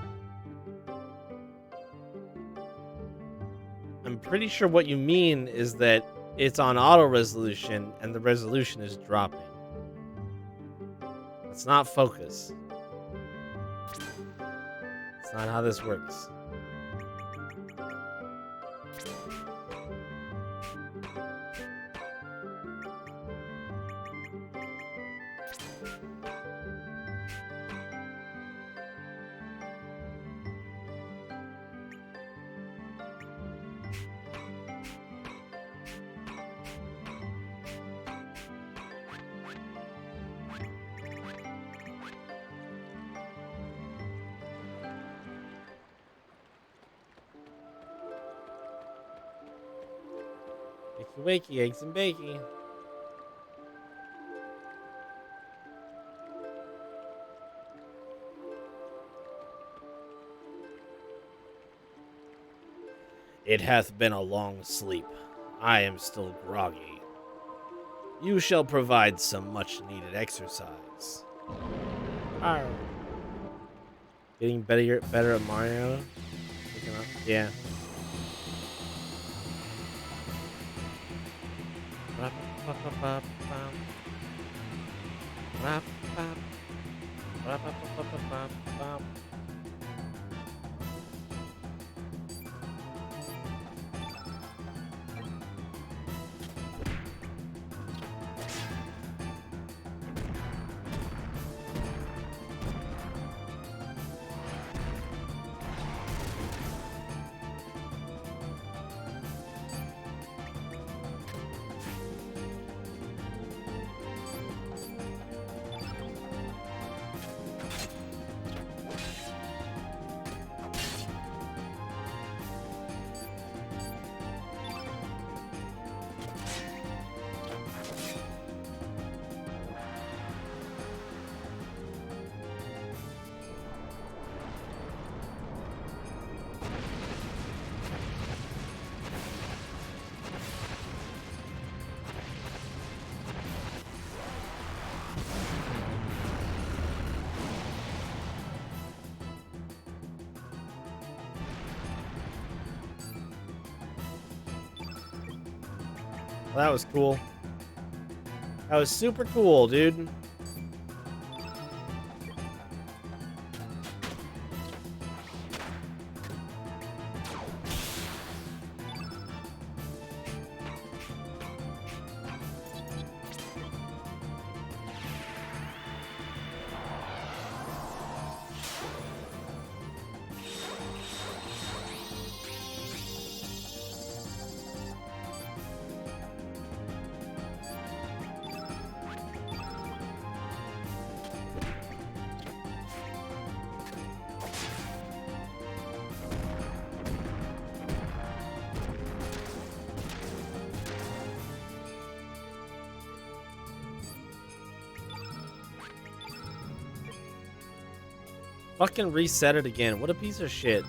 S1: I'm pretty sure what you mean is that it's on auto resolution and the resolution is dropping. It's not focus. It's not how this works. Wakey wakey, eggs and bakey. It hath been a long sleep. I am still groggy. You shall provide some much-needed exercise. Arr. Getting better at Mario? Yeah. Well, that was cool. That was super cool, dude. Fucking reset it again. What a piece of shit.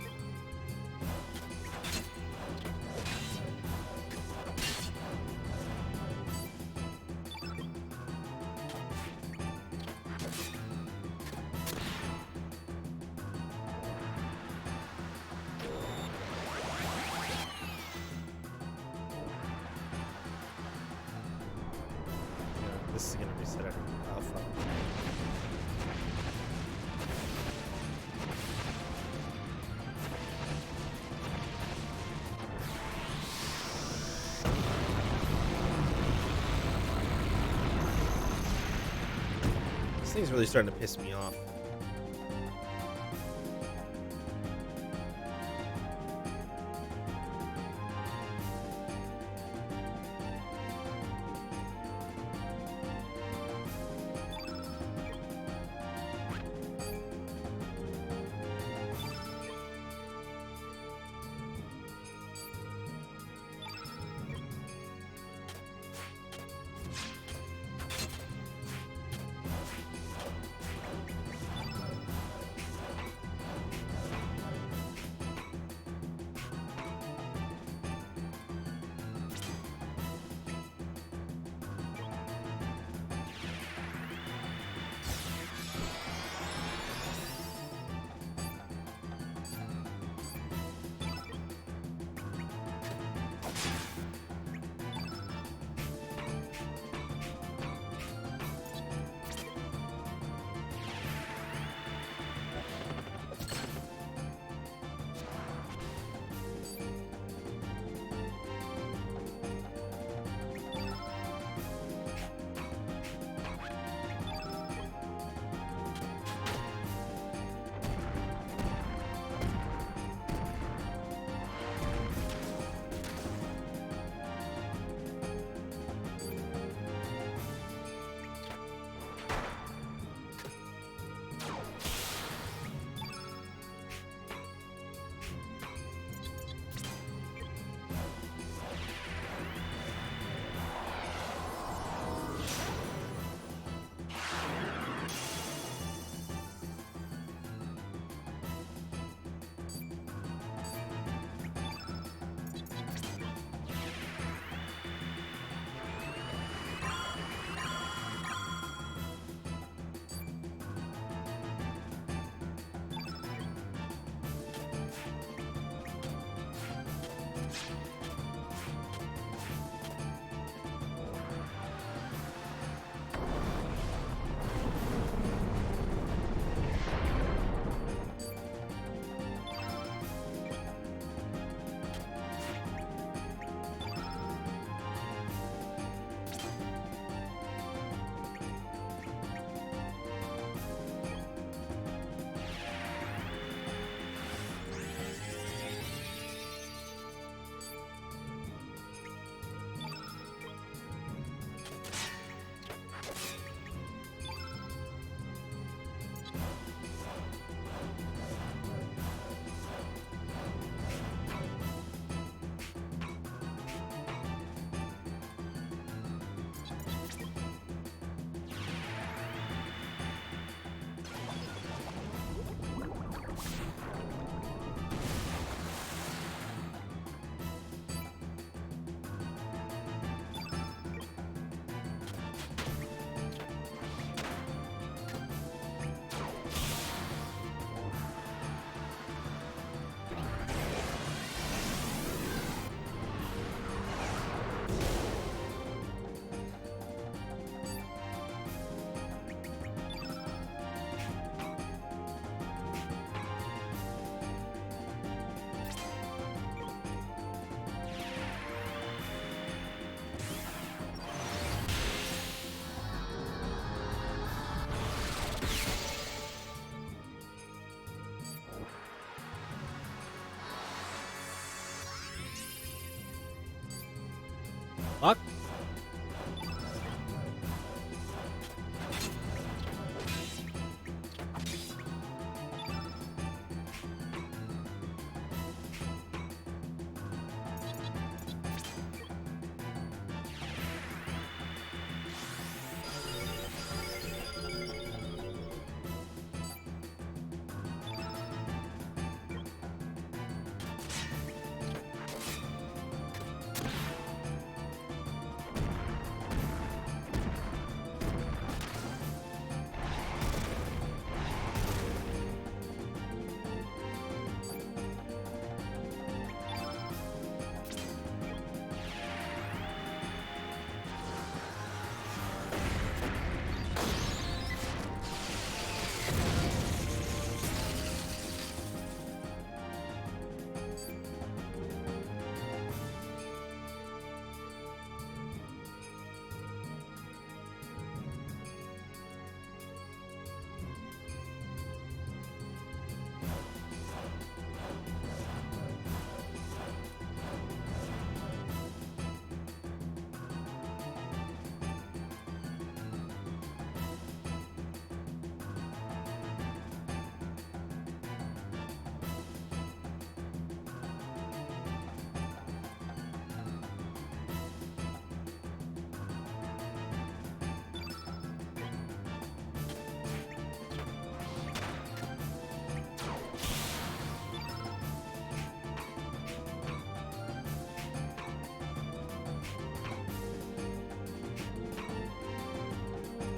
S1: This is gonna reset it. Oh, fuck. This thing's really starting to piss me off.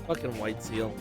S1: Fucking white seal.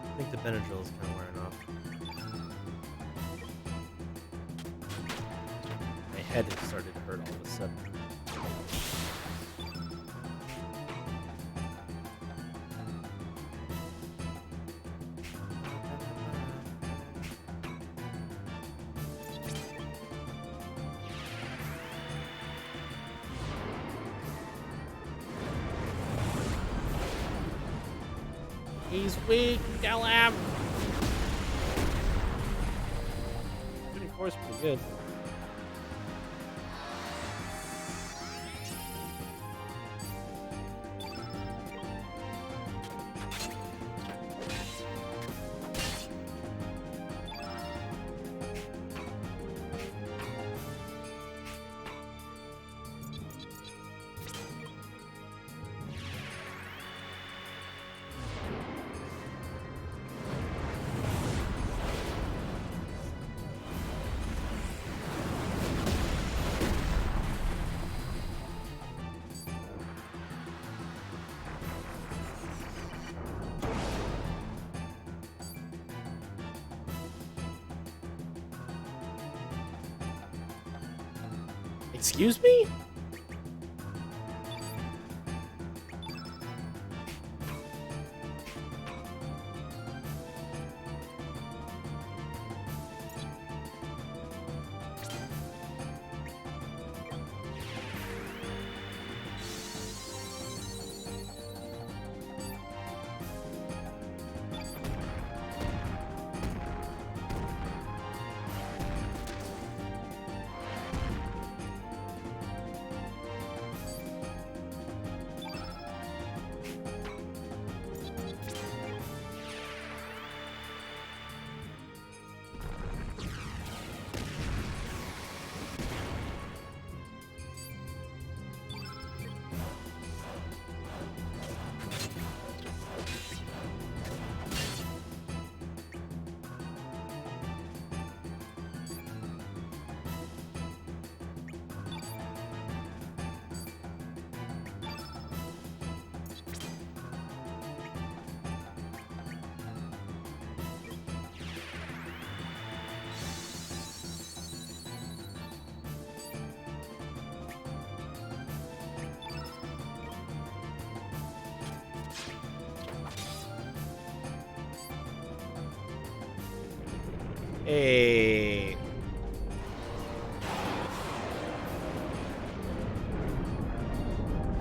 S1: I think the Benadryl is kind of wearing off. My head has started to hurt all of a sudden. He's weak, kill him! Shooting force pretty good. Excuse me? Hey.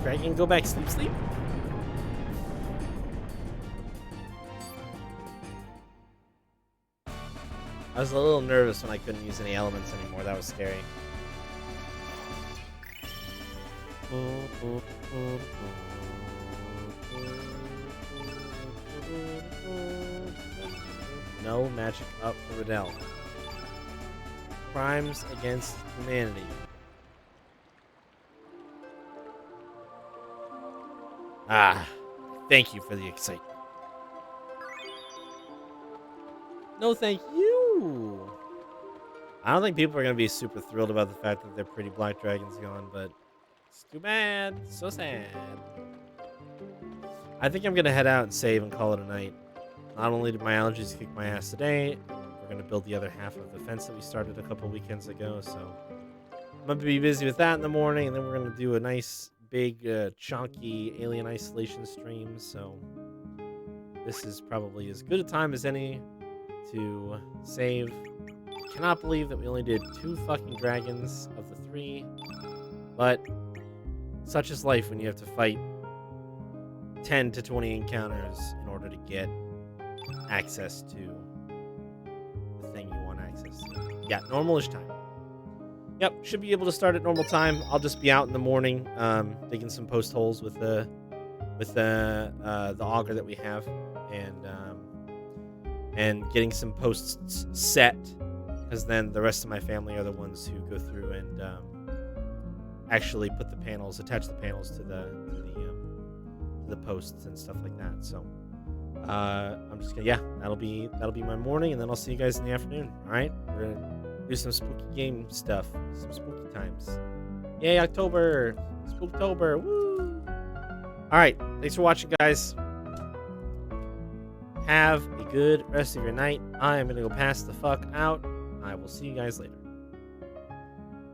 S1: Dragon, go back, sleep. I was a little nervous when I couldn't use any elements anymore. That was scary. no magic up for Riddell. Crimes against humanity. Ah, thank you for the excitement. No, thank you. I don't think people are going to be super thrilled about the fact that their pretty black dragon's gone, but it's too bad. So sad. I think I'm going to head out and save and call it a night. Not only did my allergies kick my ass today, we're going to build the other half of the fence that we started a couple weekends ago, so I'm going to be busy with that in the morning, and then we're going to do a nice, big, chunky Alien Isolation stream, so this is probably as good a time as any to save. I cannot believe that we only did 2 fucking dragons of the 3, but such is life when you have to fight 10 to 20 encounters in order to get access to the thing you want access to. Yeah, normal-ish time. Yep, should be able to start at normal time. I'll just be out in the morning, digging some post holes with the auger that we have, and getting some posts set, because then the rest of my family are the ones who go through and actually put the panels, attach the panels to the posts and stuff like that. So I'm just gonna, that'll be my morning, and then I'll see you guys in the afternoon. All right, we're gonna do some spooky game stuff, some spooky times. Yay, October, Spooktober, woo! All right, thanks for watching, guys. Have a good rest of your night. I am gonna go pass the fuck out. I will see you guys later.